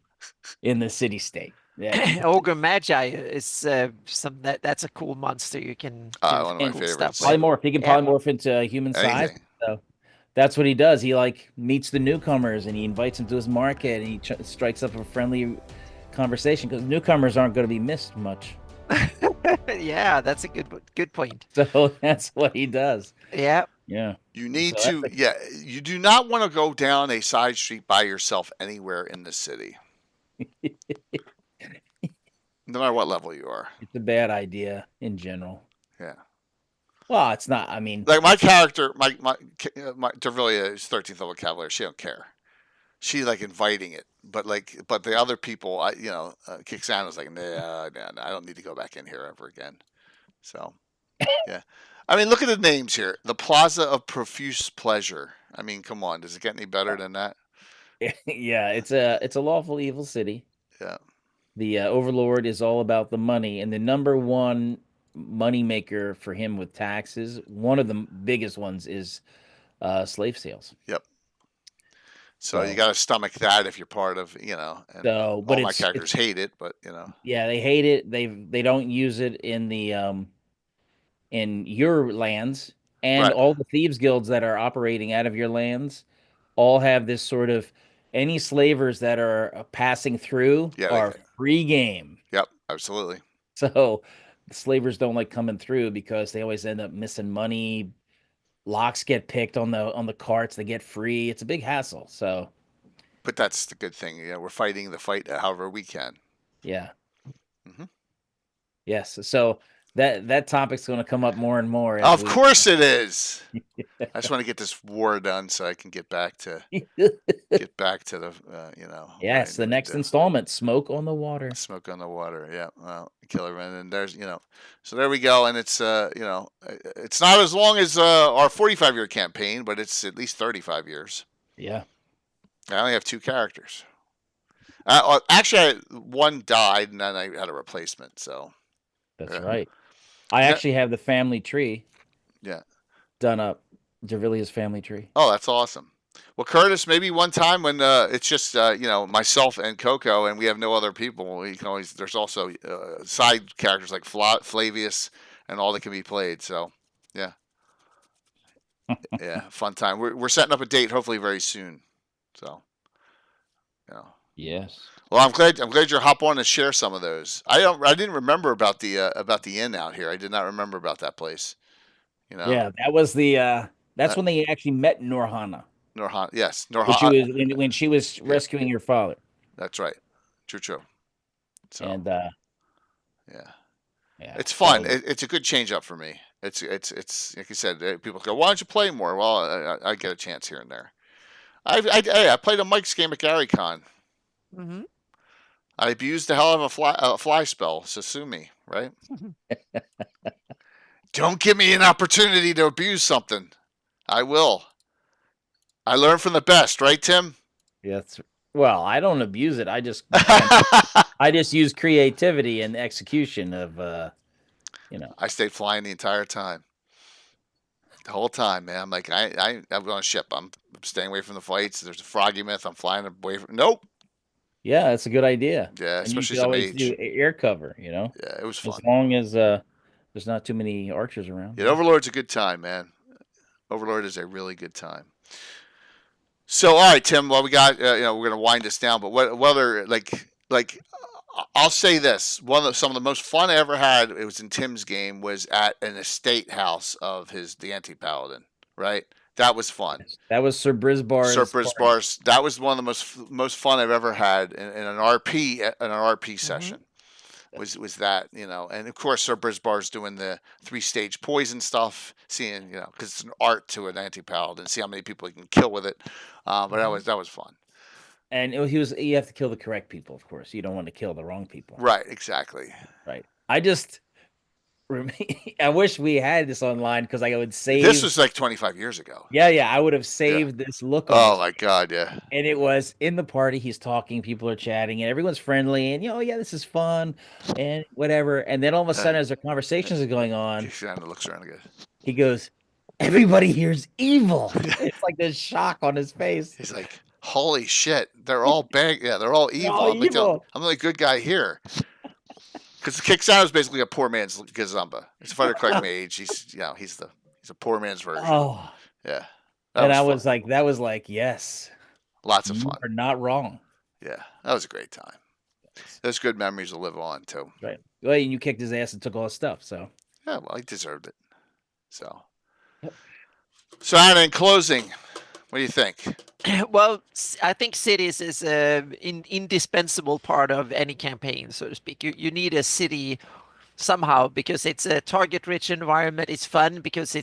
In the city state. Yeah. Ogre Magi is that's a cool monster. You can do one of my cool favorites. stuff with. Polymorph. He can polymorph into human size. Anything. So that's what he does. He like meets the newcomers and he invites them to his market and he strikes up a friendly conversation because newcomers aren't going to be missed much. Yeah, that's a good point. So that's what he does. Yeah. Yeah. You need you do not want to go down a side street by yourself anywhere in the city. No matter what level you are. It's a bad idea in general. Yeah. Well, it's not. I mean, like my character, my Dervilia is 13th level Cavalier. She don't care. She like inviting it, but the other people, Kixano's like, nah, I don't need to go back in here ever again. So, yeah. I mean, look at the names here. The Plaza of Profuse Pleasure. I mean, come on. Does it get any better than that? Yeah, it's a lawful evil city. Yeah. The overlord is all about the money, and the number one money maker for him with taxes, one of the biggest ones is slave sales. Yep. So you got to stomach that if you're part of, and all my characters hate it, but Yeah, they hate it. They don't use it in the in your lands, and all the thieves guilds that are operating out of your lands all have this sort of any slavers that are passing through are free game. Yep, absolutely. So the slavers don't like coming through because they always end up missing money. Locks get picked on the carts. They get free. It's a big hassle. So, but that's the good thing. We're fighting the fight however we can. Yeah. Mm-hmm. Yes. So that topic's going to come up more and more. Of course it is. I just want to get this war done so I can get back to the Yes, the next installment, Smoke on the Water. Smoke on the Water. Yeah. Well, Killer, and there's so there we go, and it's it's not as long as our 45-year campaign, but it's at least 35 years. Yeah. I only have 2 characters. Actually, one died, and then I had a replacement. So. That's right. I actually have the family tree. Yeah. Done up. Dervilia's family tree. Oh, that's awesome. Well, Curtis, maybe one time when it's just myself and Coco, and we have no other people, you can always. There's also side characters like Flavius and all that can be played. So, yeah, yeah, fun time. We're setting up a date hopefully very soon. So, Yes. Well, I'm glad you're hop on and share some of those. I didn't remember about the inn out here. I did not remember about that place. Yeah, that was that's when they actually met Norhana. Norhana, yes, Norhana. When she was rescuing your father. That's right. True. So, and yeah, it's fun. It's a good change up for me. It's like you said. People go, "Why don't you play more?" Well, I get a chance here and there. I played a Mike's game at GaryCon. Mm-hmm. I abused the hell out of a fly spell, so sue me, right? Don't give me an opportunity to abuse something. I will. I learn from the best, right, Tim? Yeah, Well, I don't abuse it. I just use creativity and execution of I stayed flying the entire time. The whole time, man. I'm like, I'm on a ship. I'm staying away from the fights. There's a froggy myth. I'm flying away from. Nope. Yeah, that's a good idea. Yeah, And you especially could as a always do mage. air cover, Yeah, it was as fun. long as there's not too many archers around. Yeah, Overlord's a good time, man. Overlord is a really good time. So, all right, Tim. Well, we got we're gonna wind this down, but what other I'll say this: some of the most fun I ever had. It was in Tim's game. Was at an estate house of the anti paladin. Right, that was fun. That was Sir Brisbar's. Sir Brisbar's. That was one of the most fun I've ever had in an RP session. Was that, and of course Sir Brisbar's doing the 3-stage poison stuff, seeing, because it's an art to an anti-paladin, see how many people you can kill with it. But that was fun. And you have to kill the correct people, of course. You don't want to kill the wrong people. Right, exactly. Right. I wish we had this online because I would save. This was like 25 years ago. Yeah, I would have saved this look. Oh my God, yeah. And it was in the party. He's talking, people are chatting, and everyone's friendly, and yeah, this is fun, and whatever. And then all of a sudden, as their conversations are going on, He kind of looks around again. He goes, "Everybody here's evil." It's like this shock on his face. He's like, "Holy shit, they're all bad. Yeah, they're all evil. All I'm evil. I'm the only good guy here." Because Kickstarter is basically a poor man's Gazumba. It's a fighter crack mage. He's a poor man's version. Oh, yeah. That was like, yes, lots of fun. You are not wrong. Yeah, that was a great time. Those good memories will live on too. Right. Well, you kicked his ass and took all his stuff, so. Yeah, well, he deserved it. So. Yep. So, Anna, in closing, what do you think? Well, I think cities is an indispensable part of any campaign, so to speak. You need a city somehow because it's a target-rich environment. It's fun because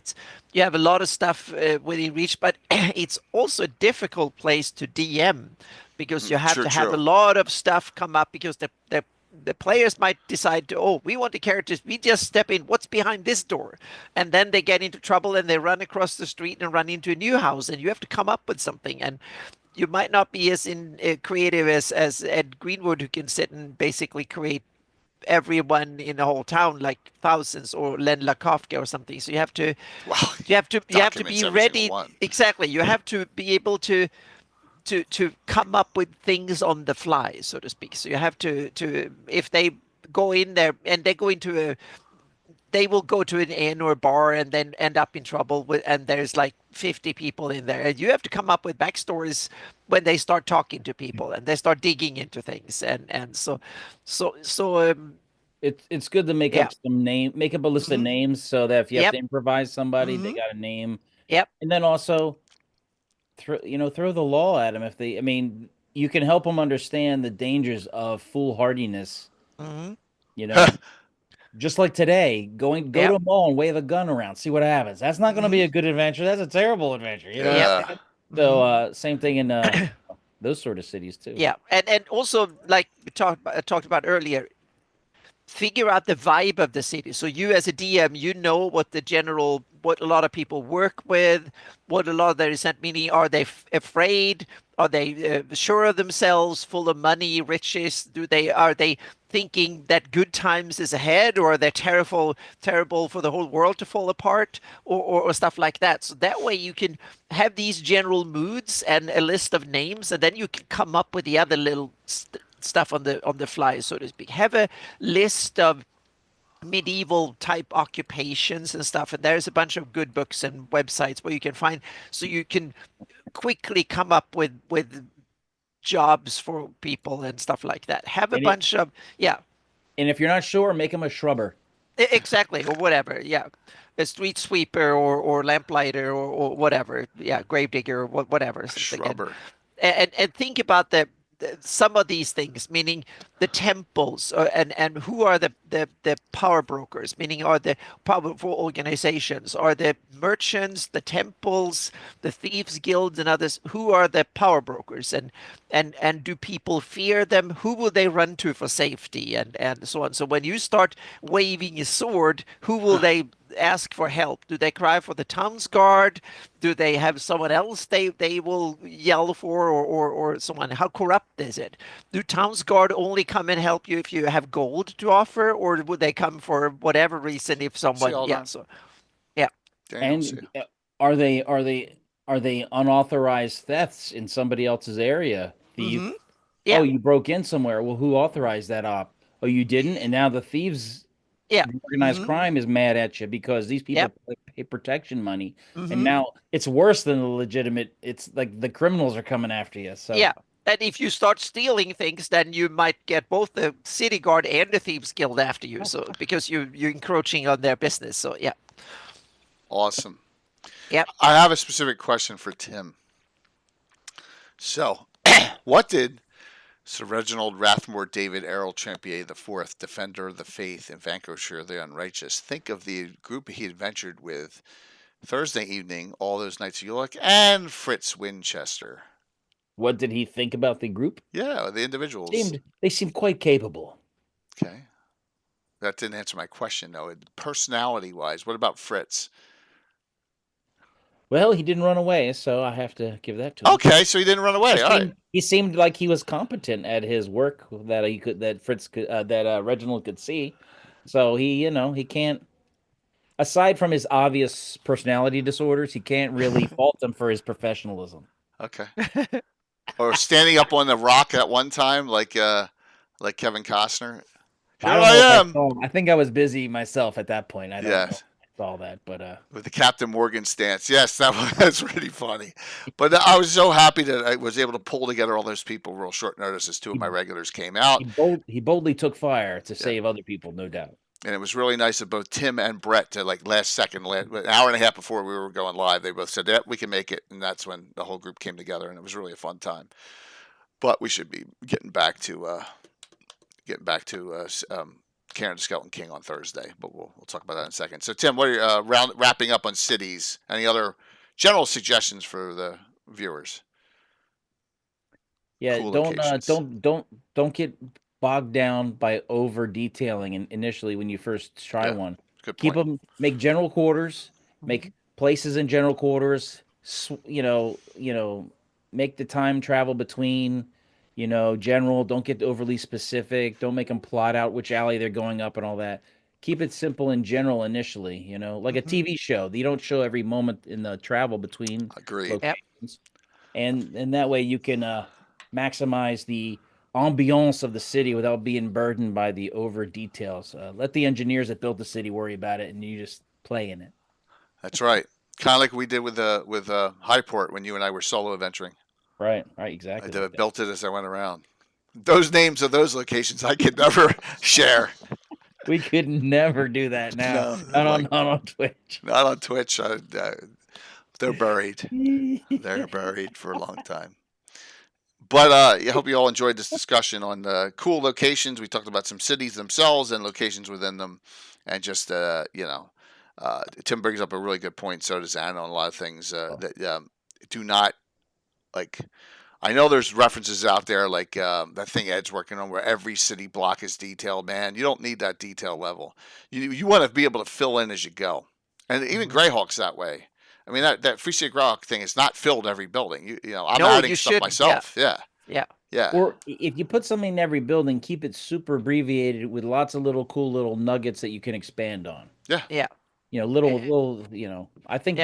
you have a lot of stuff within reach, but it's also a difficult place to DM because you have to have a lot of stuff come up because the players might decide we want the characters, we just step in, what's behind this door? And then they get into trouble and they run across the street and run into a new house and you have to come up with something. And you might not be as creative as Ed Greenwood, who can sit and basically create everyone in the whole town, like thousands, or Len Lakofka or something. So you have to be ready. Exactly. You have to be able to come up with things on the fly, so to speak. So you have to if they go in there and they will go to an inn or a bar and then end up in trouble and there's like 50 people in there, and you have to come up with backstories when they start talking to people and they start digging into things, and so it's good to make up a list of names so that if you have to improvise somebody, they got a name. Yep. And then also throw the law at them you can help them understand the dangers of foolhardiness. Just like today, go to a mall and wave a gun around, see what happens. That's not going to be a good adventure. That's a terrible adventure. So same thing in those sort of cities too. Yeah, and also like we talked about earlier, figure out the vibe of the city. So you as a DM, you know what a lot of people work with, what a lot of their resent, meaning are they afraid? Are they sure of themselves, full of money, riches? Are they thinking that good times is ahead, or are they terrible for the whole world to fall apart, or stuff like that? So that way you can have these general moods and a list of names, and then you can come up with the other little stuff on the fly, so to speak. Have a list of medieval type occupations and stuff, and there's a bunch of good books and websites where you can find, so you can quickly come up with jobs for people and stuff like that. Have a bunch of and if you're not sure, make them a shrubber. Exactly, or whatever. A street sweeper or lamplighter or whatever. Gravedigger or whatever. Shrubber. And think about some of these things, meaning the temples, and who are the power brokers, meaning are the powerful organizations, are the merchants, the temples, the thieves guilds and others, who are the power brokers, and do people fear them? Who will they run to for safety, and so on? So when you start waving a sword, who will they ask for help? Do they cry for the town's guard? Do they have someone else they will yell for, or someone? How corrupt is it? Do town's guard only come and help you if you have gold to offer, or would they come for whatever reason if See, someone? hold Yeah. on. So yeah. Daniel, see. And are they unauthorized thefts in somebody else's area? Thief. Mm-hmm. Yeah. Oh, you broke in somewhere. Well, who authorized that op? Oh, you didn't, and now the thieves, Yeah. the organized Mm-hmm. crime is mad at you because these people Yep. pay protection money, Mm-hmm. and now it's worse than the legitimate. It's like the criminals are coming after you. So Yeah. And if you start stealing things, then you might get both the city guard and the thieves guild after you. So because you're encroaching on their business. So yeah. Awesome. Yep. I have a specific question for Tim. So, what did Sir Reginald Rathmore David Errol Trampier IV, Defender of the Faith and Vanquisher of the Unrighteous, think of the group he adventured with Thursday evening, all those nights of Ulick, and Fritz Winchester? what did he think about the group? Yeah, the individuals. They seemed quite capable. Okay. That didn't answer my question, though. Personality-wise, what about Fritz? Well, he didn't run away, so I have to give that to him. Okay, so he didn't run away. All right. He seemed like he was competent at his work that Reginald could see. So he can't. Aside from his obvious personality disorders, he can't really fault him for his professionalism. Okay. Or standing up on the rock at one time, like Kevin Costner. Here I am. I think I was busy myself at that point. I don't know if I saw that, but with the Captain Morgan stance. Yes, that was really funny. But I was so happy that I was able to pull together all those people real short notice as two of my regulars came out. He boldly took fire to save other people, no doubt. And it was really nice of both Tim and Brett to last second, an hour and a half before we were going live, they both said, "Yeah, we can make it." And that's when the whole group came together, and it was really a fun time. But we should be getting back to Karen the Skeleton King on Thursday, but we'll talk about that in a second. So, Tim, what are you wrapping up on cities? Any other general suggestions for the viewers? Yeah, don't get bogged down by over detailing initially when you first try one. Good point. Keep them. Make general quarters. Make places in general quarters. Make the time travel between. General, don't get overly specific. Don't make them plot out which alley they're going up and all that. Keep it simple in general initially, like a TV show. You don't show every moment in the travel between locations. Yep. And that way you can maximize the ambiance of the city without being burdened by the over details. Let the engineers that built the city worry about it, and you just play in it. That's right. Kind of like we did with Highport when you and I were solo adventuring. Right, exactly. I built it as I went around. Those names of those locations I could never share. We could never do that now. No, not on Twitch. Not on Twitch. They're buried. They're buried for a long time. But I hope you all enjoyed this discussion on the cool locations. We talked about some cities themselves and locations within them. And just, Tim brings up a really good point. So does Anna on a lot of things that do not, I know there's references out there like that thing Ed's working on where every city block is detailed. Man, you don't need that detail level. You want to be able to fill in as you go. And even GREYHAWK's that way. I mean, that Free State GREYHAWK thing is not filled every building. I'm adding stuff myself. Yeah. Or if you put something in every building, keep it super abbreviated with lots of little cool little nuggets that you can expand on. Yeah. I think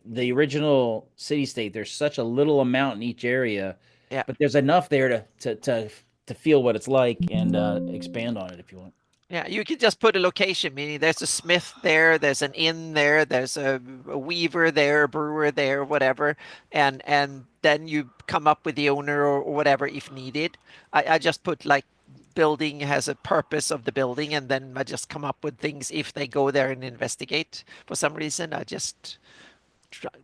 the original city-state, there's such a little amount in each area, but there's enough there to feel what it's like and expand on it if you want. Yeah, you can just put a location, meaning there's a smith there, there's an inn there, there's a weaver there, a brewer there, whatever, and then you come up with the owner or whatever if needed. I just put building has a purpose of the building, and then I just come up with things if they go there and investigate for some reason. I just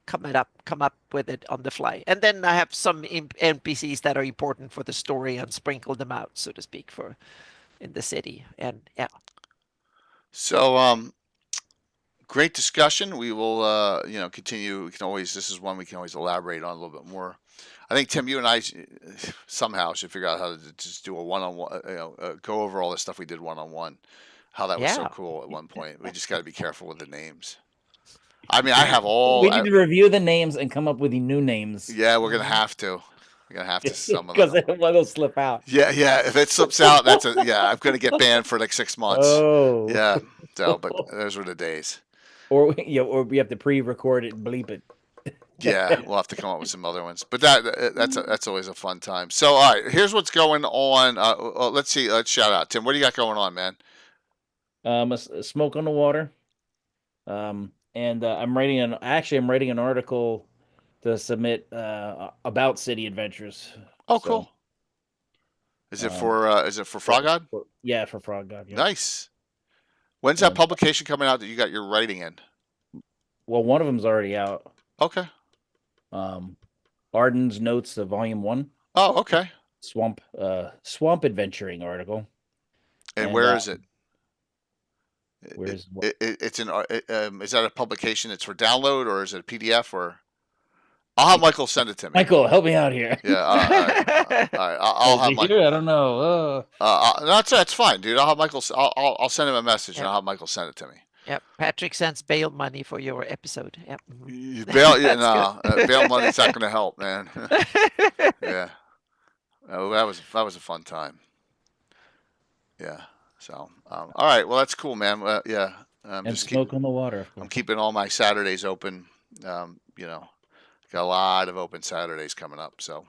come up with it on the fly, and then I have some NPCs that are important for the story and sprinkle them out, so to speak, for in the city. And so great discussion. We will continue. This is one we can always elaborate on a little bit more. I think, Tim, you and I somehow should figure out how to just do a one-on-one, go over all the stuff we did one-on-one. how that was so Yeah. cool at one point. We just got to be careful with the names. I mean, I have all. We need to review the names and come up with the new names. Yeah, we're gonna have to. We're gonna have to some of because them. one will slip out. Yeah. If it slips out, I'm gonna get banned for like 6 months. Oh. Yeah. So, but those were the days. Or we have to pre-record it and bleep it. Yeah, we'll have to come up with some other ones. But that's always a fun time. So, all right, here's what's going on. Let's see. Let's shout out Tim. What do you got going on, man? A smoke on the water. And I'm writing an article to submit about City Adventures. Oh, cool. Is it for Frog God? Yeah, for Frog God. Yeah. Nice. When's that publication coming out that you got your writing in? Well, one of them's already out. Okay. Arden's Notes, Volume 1. Oh, okay. Swamp adventuring article. And where is it? Where's it's in? Is that a publication that's for download, or is it a PDF? Or I'll have Michael send it to me. Michael, help me out here. Yeah, all right. I'll have Michael. I don't know. That's fine, dude. I'll have Michael. I'll send him a message, and I'll have Michael send it to me. Yep, Patrick sends bail money for your episode. Yep. Bail money's not going to help, man. Yeah. Oh, that was a fun time. Yeah. So, all right. Well, that's cool, man. Yeah. And just smoke on the water. I'm keeping all my Saturdays open. Got a lot of open Saturdays coming up. So,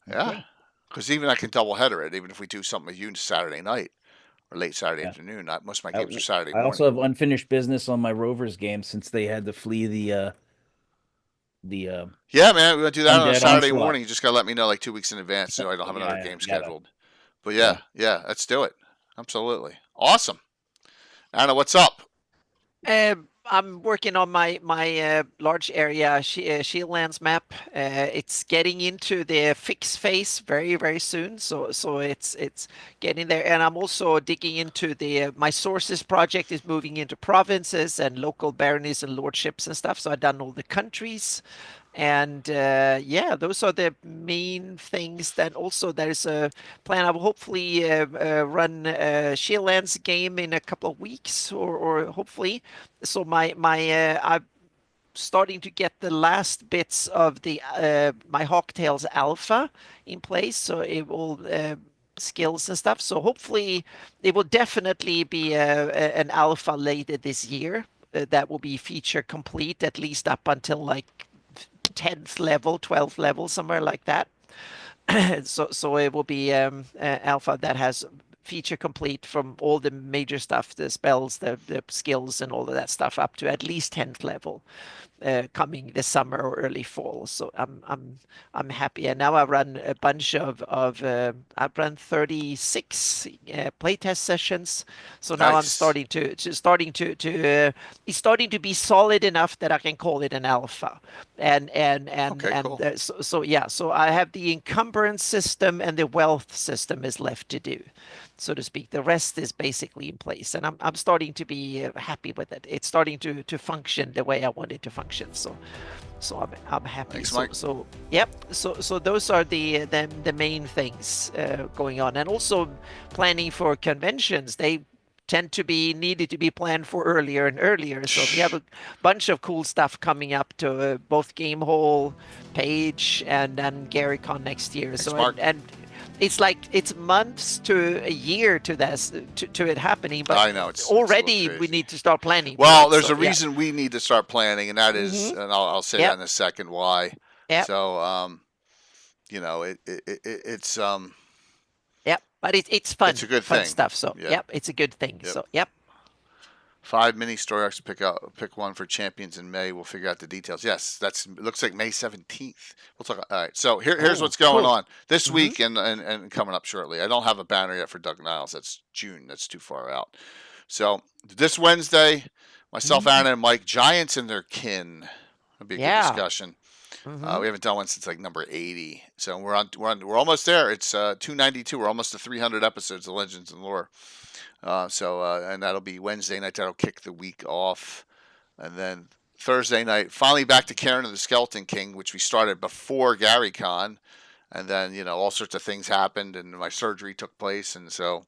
yeah. Because even I can double header it, even if we do something with you Saturday night or late Saturday afternoon. Most of my games are Saturday morning. I also have unfinished business on my Rovers game since they had to flee the. Yeah, man, we're gonna do that on a Saturday morning. You just gotta let me know like 2 weeks in advance so I don't have another game scheduled. But yeah, let's do it. Absolutely. Awesome. Anna, what's up? I'm working on my large area Shieldlands map. It's getting into the fix phase very, very soon. So it's getting there, and I'm also digging into my sources project is moving into provinces and local baronies and lordships and stuff. So I've done all the countries. And those are the main things. Then also there's a plan. I will hopefully run a Shieldlands game in a couple of weeks, or hopefully. So I'm starting to get the last bits of the my Hawktails Alpha in place. So it will skills and stuff. So hopefully it will definitely be an alpha later this year. That will be feature complete, at least up until like 10th level, 12th level, somewhere like that. So it will be alpha that has feature complete from all the major stuff, the spells, the skills, and all of that stuff up to at least 10th level, coming this summer or early fall. So I'm happy. And now I run a bunch of I've run 36 playtest sessions. So now I'm starting to it's starting to be solid enough that I can call it an alpha. Cool. So I have the encumbrance system and the wealth system is left to do, so to speak. The rest is basically in place, and I'm starting to be happy with it. It's starting to function the way I want it to function. So I'm happy. Thanks, Mike. So those are the main things going on, and also planning for conventions. They tend to be needed to be planned for earlier and earlier. So we have a bunch of cool stuff coming up to both Game Hall, Page, and then GaryCon next year. Thanks, and it's like it's months to a year to this to it happening, but I know it's already we need to start planning. Well, there's a reason we need to start planning, and that is, and I'll say that in a second why. Yeah. So it's but it's fun. It's a good fun thing. stuff. So it's a good thing. So 5 mini story arcs to pick one for champions in May. We'll figure out the details. Yes, it looks like May 17th. We'll talk. All right. So here's what's going on this week and coming up shortly. I don't have a banner yet for Doug Niles. That's June. That's too far out. So this Wednesday, myself, Anna, and Mike, Giants and their kin. That'll be a good discussion. We haven't done one since like number 80. So we're almost there. It's 292. We're almost to 300 episodes of Legends and Lore. And that'll be Wednesday night. That'll kick the week off. And then Thursday night, finally back to Karen and the Skeleton King, which we started before GaryCon. And then, all sorts of things happened and my surgery took place. And so,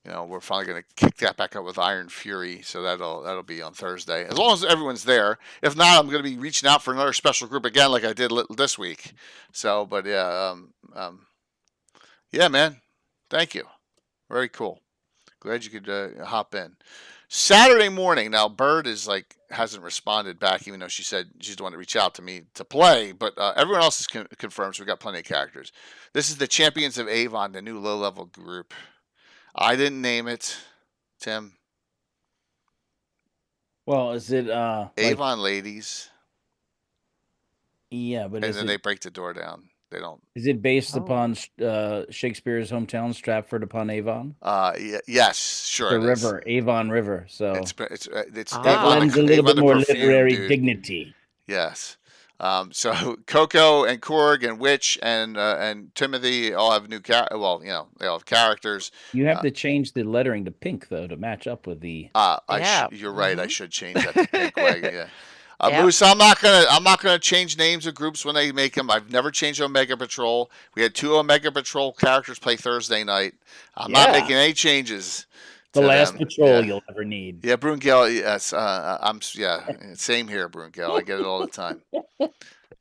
we're finally going to kick that back up with Iron Fury, so that'll be on Thursday. As long as everyone's there. If not, I'm going to be reaching out for another special group again, like I did this week. So, but yeah, yeah, man. Thank you. Very cool. Glad you could hop in. Saturday morning. Now, Bird hasn't responded back, even though she said she's the one to reach out to me to play. But everyone else is confirmed, so we've got plenty of characters. This is the Champions of Avon, the new low-level group. I didn't name it, Tim. Well, is it Avon ladies? Yeah, but and then they break the door down. They don't. Is it based upon Shakespeare's hometown, Stratford upon Avon? Yes, sure. The river, Avon River. So it's that lends a little bit more literary dignity. Yes. So Coco and Korg and Witch and Timothy all have new they all have characters. You have to change the lettering to pink though to match up with the. You're right. I should change that to pink. Yeah. Moose, I'm not gonna change names of groups when they make them. I've never changed Omega Patrol. We had 2 Omega Patrol characters play Thursday night. I'm not making any changes. The last patrol you'll ever need. Yeah, Brungel. Yes, same here, Brungel. I get it all the time.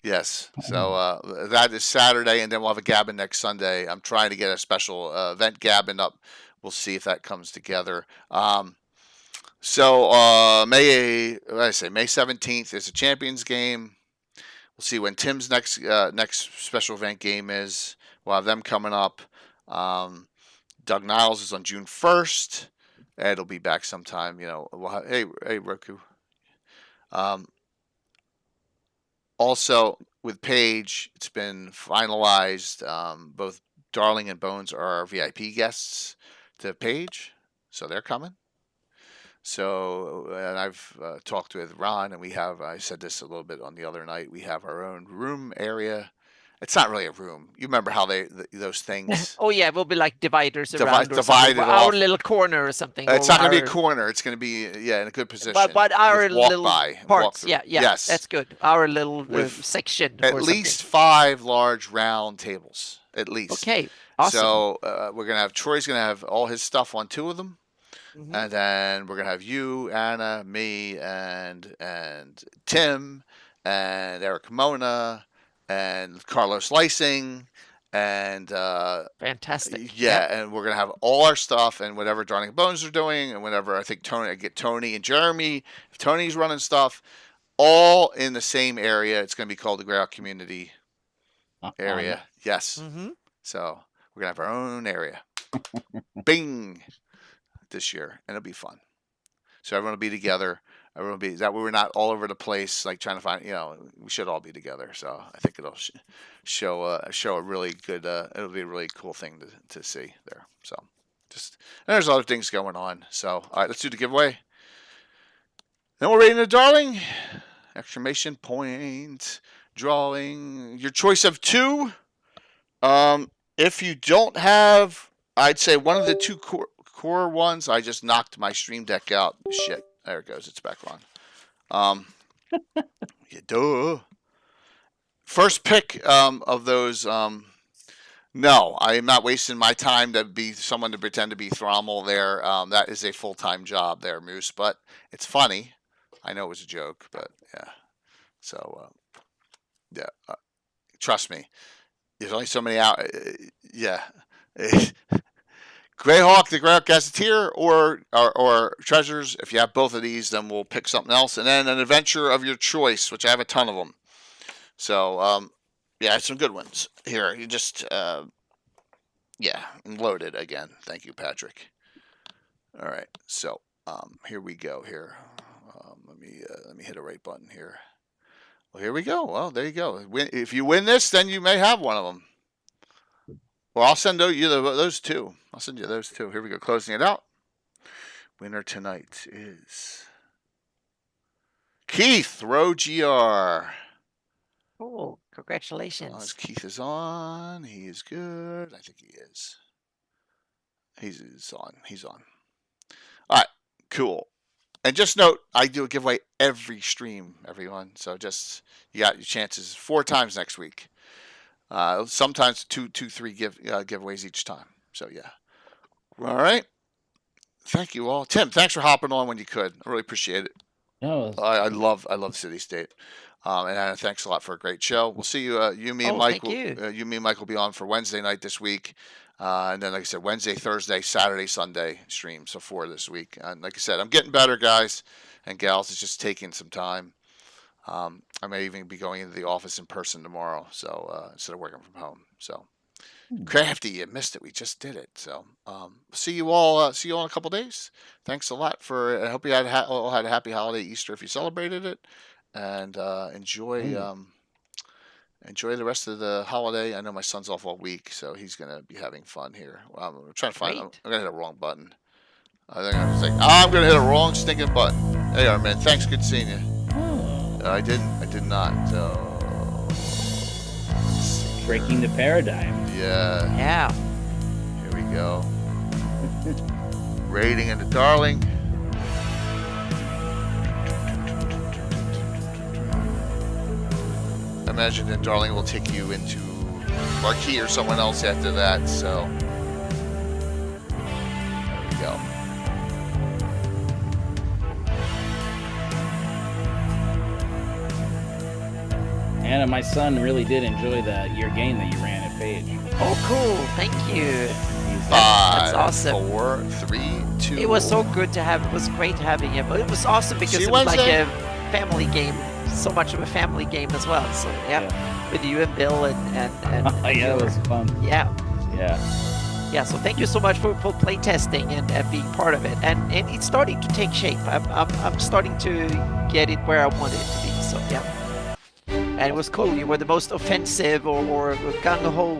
Yes. So that is Saturday, and then we'll have a Gabbin next Sunday. I'm trying to get a special event Gabbin up. We'll see if that comes together. So May 17th is a Champions game. We'll see when Tim's next special event game is. We'll have them coming up. Doug Niles is on June 1st. Ed'll be back sometime. We'll have, hey Roku. Also with Paige, it's been finalized. Both Darling and Bones are our VIP guests to Paige, so they're coming. So, and I've talked with Ron, and I said this a little bit on the other night, we have our own room area. It's not really a room. You remember how those things... Oh, yeah, we'll be like dividers around divided off. Our little corner or something. It's not going to be a corner. It's going to be, in a good position. But our little parts, yes. That's good. Our little section. At least 5 large round tables, at least. Okay, awesome. So we're going to have, Troy's going to have all his stuff on 2 of them. Mm-hmm. And then we're going to have you, Anna, me, and Tim, and Eric Mona, and Carlos Slicing, and fantastic. And we're gonna have all our stuff and whatever Darling Bones are doing, and whatever I get Tony and Jeremy. If Tony's running stuff, all in the same area. It's gonna be called the GREYHAWK Community Area. Yes. Mm-hmm. So we're gonna have our own area. Bing. This year, and it'll be fun. So everyone will be together. Everyone will be that way. We're not all over the place, like trying to find. We should all be together. So I think it'll show a really good. It'll be a really cool thing to see there. So and there's other things going on. So all right, let's do the giveaway. Then we're rating the Darling. Exclamation point. Drawing your choice of 2. If you don't have, I'd say one of the 2 core ones. I just knocked my Stream Deck out. Shit. There it goes. It's back on. Duh. First pick of those. No, I am not wasting my time to be someone to pretend to be Thrommel there. That is a full-time job there, Moose. But it's funny. I know it was a joke, but yeah. So, trust me. There's only so many out. Yeah. GREYHAWK, the GREYHAWK Gazetteer, or Treasures. If you have both of these, then we'll pick something else. And then an adventure of your choice, which I have a ton of them. So, some good ones here. You just, loaded again. Thank you, Patrick. All right, so here we go. Here, let me hit a right button here. Well, here we go. Well, there you go. If you win this, then you may have one of them. Well, I'll send you those 2. I'll send you those 2. Here we go. Closing it out. Winner tonight is Keith Row GR. Oh, congratulations. Keith is on. He is good. I think he is. He's on. He's on. All right. Cool. And just note, I do a giveaway every stream, everyone. So you got your chances 4 times next week. Sometimes 2, 3 giveaways each time. So yeah. All right. thank you all. Tim, thanks for hopping on when you could. I really appreciate it. No, I love City State. And thanks a lot for a great show. We'll see you. You, me, and Mike. Thank you. You, me, and Mike will be on for Wednesday night this week, and then, like I said, Wednesday, Thursday, Saturday, Sunday stream. So 4 this week. And like I said, I'm getting better, guys and gals. It's just taking some time. I may even be going into the office in person tomorrow. So instead of working from home. So crafty, you missed it. We just did it. So see you all. See you all in a couple days. Thanks a lot for. I hope you all had a happy holiday Easter if you celebrated it. And enjoy the rest of the holiday. I know my son's off all week, so he's gonna be having fun here. I'm trying to find. I'm gonna hit a wrong button. I think I was like, I'm gonna hit a wrong stinking button. There you are, man. Thanks. Good seeing you. I did not. breaking the paradigm. Yeah. Yeah. Here we go. Raiding into Darling. I imagine that Darling will take you into Marquis or someone else after that, so there we go. Anna, my son really did enjoy your game that you ran at Page. Oh, cool. Thank you. That's awesome. 4, 3, 2. It was so good to have. It was great having him. It was awesome because it was like a family game. So much of a family game as well. So yeah. With you and Bill and yeah, it was fun. Yeah. Yeah. So thank you so much for play testing and being part of it. And it's starting to take shape. I'm starting to get it where I want it to be. So yeah. And it was cool. You were the most offensive or gung-ho